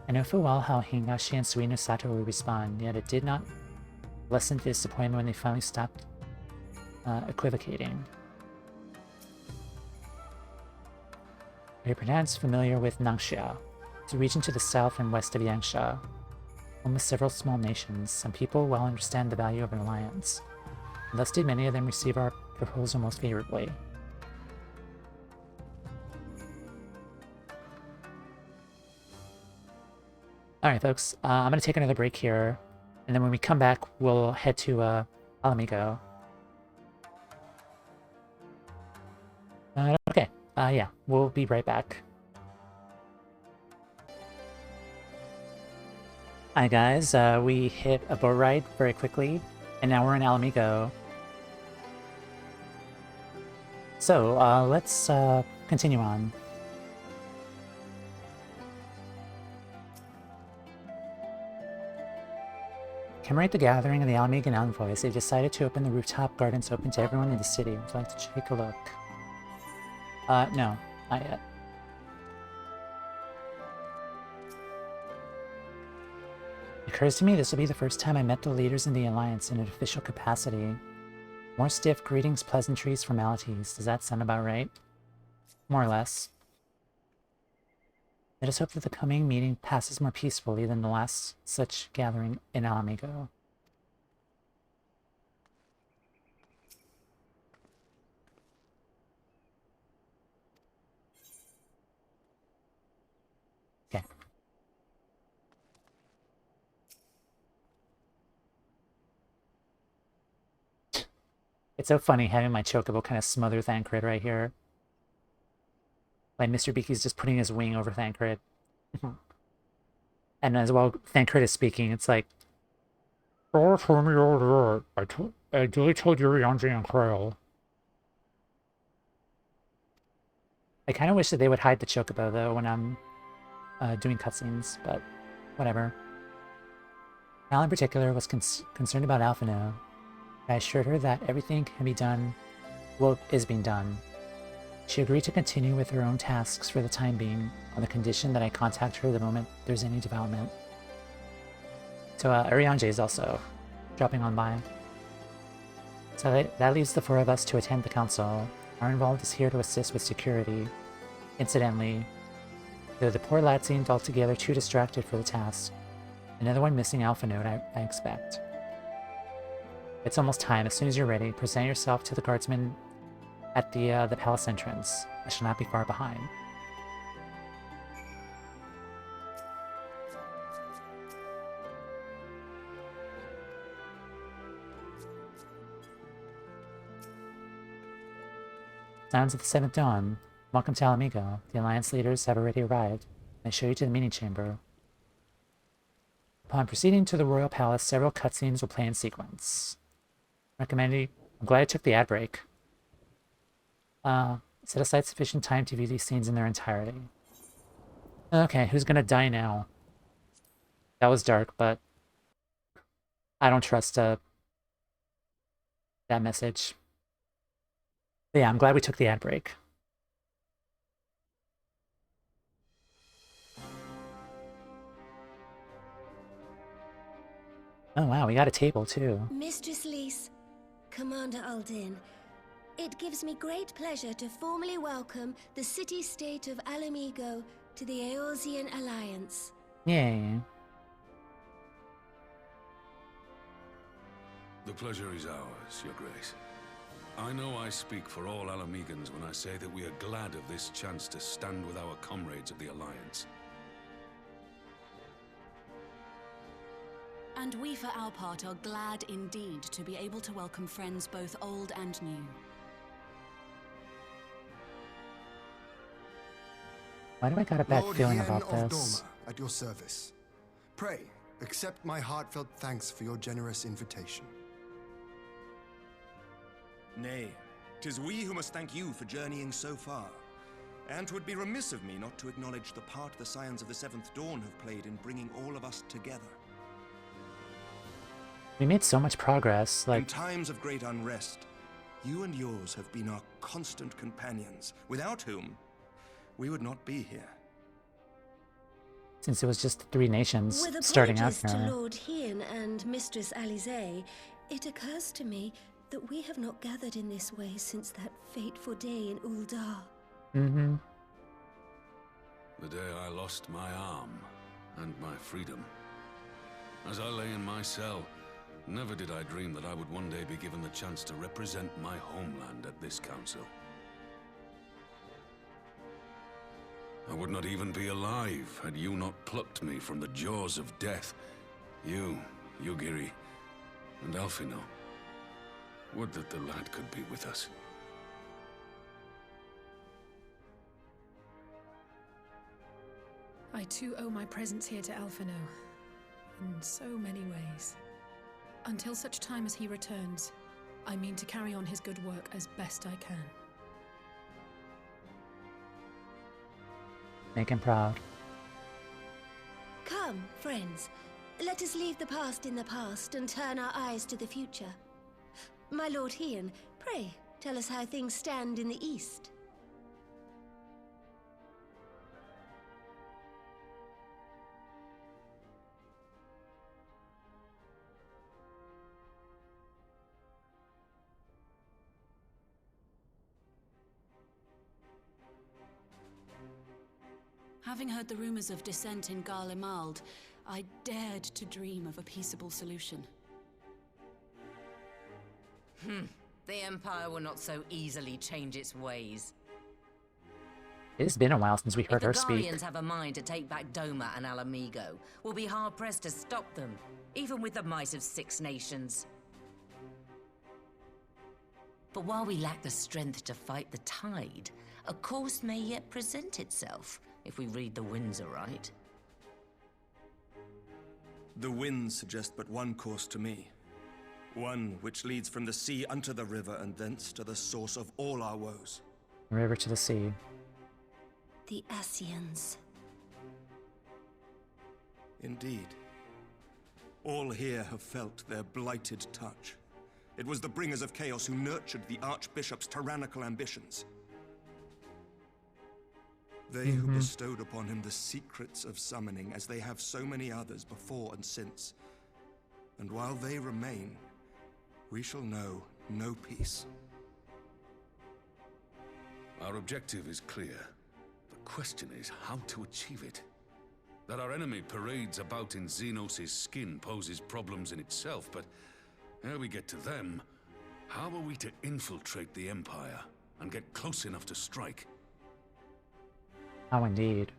S1: I know full well how Hingashi and Sui no Sato will respond, yet it did not lessen the disappointment when they finally stopped equivocating. Are you perhaps familiar with Nangxia? It's a region to the south and west of Yangsha, home with several small nations. Some people well understand the value of an alliance. And thus did many of them receive our proposal most favorably. Alright folks, I'm going to take another break here, and then when we come back, we'll head to Alamigo. Okay, yeah, we'll be right back. Hi guys, we hit a boat ride very quickly, and now we're in Alamigo. So, let's continue on. Commemorate the gathering of the Alamigan envoys. They decided to open the rooftop gardens open to everyone in the city. Would you like to take a look? No, not yet. It occurs to me this will be the first time I met the leaders in the Alliance in an official capacity. More stiff greetings, pleasantries, formalities. Does that sound about right? More or less. Let us hope that the coming meeting passes more peacefully than the last such gathering in Alamigo. Okay. It's so funny having my chocobo kind of smother Thancred right here. Like Mr. Beaky's just putting his wing over Thancred. And as well, Thancred is speaking, it's like, Dora told me earlier. I duly told Yuri, and Krail. I kind of wish that they would hide the chocobo, though, when I'm doing cutscenes, but whatever. Al in particular was concerned about Alphino. I assured her that everything can be done, well, is being done. She agreed to continue with her own tasks for the time being, on the condition that I contact her the moment there's any development. So, Uriange is also dropping on by. So that leaves the four of us to attend the council. Arnvald is here to assist with security. Incidentally, though the poor lad seemed altogether too distracted for the task. Another one missing Alpha Node, I expect. It's almost time. As soon as you're ready, present yourself to the guardsmen at the palace entrance. I shall not be far behind. Sounds of the Seventh Dawn. Welcome to Alamigo. The Alliance leaders have already arrived. I show you to the meeting chamber. Upon proceeding to the royal palace, several cutscenes will play in sequence. Recommended. I'm glad I took the ad break. Set aside sufficient time to view these scenes in their entirety. Okay, who's gonna die now? That was dark, but I don't trust that message. But yeah, I'm glad we took the ad break. Oh wow, we got a table too.
S8: Mistress Lys, Commander Aldin, it gives me great pleasure to formally welcome the city-state of Alamigo to the Eorzean Alliance.
S1: Yay.
S10: The pleasure is ours, Your Grace. I know I speak for all Alamegans when I say that we are glad of this chance to stand with our comrades of the Alliance.
S11: And we for our part are glad indeed to be able to welcome friends both old and new.
S1: Why do I got a bad
S5: Lord
S1: feeling
S5: Hien
S1: about
S5: of
S1: this?
S5: Doma, at your service. Pray, accept my heartfelt thanks for your generous invitation.
S12: Nay, 'tis we who must thank you for journeying so far. And 'twould be remiss of me not to acknowledge the part the Scions of the Seventh Dawn have played in bringing all of us together.
S1: We made so much progress,
S12: In times of great unrest, you and yours have been our constant companions, without whom we would not be here.
S1: Since it was just the three nations
S8: With
S1: starting out
S8: apologies
S1: here.
S8: to Lord Hien and Mistress Alize, it occurs to me that we have not gathered in this way since that fateful day in Uldar.
S1: Mm-hmm.
S10: The day I lost my arm and my freedom. As I lay in my cell, never did I dream that I would one day be given the chance to represent my homeland at this council. I would not even be alive had you not plucked me from the jaws of death. You, Yugiri, and Alphino. Would that the lad could be with us.
S3: I too owe my presence here to Alphino, in so many ways. Until such time as he returns, I mean to carry on his good work as best I can.
S1: Make him proud.
S8: Come, friends. Let us leave the past in the past and turn our eyes to the future. My Lord Hien, pray, tell us how things stand in the East.
S11: Having heard the rumors of dissent in Garlemald, I dared to dream of a peaceable solution.
S6: The Empire will not so easily change its ways.
S1: It's been a while since we heard her
S6: If the
S1: speak.
S6: Guardians have a mind to take back Doma and Alamigo, we'll be hard-pressed to stop them, even with the might of 6 nations. But while we lack the strength to fight the tide, a course may yet present itself, if we read the winds aright.
S12: The winds suggest but one course to me. One which leads from the sea unto the river and thence to the source of all our woes.
S1: River to the sea.
S7: The Ascians.
S12: Indeed. All here have felt their blighted touch. It was the bringers of chaos who nurtured the Archbishop's tyrannical ambitions. They who bestowed upon him the secrets of summoning, as they have so many others before and since. And while they remain, we shall know no peace.
S10: Our objective is clear. The question is how to achieve it. That our enemy parades about in Xenos' skin poses problems in itself, but ere we get to them, how are we to infiltrate the Empire and get close enough to strike?
S1: How indeed.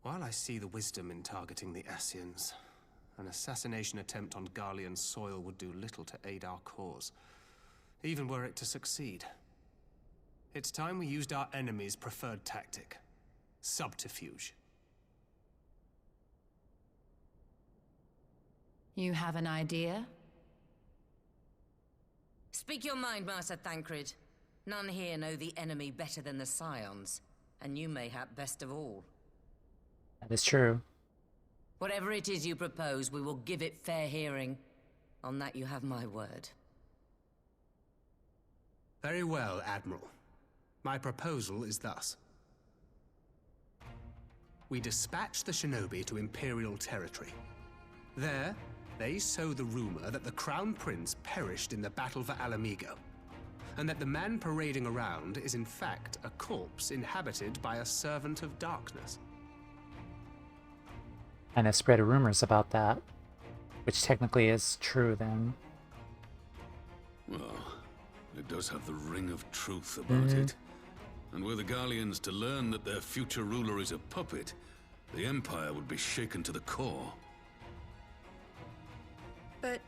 S2: While I see the wisdom in targeting the Ascians, an assassination attempt on Garlean soil would do little to aid our cause, even were it to succeed. It's time we used our enemy's preferred tactic: subterfuge.
S6: You have an idea?
S13: Speak your mind, Master Thancred. None here know the enemy better than the Scions, and you mayhap best of all.
S1: That is true.
S13: Whatever it is you propose, we will give it fair hearing. On that you have my word.
S2: Very well, Admiral. My proposal is thus. We dispatch the shinobi to Imperial territory. There, they sow the rumor that the Crown Prince perished in the battle for Alamigo, and that the man parading around is in fact a corpse inhabited by a servant of darkness.
S1: And I spread rumors about that, which technically is true then.
S10: Well, it does have the ring of truth about it. And were the Garleans to learn that their future ruler is a puppet, the Empire would be shaken to the core.
S7: But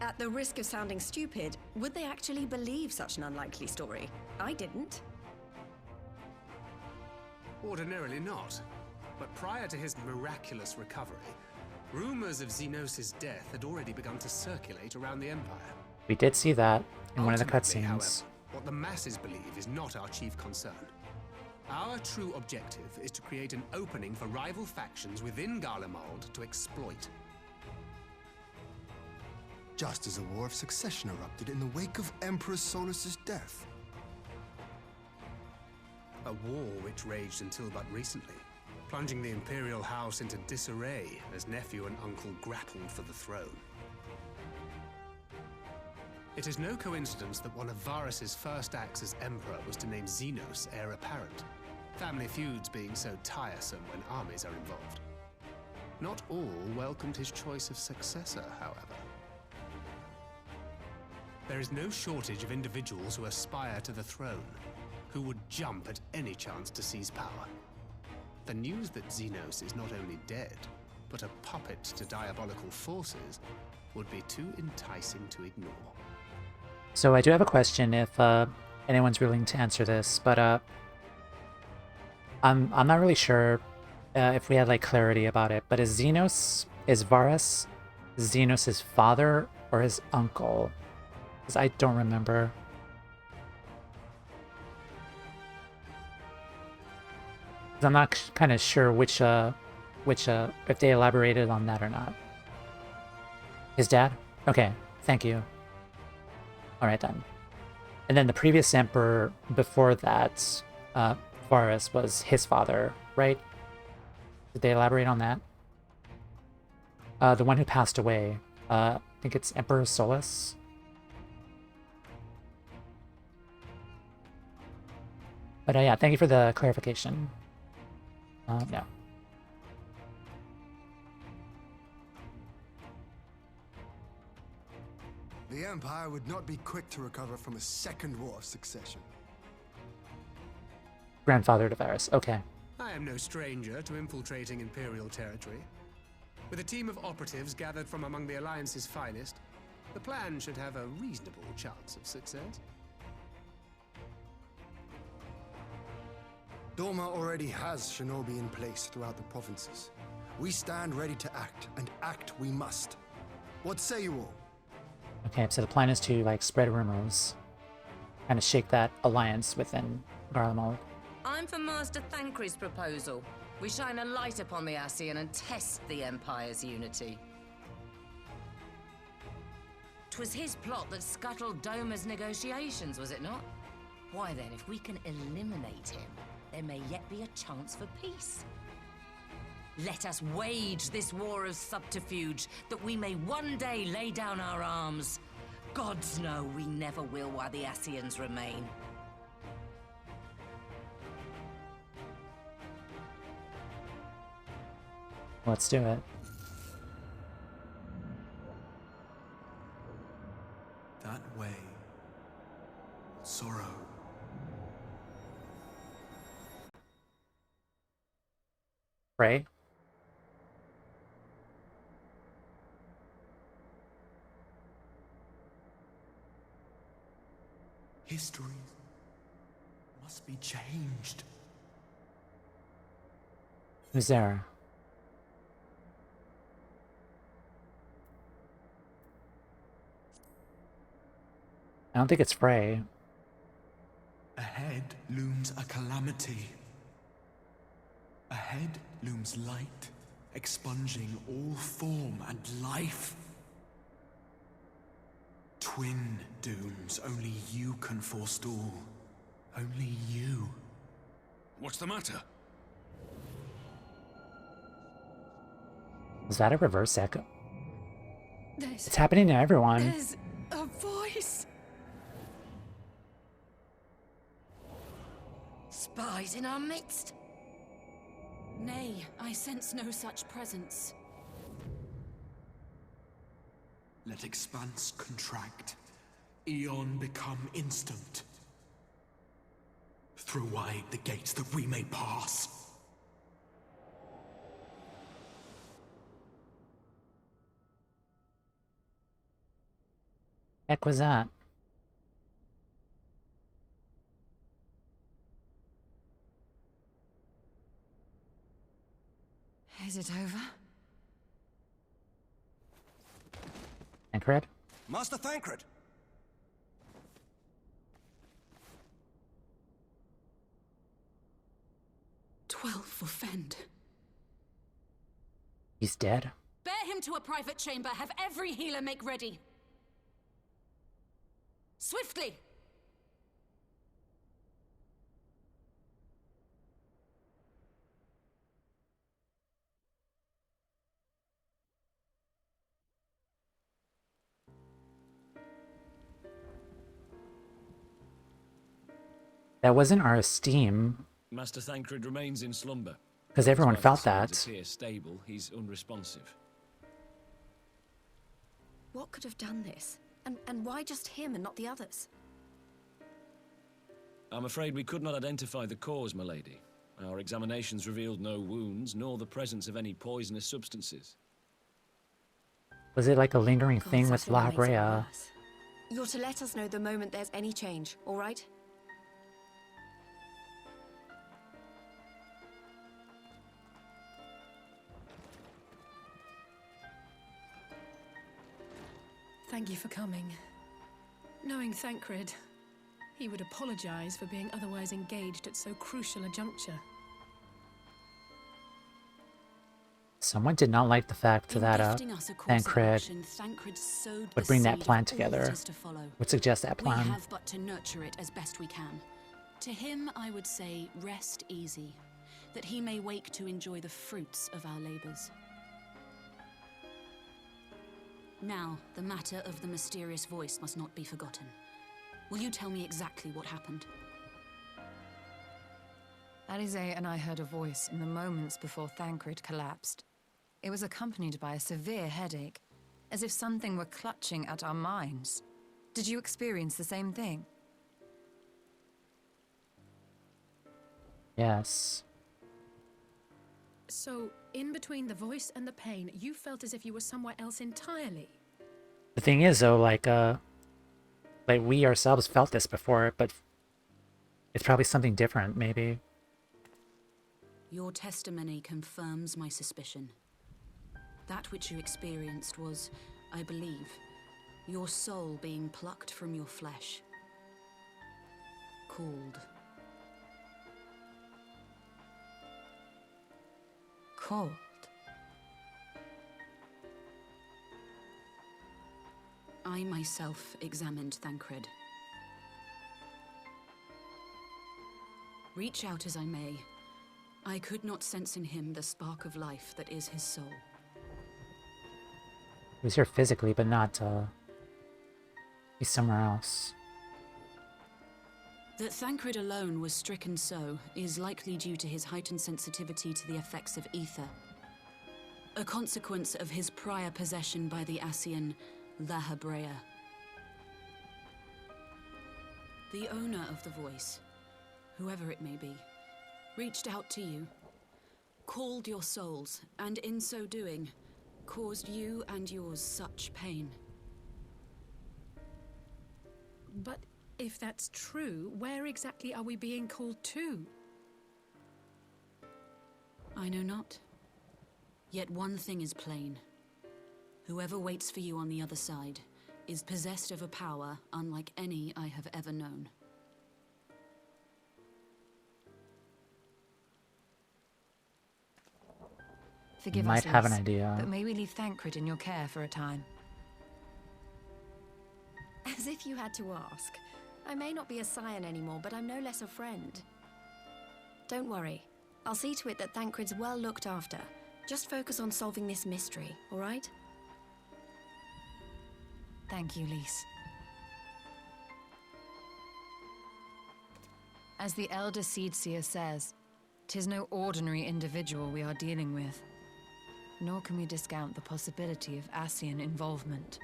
S7: at the risk of sounding stupid, would they actually believe such an unlikely story? I didn't.
S2: Ordinarily not. But prior to his miraculous recovery, rumors of Xenos' death had already begun to circulate around the Empire.
S1: We did see that in one of the
S2: Ultimately,
S1: cutscenes.
S2: however, what the masses believe is not our chief concern. Our true objective is to create an opening for rival factions within Garlemald to exploit.
S5: Just as a war of succession erupted in the wake of Emperor Solus's death.
S2: A war which raged until but recently, plunging the Imperial House into disarray as nephew and uncle grappled for the throne. It is no coincidence that one of Varus's first acts as Emperor was to name Xenos heir apparent, family feuds being so tiresome when armies are involved. Not all welcomed his choice of successor, however. There is no shortage of individuals who aspire to the throne, who would jump at any chance to seize power. The news that Xenos is not only dead, but a puppet to diabolical forces would be too enticing to ignore.
S1: So I do have a question if anyone's willing to answer this, but I'm not really sure if we had like clarity about it, but is Varus Xenos' father or his uncle? Because I don't remember. I'm not kind of sure which if they elaborated on that or not. His dad? Okay, thank you. Alright then. And then the previous emperor before that, Varus, was his father, right? Did they elaborate on that? The one who passed away, I think it's Emperor Solus. But yeah, thank you for the clarification. Yeah.
S5: The Empire would not be quick to recover from a second war of succession.
S1: Grandfather to Varus, okay.
S2: I am no stranger to infiltrating Imperial territory. With a team of operatives gathered from among the Alliance's finest, the plan should have a reasonable chance of success.
S5: Doma already has shinobi in place throughout the provinces. We stand ready to act, and act we must. What say you all?
S1: Okay, so the plan is to, like, spread rumors. Kind of shake that alliance within Garlemald.
S13: I'm for Master Thancred's proposal. We shine a light upon the Ascian and test the Empire's unity. 'Twas his plot that scuttled Doma's negotiations, was it not? Why then, if we can eliminate him, there may yet be a chance for peace. Let us wage this war of subterfuge, that we may one day lay down our arms. Gods know we never will while the Ascians remain.
S1: Let's do it.
S14: That way. Sorrow.
S1: Right?
S14: History must be changed.
S1: Who's there? I don't think it's Frey.
S14: Ahead looms a calamity. Ahead looms light, expunging all form and life. Twin dooms only you can forestall. Only you.
S10: What's the matter?
S1: Was that a reverse echo?
S3: There's...
S1: It's happening to everyone.
S3: There's a voice.
S13: Spies in our midst?
S11: Nay, I sense no such presence.
S14: Let expanse contract. Eon become instant. Throw wide the gates that we may pass.
S1: Heck was that?
S6: Is it over?
S1: Thancred?
S12: Master Thancred!
S11: For Fend.
S1: He's dead?
S11: Bear him to a private chamber. Have every healer make ready. Swiftly!
S1: That wasn't our esteem.
S15: Master Thancred remains in slumber.
S1: Because everyone
S15: Despite
S1: felt
S15: the signs
S1: that.
S15: appear stable, he's unresponsive.
S7: What could have done this? And why just him and not the others?
S15: I'm afraid we could not identify the cause, my lady. Our examinations revealed no wounds, nor the presence of any poisonous substances.
S1: Was it like a lingering thing with
S7: That's what
S1: La
S7: makes it
S1: Brea?
S7: worse. You're to let us know the moment there's any change, all right?
S3: Thank you for coming. Knowing Thancred, he would apologize for being otherwise engaged at so crucial a juncture.
S1: Someone did not like the fact that
S11: Gifting us a course of
S1: Thancred
S11: action, Thancred sowed
S1: would
S11: the
S1: bring that
S11: seed
S1: plan
S11: of all
S1: together.
S11: that is to follow.
S1: Would suggest that
S11: We
S1: plan.
S11: have but to nurture it as best we can. To him, I would say, rest easy, that he may wake to enjoy the fruits of our labors. Now, the matter of the mysterious voice must not be forgotten. Will you tell me exactly what happened?
S6: Alize and I heard a voice in the moments before Thancred collapsed. It was accompanied by a severe headache, as if something were clutching at our minds. Did you experience the same thing?
S1: Yes.
S3: So, in between the voice and the pain, you felt as if you were somewhere else entirely.
S1: The thing is, though, like we ourselves felt this before, but it's probably something different, maybe.
S11: Your testimony confirms my suspicion. That which you experienced was, I believe, your soul being plucked from your flesh. Called.
S6: Called?
S11: I myself examined Thancred. Reach out as I may, I could not sense in him the spark of life that is his soul.
S1: He was here physically, but not, he's somewhere else.
S11: That Thancred alone was stricken so is likely due to his heightened sensitivity to the effects of ether, a consequence of his prior possession by the Ascian La Hebrea. The owner of the voice, whoever it may be, reached out to you, called your souls, and in so doing, caused you and yours such pain.
S3: But if that's true, where exactly are we being called to?
S11: I know not. Yet one thing is plain. Whoever waits for you on the other side is possessed of a power unlike any I have ever known.
S6: Forgive
S1: Might
S6: us,
S1: have an
S6: Lys,
S1: idea.
S6: but may we leave Thancred in your care for a time?
S7: As if you had to ask. I may not be a scion anymore, but I'm no less a friend. Don't worry. I'll see to it that Thancred's well looked after. Just focus on solving this mystery, all right?
S6: Thank you, Lys. As the Elder Seedseer says, 'tis no ordinary individual we are dealing with. Nor can we discount the possibility of Ascian involvement.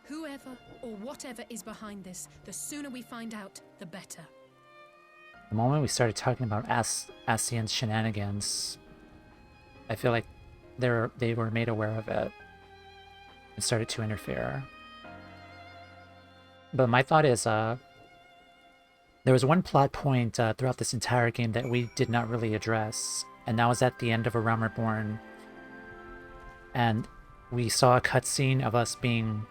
S3: Whoever or whatever is behind this, the sooner we find out, the better.
S1: The moment we started talking about Ascian's shenanigans, I feel like they were made aware of it and started to interfere. But my thought is, there was one plot point throughout this entire game that we did not really address, and that was at the end of A Realm Reborn. And we saw a cutscene of us being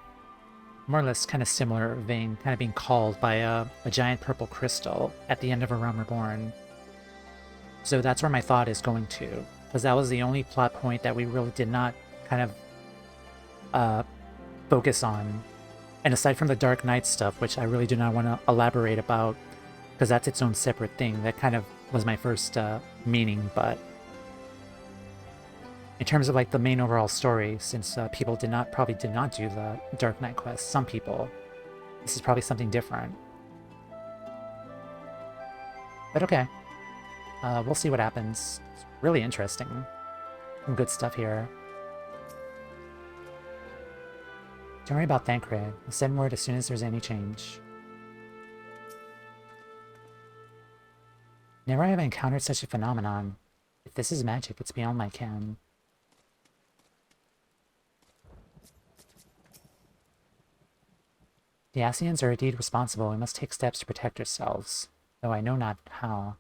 S1: more or less kind of similar vein, kind of being called by a giant purple crystal at the end of A Realm Reborn. So that's where my thought is going to, because that was the only plot point that we really did not kind of focus on. And aside from the Dark Knight stuff, which I really do not want to elaborate about, because that's its own separate thing, that kind of was my first meaning. But in terms of like the main overall story, since people probably did not do the Dark Knight quest, some people, this is probably something different. But okay, we'll see what happens. It's really interesting. Some good stuff here. Don't worry about Thancred. I'll send word as soon as there's any change. Never have I encountered such a phenomenon. If this is magic, it's beyond my ken. The Ascians are indeed responsible. We must take steps to protect ourselves, though I know not how.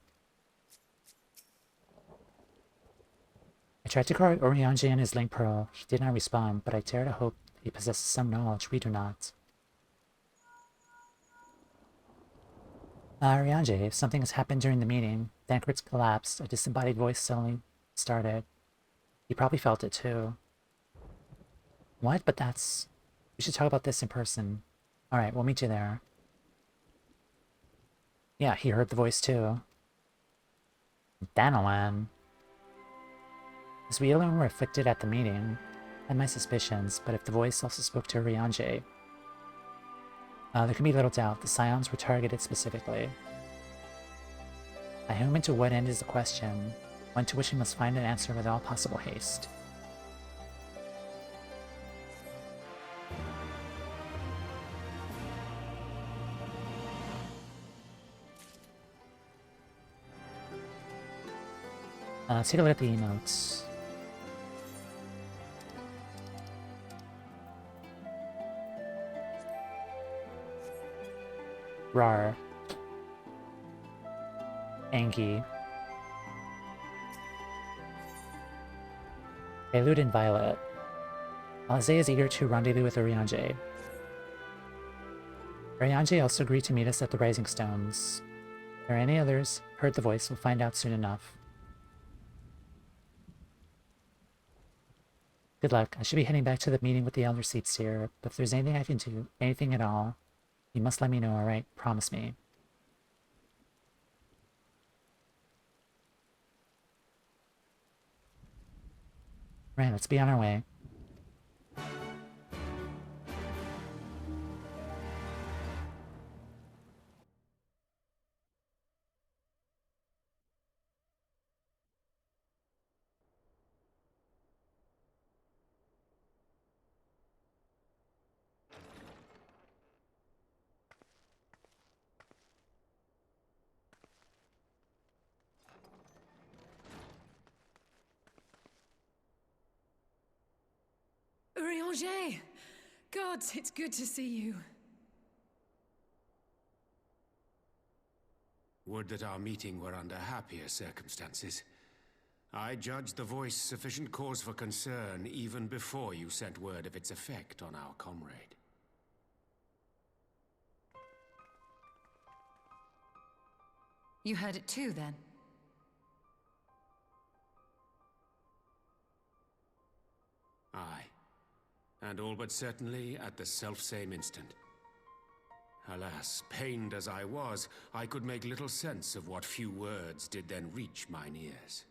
S1: I tried to call Oriange and his link pearl. He did not respond, but I dare to hope he possesses some knowledge we do not. Oriange, if something has happened during the meeting, Thancred's collapsed, a disembodied voice suddenly started. You probably felt it too. What? But that's... We should talk about this in person. Alright, we'll meet you there. Yeah, he heard the voice too. Danolan. As we alone were afflicted at the meeting, I had my suspicions, but if the voice also spoke to Oriange, there can be little doubt the Scions were targeted specifically. I home into what end is the question, one to which we must find an answer with all possible haste. Let's take a look at the emotes. Rar. Angie. Prelude and Violet. Alize is eager to rendezvous with Urianger. Urianger also agreed to meet us at the Rising Stones. If there are any others, heard the voice, we'll find out soon enough. Good luck. I should be heading back to the meeting with the Elder Seats here, but if there's anything I can do, anything at all, you must let me know, alright? Promise me. Right, let's be on our way.
S3: Urianger! Gods, it's good to see you.
S2: Would that our meeting were under happier circumstances. I judged the voice sufficient cause for concern even before you sent word of its effect on our comrade.
S6: You heard it too, then?
S2: Aye. And all but certainly at the selfsame instant. Alas, pained as I was, I could make little sense of what few words did then reach mine ears.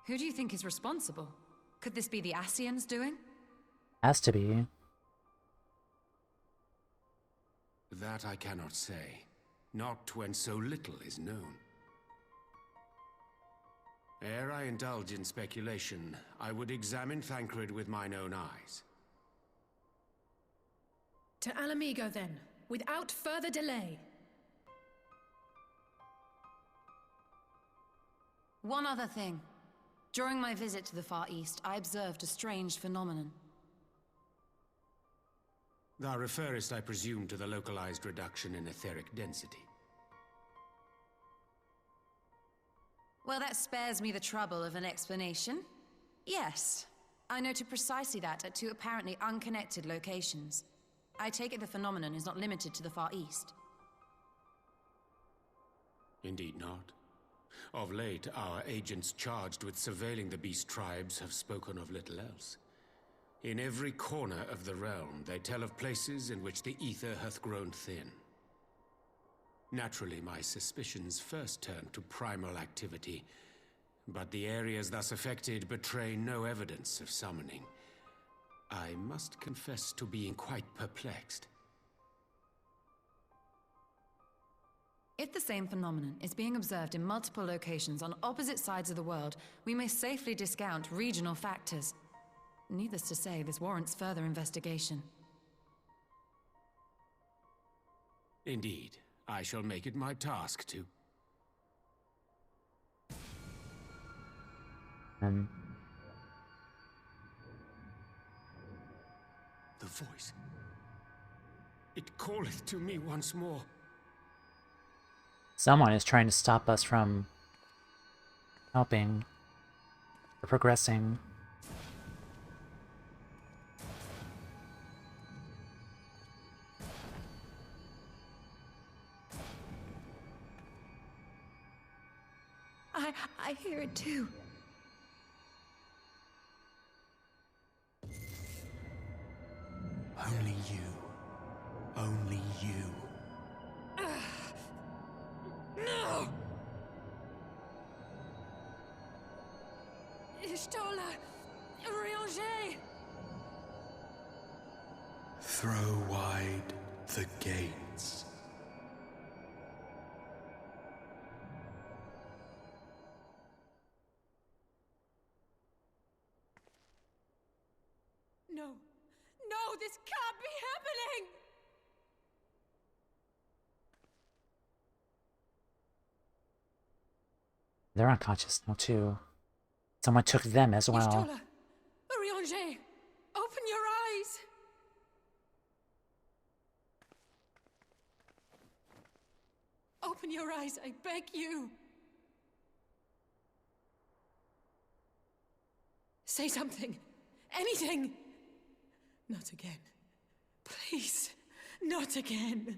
S6: Who do you think is responsible? Could this be the Ascians doing?
S1: Has to be.
S2: That I cannot say. Not when so little is known. Ere I indulge in speculation, I would examine Thancred with mine own eyes.
S3: To Alamigo, then, without further delay.
S6: One other thing. During my visit to the Far East, I observed a strange phenomenon.
S2: Thou referrest, I presume, to the localized reduction in etheric density.
S6: Well, that spares me the trouble of an explanation. Yes, I noted precisely that at two apparently unconnected locations. I take it the phenomenon is not limited to the Far East.
S2: Indeed not. Of late, our agents charged with surveilling the beast tribes have spoken of little else. In every corner of the realm, they tell of places in which the ether hath grown thin. Naturally, my suspicions first turned to primal activity, but the areas thus affected betray no evidence of summoning. I must confess to being quite perplexed.
S6: If the same phenomenon is being observed in multiple locations on opposite sides of the world, we may safely discount regional factors. Needless to say, this warrants further investigation.
S2: Indeed. I shall make it my task to. The voice. It calleth to me once more.
S1: Someone is trying to stop us from helping or progressing.
S7: I hear it too.
S14: Only you. Only you.
S3: No! Ishtola! Urianger!
S14: Throw wide the gates.
S3: No! No, this can't be happening!
S1: They're unconscious now, too. Someone took them as well.
S3: Ishtola! Urianger! Open your eyes! Open Open your eyes, I beg you. Say something. Anything. Not again. Please, not again.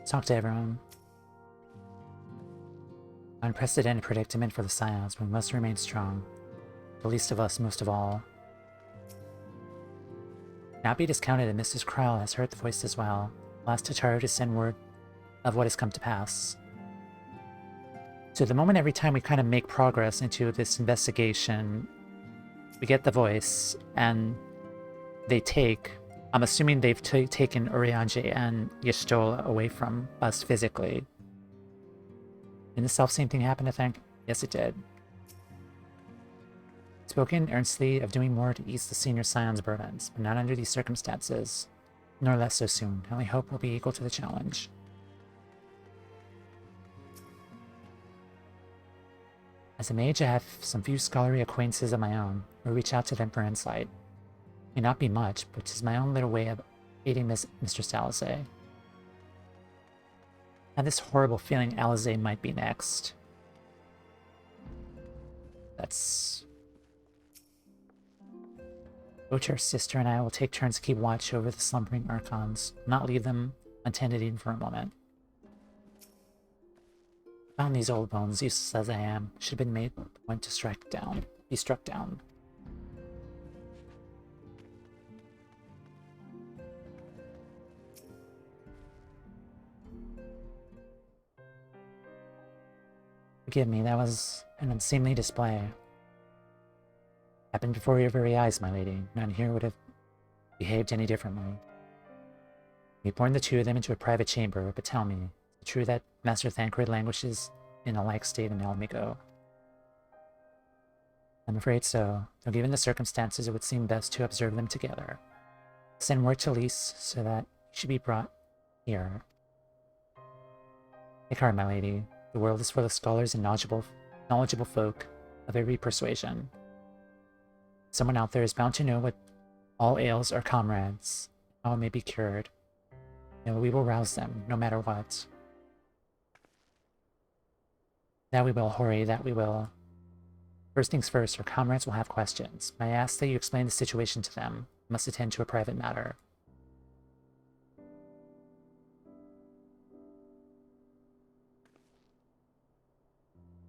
S1: Talk to everyone. Unprecedented predicament for the Scions, but we must remain strong. The least of us, most of all. Not be discounted that Mrs. Krell has heard the voice as well. I'll ask Tataru to send word of what has come to pass. So the moment every time we kind of make progress into this investigation, we get the voice, and they take... I'm assuming they've taken Urianger and Y'shtola away from us physically. Didn't the self-same thing happen, I think? Yes, it did. Spoken earnestly of doing more to ease the senior Scion's burdens, but not under these circumstances, nor less so soon. I only hope we'll be equal to the challenge. As a mage, I have some few scholarly acquaintances of my own, who reach out to them for insight. May not be much, but 'tis my own little way of aiding Mr. Salazar. I have this horrible feeling Alizé might be next. That's... Ocher's sister and I will take turns to keep watch over the slumbering Archons, not leave them untended even for a moment. Found these old bones, useless as I am, should have been made point to be struck down. Forgive me, that was an unseemly display. Happened before your very eyes, my lady. None here would have behaved any differently. We borne the two of them into a private chamber, but tell me, is it true that Master Thancred languishes in a like state in Almigo? I'm afraid so, though given the circumstances it would seem best to observe them together. Send word to Lys so that he should be brought here. Take heart, my lady. The world is full of scholars and knowledgeable folk of every persuasion. Someone out there is bound to know what all ails our comrades, how it may be cured. And we will rouse them, no matter what. That we will, Hori, that we will. First things first, our comrades will have questions. May I ask that you explain the situation to them? I must attend to a private matter.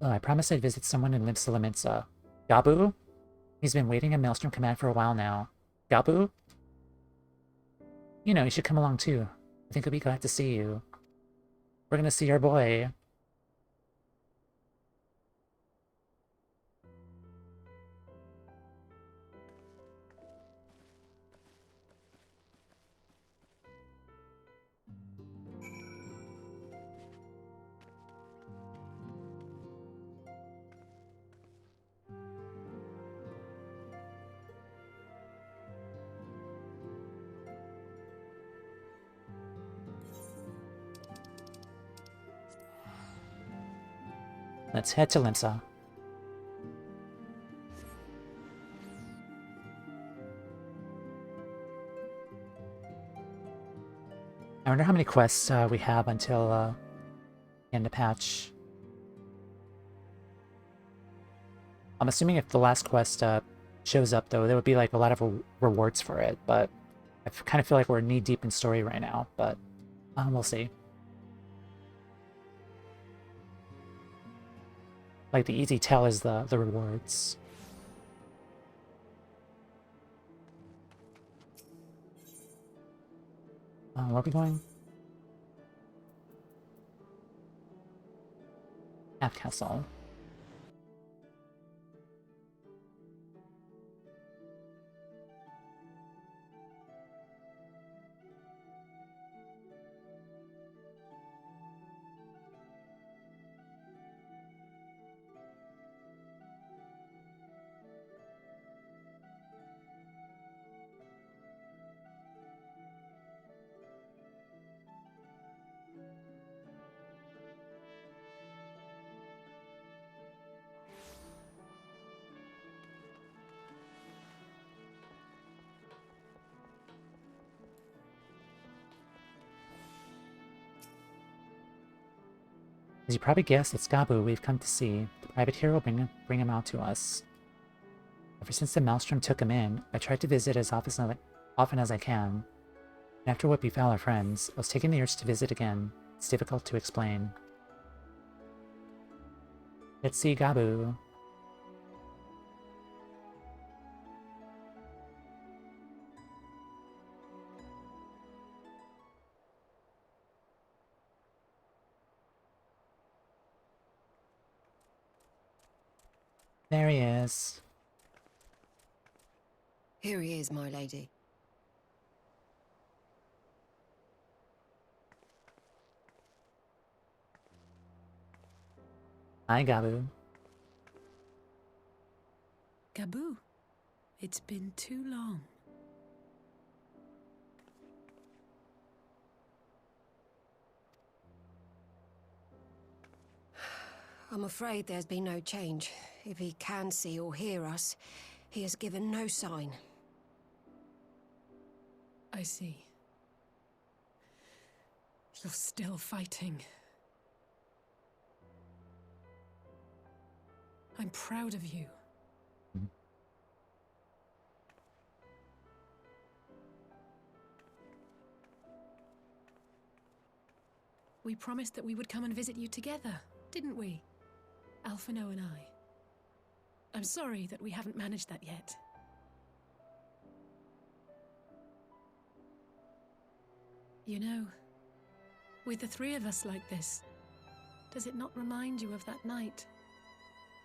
S1: Oh, I promised I'd visit someone in Limsa. Gabu? He's been waiting at Maelstrom Command for a while now. Gabu? You know, you should come along too. I think he'll be glad to see you. We're gonna see our boy. Let's head to Limsa. I wonder how many quests we have until end of patch. I'm assuming if the last quest shows up, though, there would be like a lot of rewards for it, but I kind of feel like we're knee-deep in story right now, but we'll see. Like, the easy tell is the rewards. Where are we going? Half Castle. As you probably guessed, it's Gabu we've come to see. The private hero bring him out to us. Ever since the Maelstrom took him in, I tried to visit as often as I can. And after what befell our friends, I was taking the urge to visit again. It's difficult to explain. Let's see Gabu. There he is.
S8: Here he is, my lady.
S1: Hi, Gabu.
S3: Gabu, it's been too long.
S8: I'm afraid there's been no change. If he can see or hear us, he has given no sign.
S3: I see. You're still fighting. I'm proud of you. We promised that we would come and visit you together, didn't we? Alphino and I. I'm sorry that we haven't managed that yet. You know, with the three of us like this, does it not remind you of that night?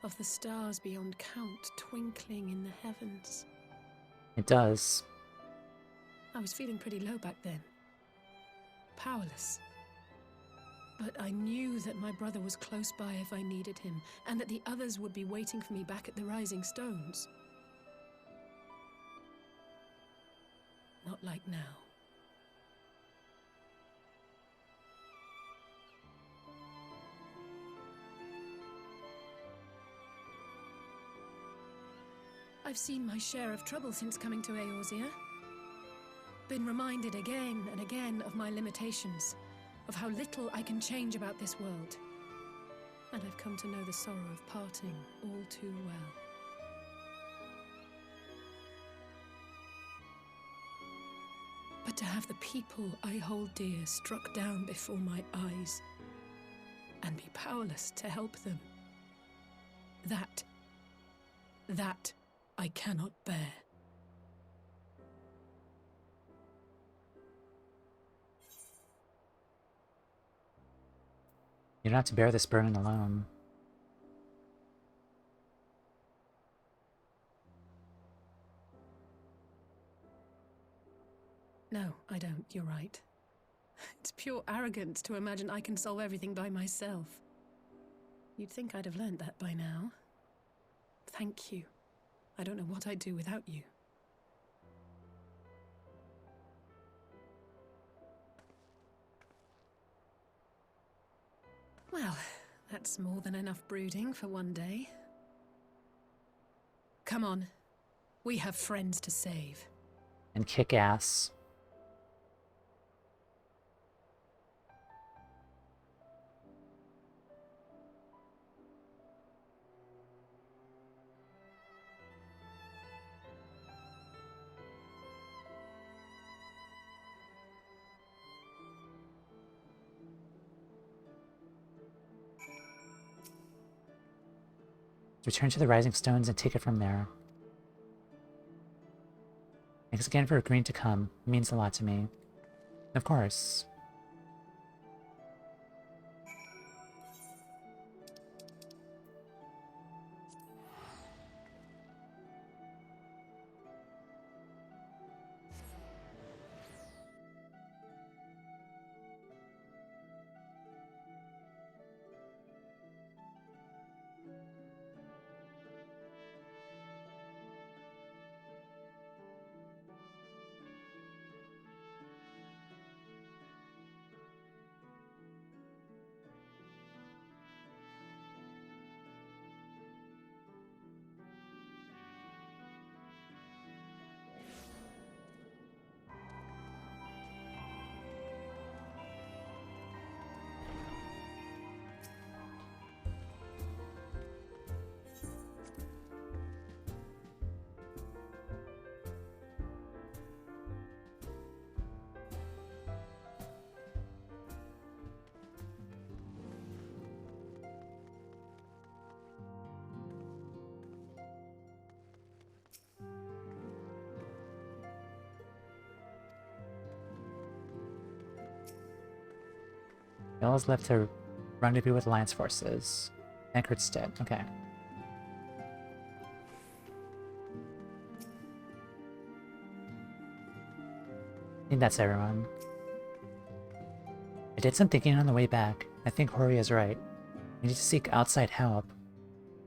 S3: Of the stars beyond count twinkling in the heavens?
S1: It does.
S3: I was feeling pretty low back then. Powerless. But I knew that my brother was close by if I needed him, and that the others would be waiting for me back at the Rising Stones. Not like now. I've seen my share of trouble since coming to Eorzea. Been reminded again and again of my limitations, of how little I can change about this world. And I've come to know the sorrow of parting all too well. But to have the people I hold dear struck down before my eyes, and be powerless to help them, that I cannot bear.
S1: You don't have to bear this burden alone.
S3: No, I don't. You're right. It's pure arrogance to imagine I can solve everything by myself. You'd think I'd have learned that by now. Thank you. I don't know what I'd do without you. Well, that's more than enough brooding for one day. Come on. We have friends to save.
S1: And kick ass. Return to the Rising Stones and take it from there. Thanks again for agreeing to come. It means a lot to me. Of course. All is left to rendezvous with Alliance forces. Anchored stead. Okay. I think that's everyone. I did some thinking on the way back. I think Hori is right. We need to seek outside help.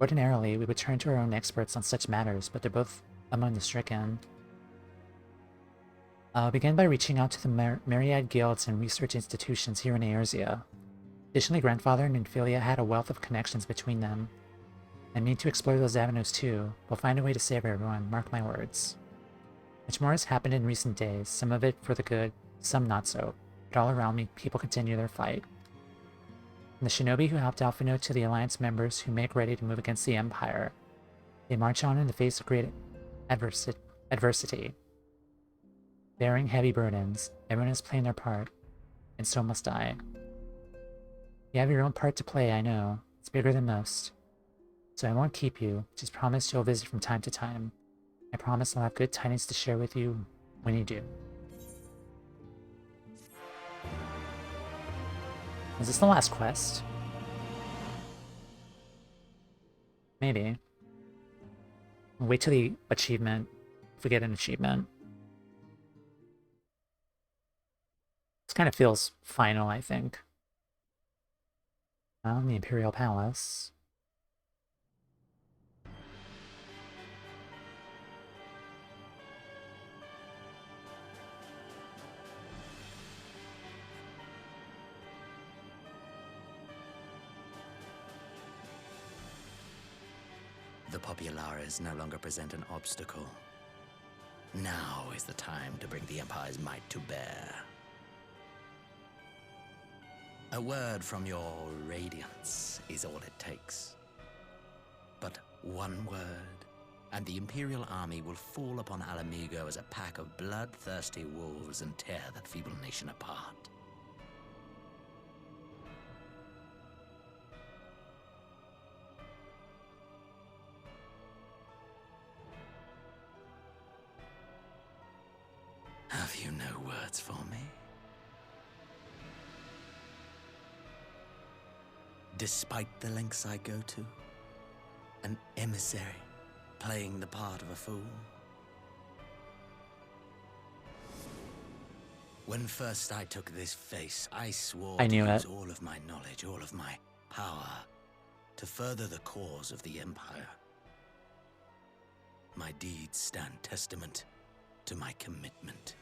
S1: Ordinarily, we would turn to our own experts on such matters, but they're both among the stricken. I'll begin by reaching out to the myriad guilds and research institutions here in Eorzea. Additionally, Grandfather and Nymphelia had a wealth of connections between them. I mean to explore those avenues too. We'll find a way to save everyone, mark my words. Much more has happened in recent days, some of it for the good, some not so. But all around me, people continue their fight. From the shinobi who helped Alphinald to the Alliance members who make ready to move against the Empire. They march on in the face of great adversity. Bearing heavy burdens, everyone is playing their part, and so must I. You have your own part to play, I know. It's bigger than most. So I won't keep you, just promise you'll visit from time to time. I promise I'll have good tidings to share with you when you do. Is this the last quest? Maybe. Wait till the achievement, if we get an achievement. This kind of feels final, I think. The Imperial Palace.
S16: The Populares no longer present an obstacle. Now is the time to bring the Empire's might to bear. A word from your radiance is all it takes. But one word, and the Imperial army will fall upon Alamigo as a pack of bloodthirsty wolves and tear that feeble nation apart. Have you no words for me? Despite the lengths I go to, an emissary playing the part of a fool. When first I took this face, I swore
S1: I knew
S16: to use
S1: it.
S16: all of my knowledge, all of my power, to further the cause of the Empire. My deeds stand testament to my commitment.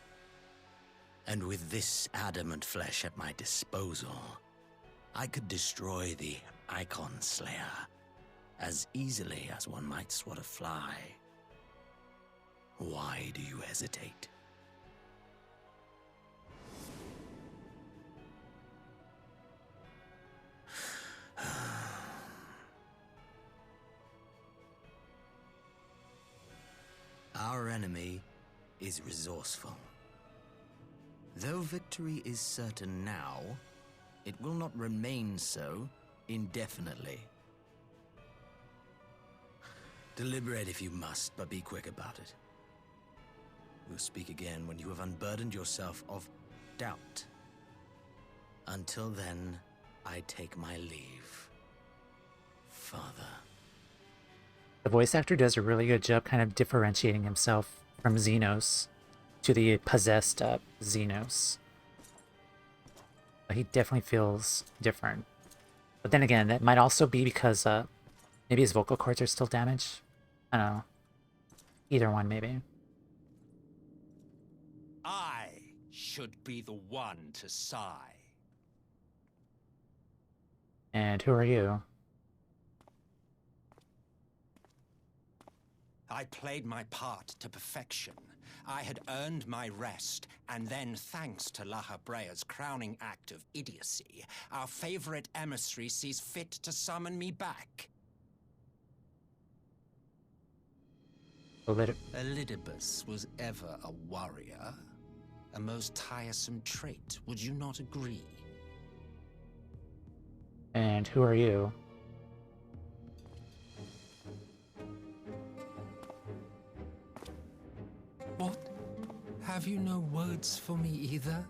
S16: And with this adamant flesh at my disposal, I could destroy the Icon Slayer as easily as one might swat a fly. Why do you hesitate? Our enemy is resourceful. Though victory is certain now, it will not remain so indefinitely. Deliberate if you must, but be quick about it. We'll speak again when you have unburdened yourself of doubt. Until then, I take my leave. Father.
S1: The voice actor does a really good job kind of differentiating himself from Xenos to the possessed Xenos. He definitely feels different. But then again, that might also be because maybe his vocal cords are still damaged. I don't know. Either one, maybe.
S17: I should be the one to sigh.
S1: And who are you?
S17: I played my part to perfection. I had earned my rest, and then, thanks to Lahabrea's crowning act of idiocy, our favorite emissary sees fit to summon me back. Elidibus was ever a warrior. A most tiresome trait, would you not agree?
S1: And who are you?
S17: What? Have you no words for me either?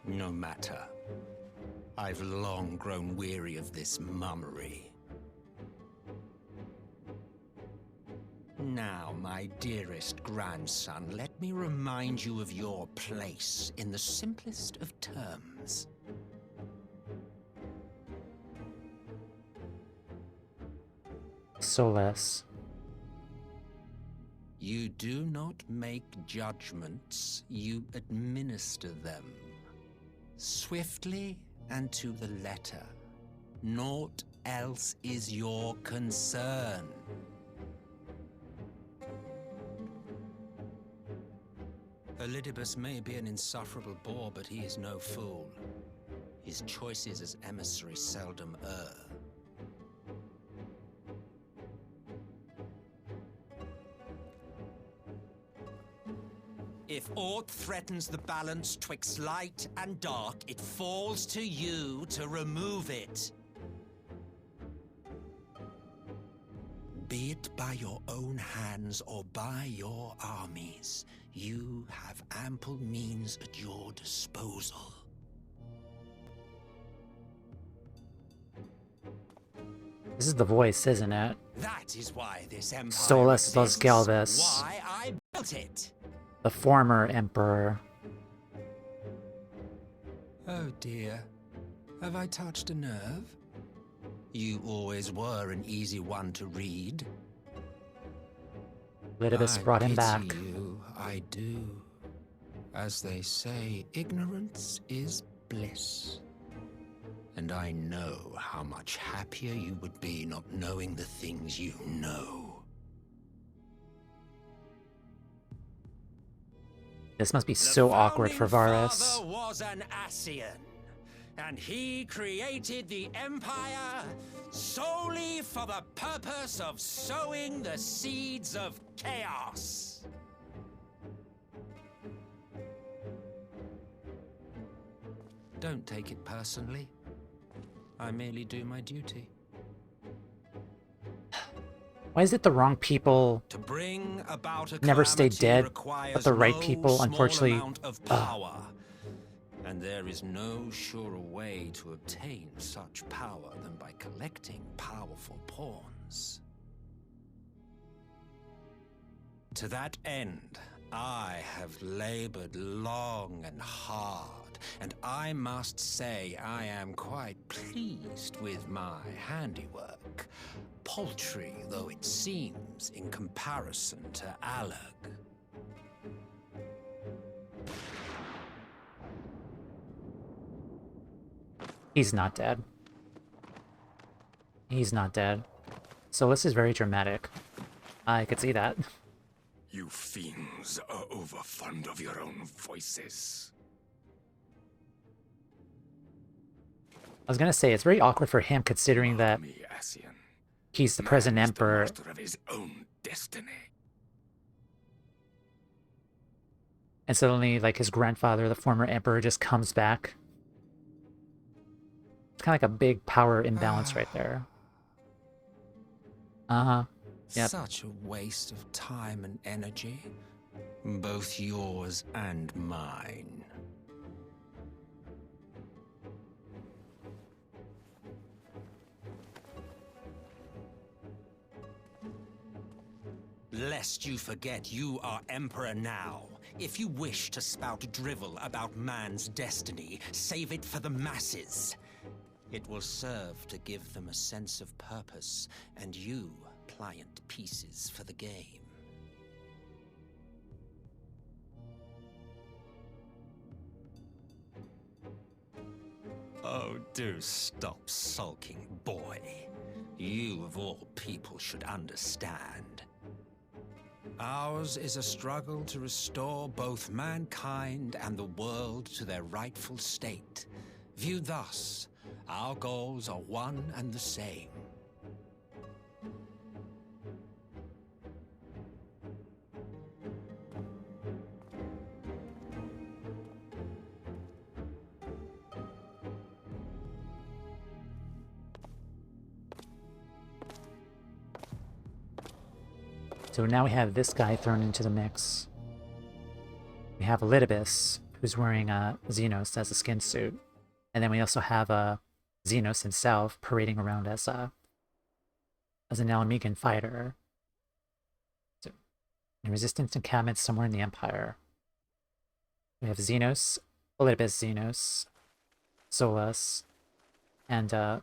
S17: No matter. I've long grown weary of this mummery. Now, my dearest grandson, let me remind you of your place in the simplest of terms.
S1: Soulless.
S17: You do not make judgments, you administer them. Swiftly and to the letter. Naught else is your concern. Elidibus may be an insufferable bore, but he is no fool. His choices as emissary seldom err. If aught threatens the balance twixt light and dark, it falls to you to remove it. Be it by your own hands or by your armies, you have ample means at your disposal.
S1: This is the voice, isn't it?
S17: That is why this empire
S1: Solus Los
S17: exists,
S1: Galvis.
S17: why I built it.
S1: The former emperor.
S17: Oh dear. Have I touched a nerve? You always were an easy one to read.
S1: Elidibus brought him back.
S17: You, I do. As they say, ignorance is bliss. And I know how much happier you would be not knowing the things you know.
S1: This must be so awkward for Varys.
S17: Father was an Ascian, and he created the Empire solely for the purpose of sowing the seeds of chaos. Don't take it personally. I merely do my duty.
S1: Why is it the wrong people
S17: To bring about a
S1: never stay
S17: calamity
S1: dead,
S17: requires
S1: but the right
S17: no
S1: people,
S17: small
S1: unfortunately,
S17: amount of power. And there is no surer way to obtain such power than by collecting powerful pawns. To that end, I have labored long and hard, and I must say I am quite pleased with my handiwork, paltry though it seems in comparison to Alag.
S1: He's not dead. He's not dead. So this is very dramatic. I could see that.
S10: You fiends are overfond of your own voices.
S1: I was gonna say, it's very awkward for him considering that he's the present emperor.
S10: Master of his own destiny.
S1: And suddenly, like, his grandfather, the former emperor, just comes back. It's kind of like a big power imbalance right there. Uh-huh. Yep.
S17: Such a waste of time and energy, both yours and mine. Lest you forget you are Emperor now. If you wish to spout drivel about man's destiny, save it for the masses. It will serve to give them a sense of purpose, and you, pliant pieces for the game. Oh, do stop sulking, boy. You, of all people, should understand. Ours is a struggle to restore both mankind and the world to their rightful state. Viewed thus, our goals are one and the same.
S1: So now we have this guy thrown into the mix. We have Elidibus, who's wearing a Xenos as a skin suit. And then we also have Xenos himself parading around as an Alamegan fighter. So, in Resistance encampment somewhere in the Empire. We have Xenos, Olympus Xenos, Solus, and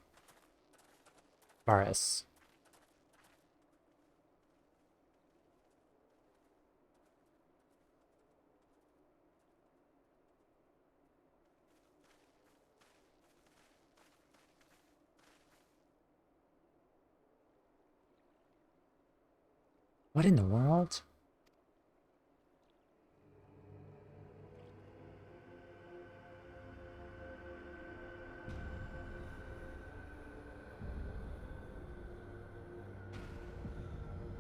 S1: Varus. What in the world?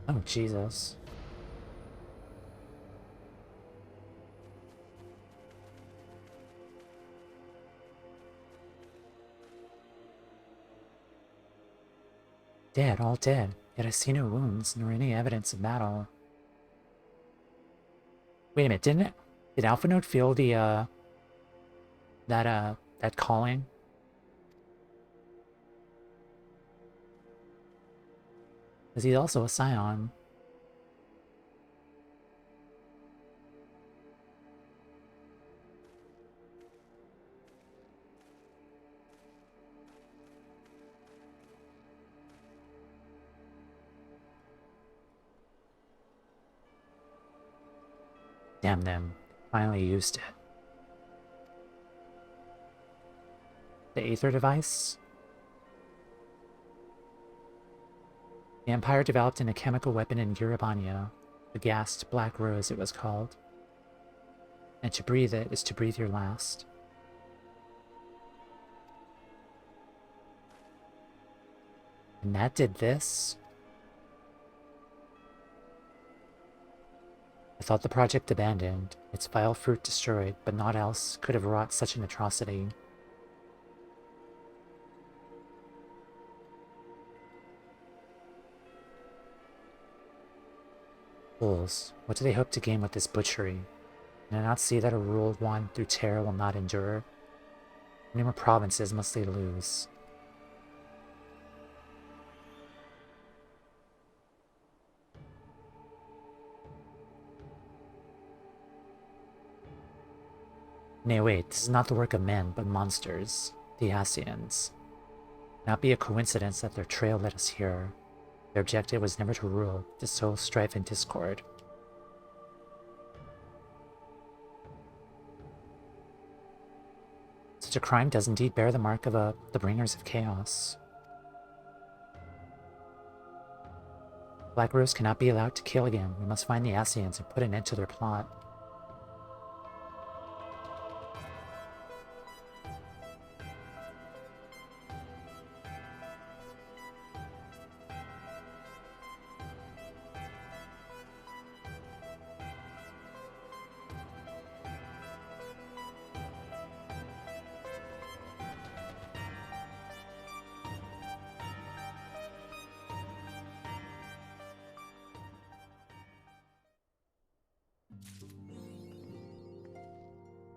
S1: Oh, Jesus. Dead, all dead. Yet I see no wounds, nor any evidence of battle. Wait a minute, did Alphinald feel the, that calling? Because he's also a Scion. Damn them. Finally used it. The Aether device? The Empire developed a chemical weapon in Urabania. The gassed Black Rose it was called. And to breathe it is to breathe your last. And that did this? I thought the project abandoned, its vile fruit destroyed, but naught else could have wrought such an atrocity. Fools, what do they hope to gain with this butchery? Can I not see that a rule won through terror will not endure? How many more provinces must they lose? Nay, wait, this is not the work of men, but monsters, the Asians. Not be a coincidence that their trail led us here. Their objective was never to rule, to sow strife and discord. Such a crime does indeed bear the mark of the bringers of chaos. Black Rose cannot be allowed to kill again. We must find the Asians and put an end to their plot.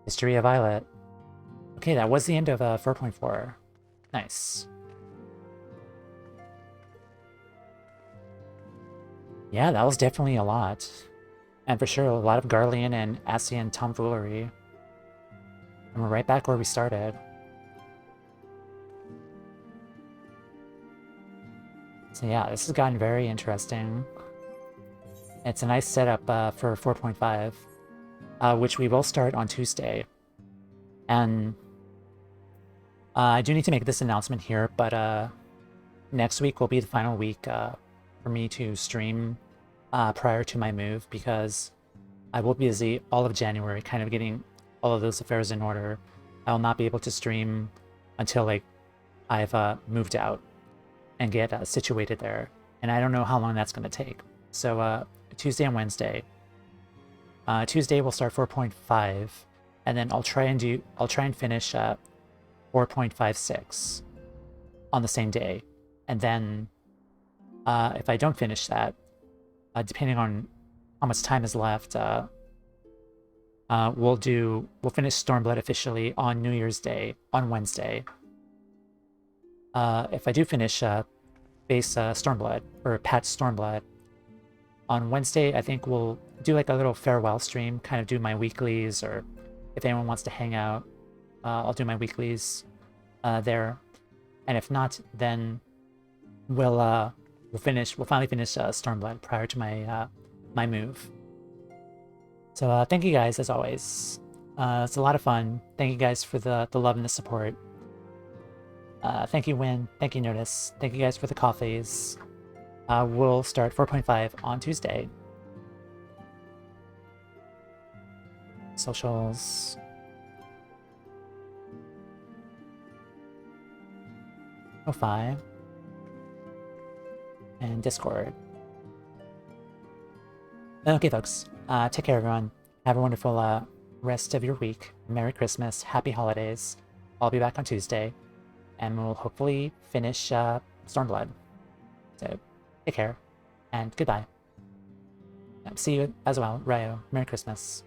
S1: History of Violet. Okay, that was the end of 4.4. Nice. Yeah, that was definitely a lot. And for sure, a lot of Garlean and Asian tomfoolery. And we're right back where we started. So yeah, this has gotten very interesting. It's a nice setup for 4.5. Which we will start on Tuesday. And I do need to make this announcement here, but next week will be the final week for me to stream prior to my move, because I will be busy all of January kind of getting all of those affairs in order. I will not be able to stream until like I've moved out and get situated there. And I don't know how long that's going to take. So Tuesday and Wednesday. Tuesday we'll start 4.5, and then I'll try and finish 4.56 on the same day. And then if I don't finish that, depending on how much time is left, we'll finish Stormblood officially on New Year's Day, on Wednesday. If I do finish base Stormblood, or patch Stormblood, on Wednesday, I think we'll do like a little farewell stream, kind of do my weeklies, or if anyone wants to hang out, I'll do my weeklies there. And if not, then we'll finally finish Stormblood prior to my my move. So thank you guys as always. It's a lot of fun. Thank you guys for the love and the support. Thank you, Win. Thank you, Notice. Thank you guys for the coffees. We'll start 4.5 on Tuesday. Socials. Ko-Fi. And Discord. Okay, folks. Take care, everyone. Have a wonderful rest of your week. Merry Christmas. Happy holidays. I'll be back on Tuesday. And we'll hopefully finish Stormblood. So, take care. And goodbye. See you as well, Ryo. Merry Christmas.